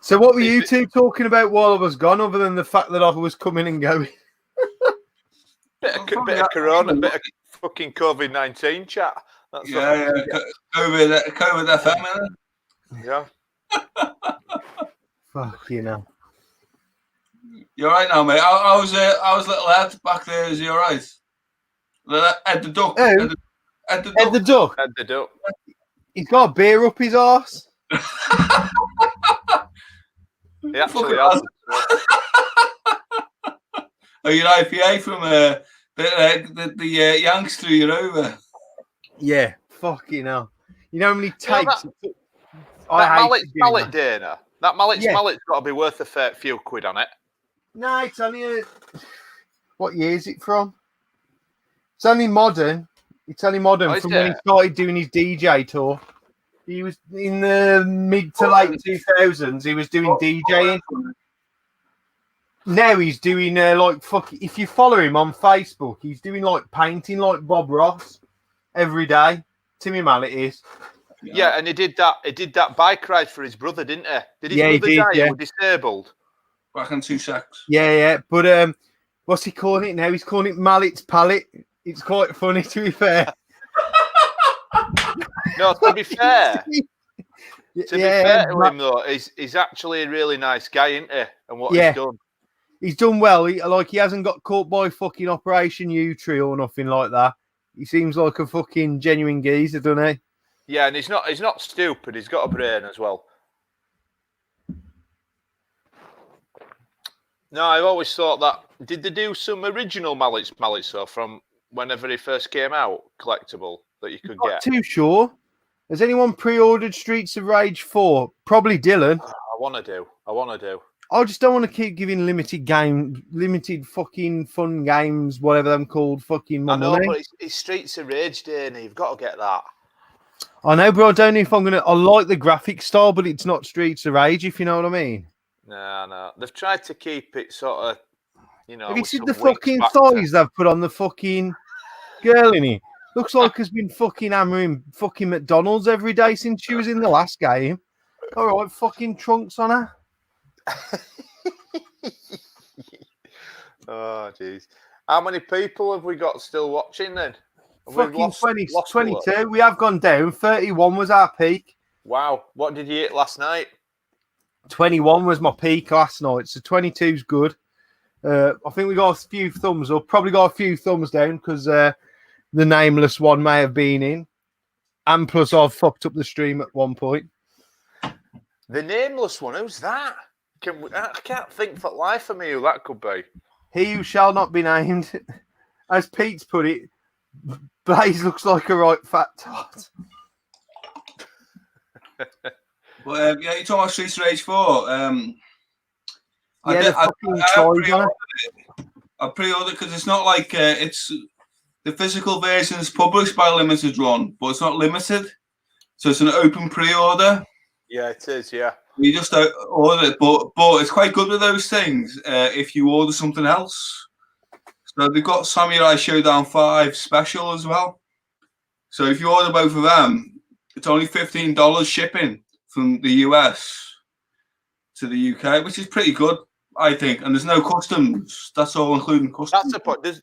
Speaker 1: So what were you two talking about while I was gone, other than the fact that I was coming and going?
Speaker 2: Bit of Corona, bit of fucking COVID-19 chat. That's
Speaker 3: COVID FM,
Speaker 2: yeah.
Speaker 1: Fuck, you know.
Speaker 3: You're right now, mate. I was little Ed back there. Is he all right? Ed the Duck. Ed the Duck.
Speaker 2: Ed the Duck.
Speaker 1: He's got a beer up his arse.
Speaker 2: He actually has.
Speaker 3: Are you an IPA from the Yanks threw you over?
Speaker 1: Yeah, fucking hell. You know how many takes?
Speaker 2: Mallet Dana. That mallet's got to be worth a few quid on it.
Speaker 1: No, it's only what year is it from? It's only modern. It's only modern from when he started doing his DJ tour. He was in the mid to late 2000s. He was doing DJing. Now he's doing if you follow him on Facebook, he's doing like painting like Bob Ross every day. Timmy Mallet is.
Speaker 2: Yeah, and he did that bike ride for his brother, didn't he? Did his brother die? He was disabled.
Speaker 3: Back in 2 secs.
Speaker 1: Yeah. But what's he calling it now? He's calling it Mallet's Palette. It's quite funny, to be fair.
Speaker 2: No, to be fair. To be fair to him, though, he's actually a really nice guy, isn't he? And what he's done.
Speaker 1: He's done well. He hasn't got caught by fucking Operation U-Tree or nothing like that. He seems like a fucking genuine geezer, doesn't he?
Speaker 2: Yeah, and he's not stupid. He's got a brain as well. No, I've always thought that. Did they do some original mallets though from whenever he first came out, collectible that you could get?
Speaker 1: Not too sure. Has anyone pre-ordered Streets of Rage 4? Probably Dylan.
Speaker 2: I want to do.
Speaker 1: I just don't want to keep giving limited fucking fun games, whatever them called, fucking money.
Speaker 2: I know, but it's Streets of Rage Day, and you've got to get that.
Speaker 1: I know, but I don't know if I'm gonna. I like the graphic style, but it's not Streets of Rage, if you know what I mean.
Speaker 2: No. They've tried to keep it sort of, you know.
Speaker 1: Have you seen the fucking thighs they've put on the fucking girl in it? Looks like has been fucking hammering fucking McDonald's every day since she was in the last game. All right, fucking trunks on her.
Speaker 2: Oh, jeez. How many people have we got still watching then?
Speaker 1: Fucking 22. We have gone down. 31 was our peak.
Speaker 2: Wow. What did you eat last night?
Speaker 1: 21 was my peak last night. So 22's good. I think we got a few thumbs up. Probably got a few thumbs down because the nameless one may have been in. And plus I've fucked up the stream at one point.
Speaker 2: The nameless one? Who's that? I can't think for life of me who that could be.
Speaker 1: He who shall not be named. As Pete's put it, Blaze looks like a right fat tart.
Speaker 3: But you're talking about Streets of Rage 4. I I pre-ordered because it's not like it's the physical version is published by Limited Run, but it's not limited, so it's an open pre-order.
Speaker 2: Yeah, it is. Yeah,
Speaker 3: you just order it, but it's quite good with those things. If you order something else, so they've got Samurai Showdown 5 special as well. So if you order both of them, it's only $15 shipping from the US to the UK, which is pretty good, I think. And there's no customs. That's all including customs.
Speaker 2: that's the point. Does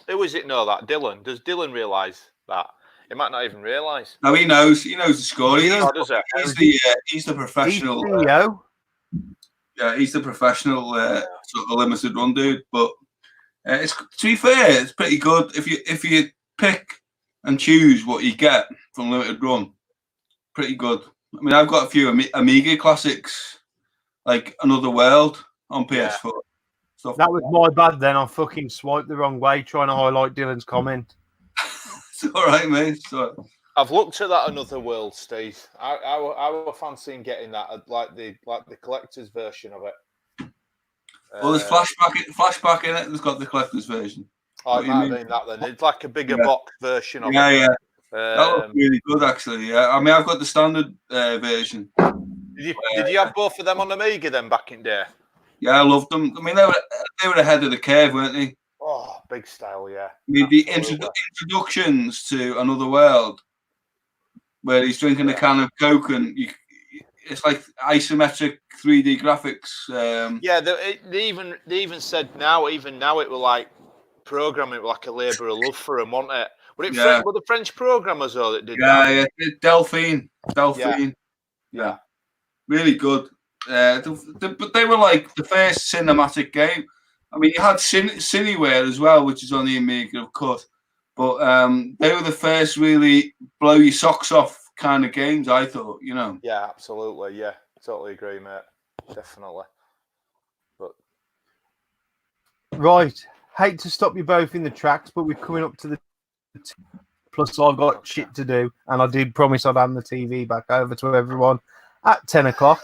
Speaker 2: who is it know that? Dylan? Does Dylan realise that? He might not even realise.
Speaker 3: No, he knows. He knows the score. He's the professional. He's the professional sort of limited run dude. But it's, to be fair, it's pretty good if you pick and choose what you get from limited run. Pretty good. I mean, I've got a few Amiga classics, like Another World on PS4. Stuff
Speaker 1: that was my bad then. I fucking swiped the wrong way trying to highlight Dylan's comment.
Speaker 3: It's all right, mate.
Speaker 2: I've looked at that Another World, Steve. I were fancying getting that, like the collector's version of it.
Speaker 3: Well, there's flashback in it. There's got the collector's version.
Speaker 2: Oh, it might have been that then. It's like a bigger box version of it.
Speaker 3: Yeah. That looks really good, actually. Yeah, I mean, I've got the standard version.
Speaker 2: Did you have both of them on Amiga then back in there?
Speaker 3: Yeah, I loved them. I mean, they were ahead of the curve, weren't they?
Speaker 2: Oh, big style, yeah.
Speaker 3: I mean, the introductions to Another World, where he's drinking a can of Coke and it's like isometric 3D graphics.
Speaker 2: Yeah, they even said now it was like programming, like a labour of love for them, wasn't it? Were the French programmers though that did that?
Speaker 3: Yeah, Delphine. Yeah. Really good. But they were like the first cinematic game. I mean, you had Cineware as well, which is on the Amiga, of course. But they were the first really blow your socks off kind of games, I thought, you know.
Speaker 2: Yeah, absolutely. Yeah, totally agree, mate. Definitely. But
Speaker 1: right, hate to stop you both in the tracks, but we're coming up to the plus I've got shit to do, and I did promise I'd hand the TV back over to everyone at 10 o'clock.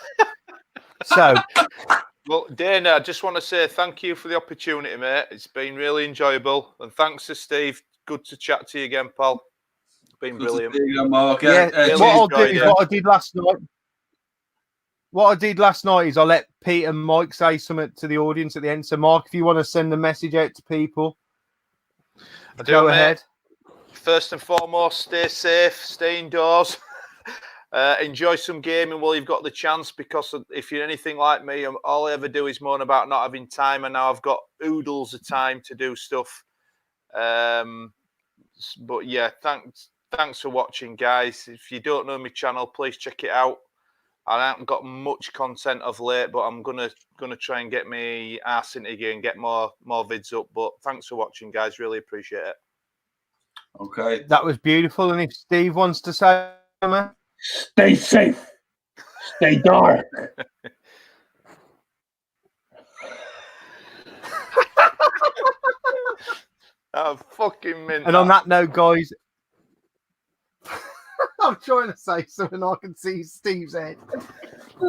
Speaker 1: So,
Speaker 2: well, Dana, I just want to say thank you for the opportunity, mate. It's been really enjoyable, and thanks to Steve. Good to chat to you again, pal. It's been brilliant.
Speaker 3: Mark.
Speaker 1: What I did last night is I let Pete and Mike say something to the audience at the end. So, Mark, if you want to send a message out to people, go ahead.
Speaker 2: First and foremost, stay safe, stay indoors, enjoy some gaming while you've got the chance, because if you're anything like me, all I ever do is moan about not having time, and now I've got oodles of time to do stuff. But yeah, thanks for watching, guys. If you don't know my channel, please check it out. I haven't got much content of late, but I'm gonna try and get my ass into gear and get more vids up. But thanks for watching, guys. Really appreciate it.
Speaker 3: Okay,
Speaker 1: that was beautiful. And if Steve wants to say,
Speaker 4: stay safe, stay dark.
Speaker 2: Oh, fucking mint.
Speaker 1: And on that note, guys, I'm trying to say something. I can see Steve's head.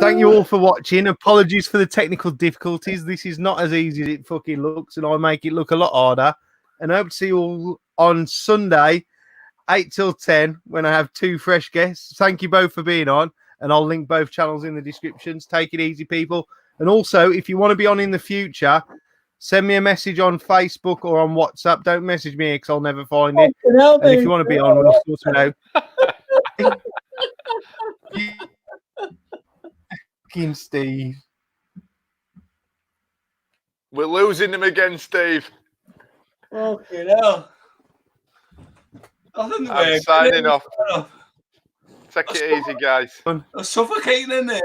Speaker 1: Thank you all for watching. Apologies for the technical difficulties. This is not as easy as it fucking looks, and I make it look a lot harder. And I hope to see you all on Sunday, 8 till 10, when I have 2 fresh guests. Thank you both for being on, and I'll link both channels in the descriptions. Take it easy, people. And also, if you want to be on in the future, send me a message on Facebook or on WhatsApp. Don't message me because I'll never find it. And if you want to be on, we'll sort it out. Fucking Steve.
Speaker 2: We're losing him again, Steve.
Speaker 3: Okay, now.
Speaker 2: I'm signing off. Take it easy, guys.
Speaker 3: I'm suffocating in there.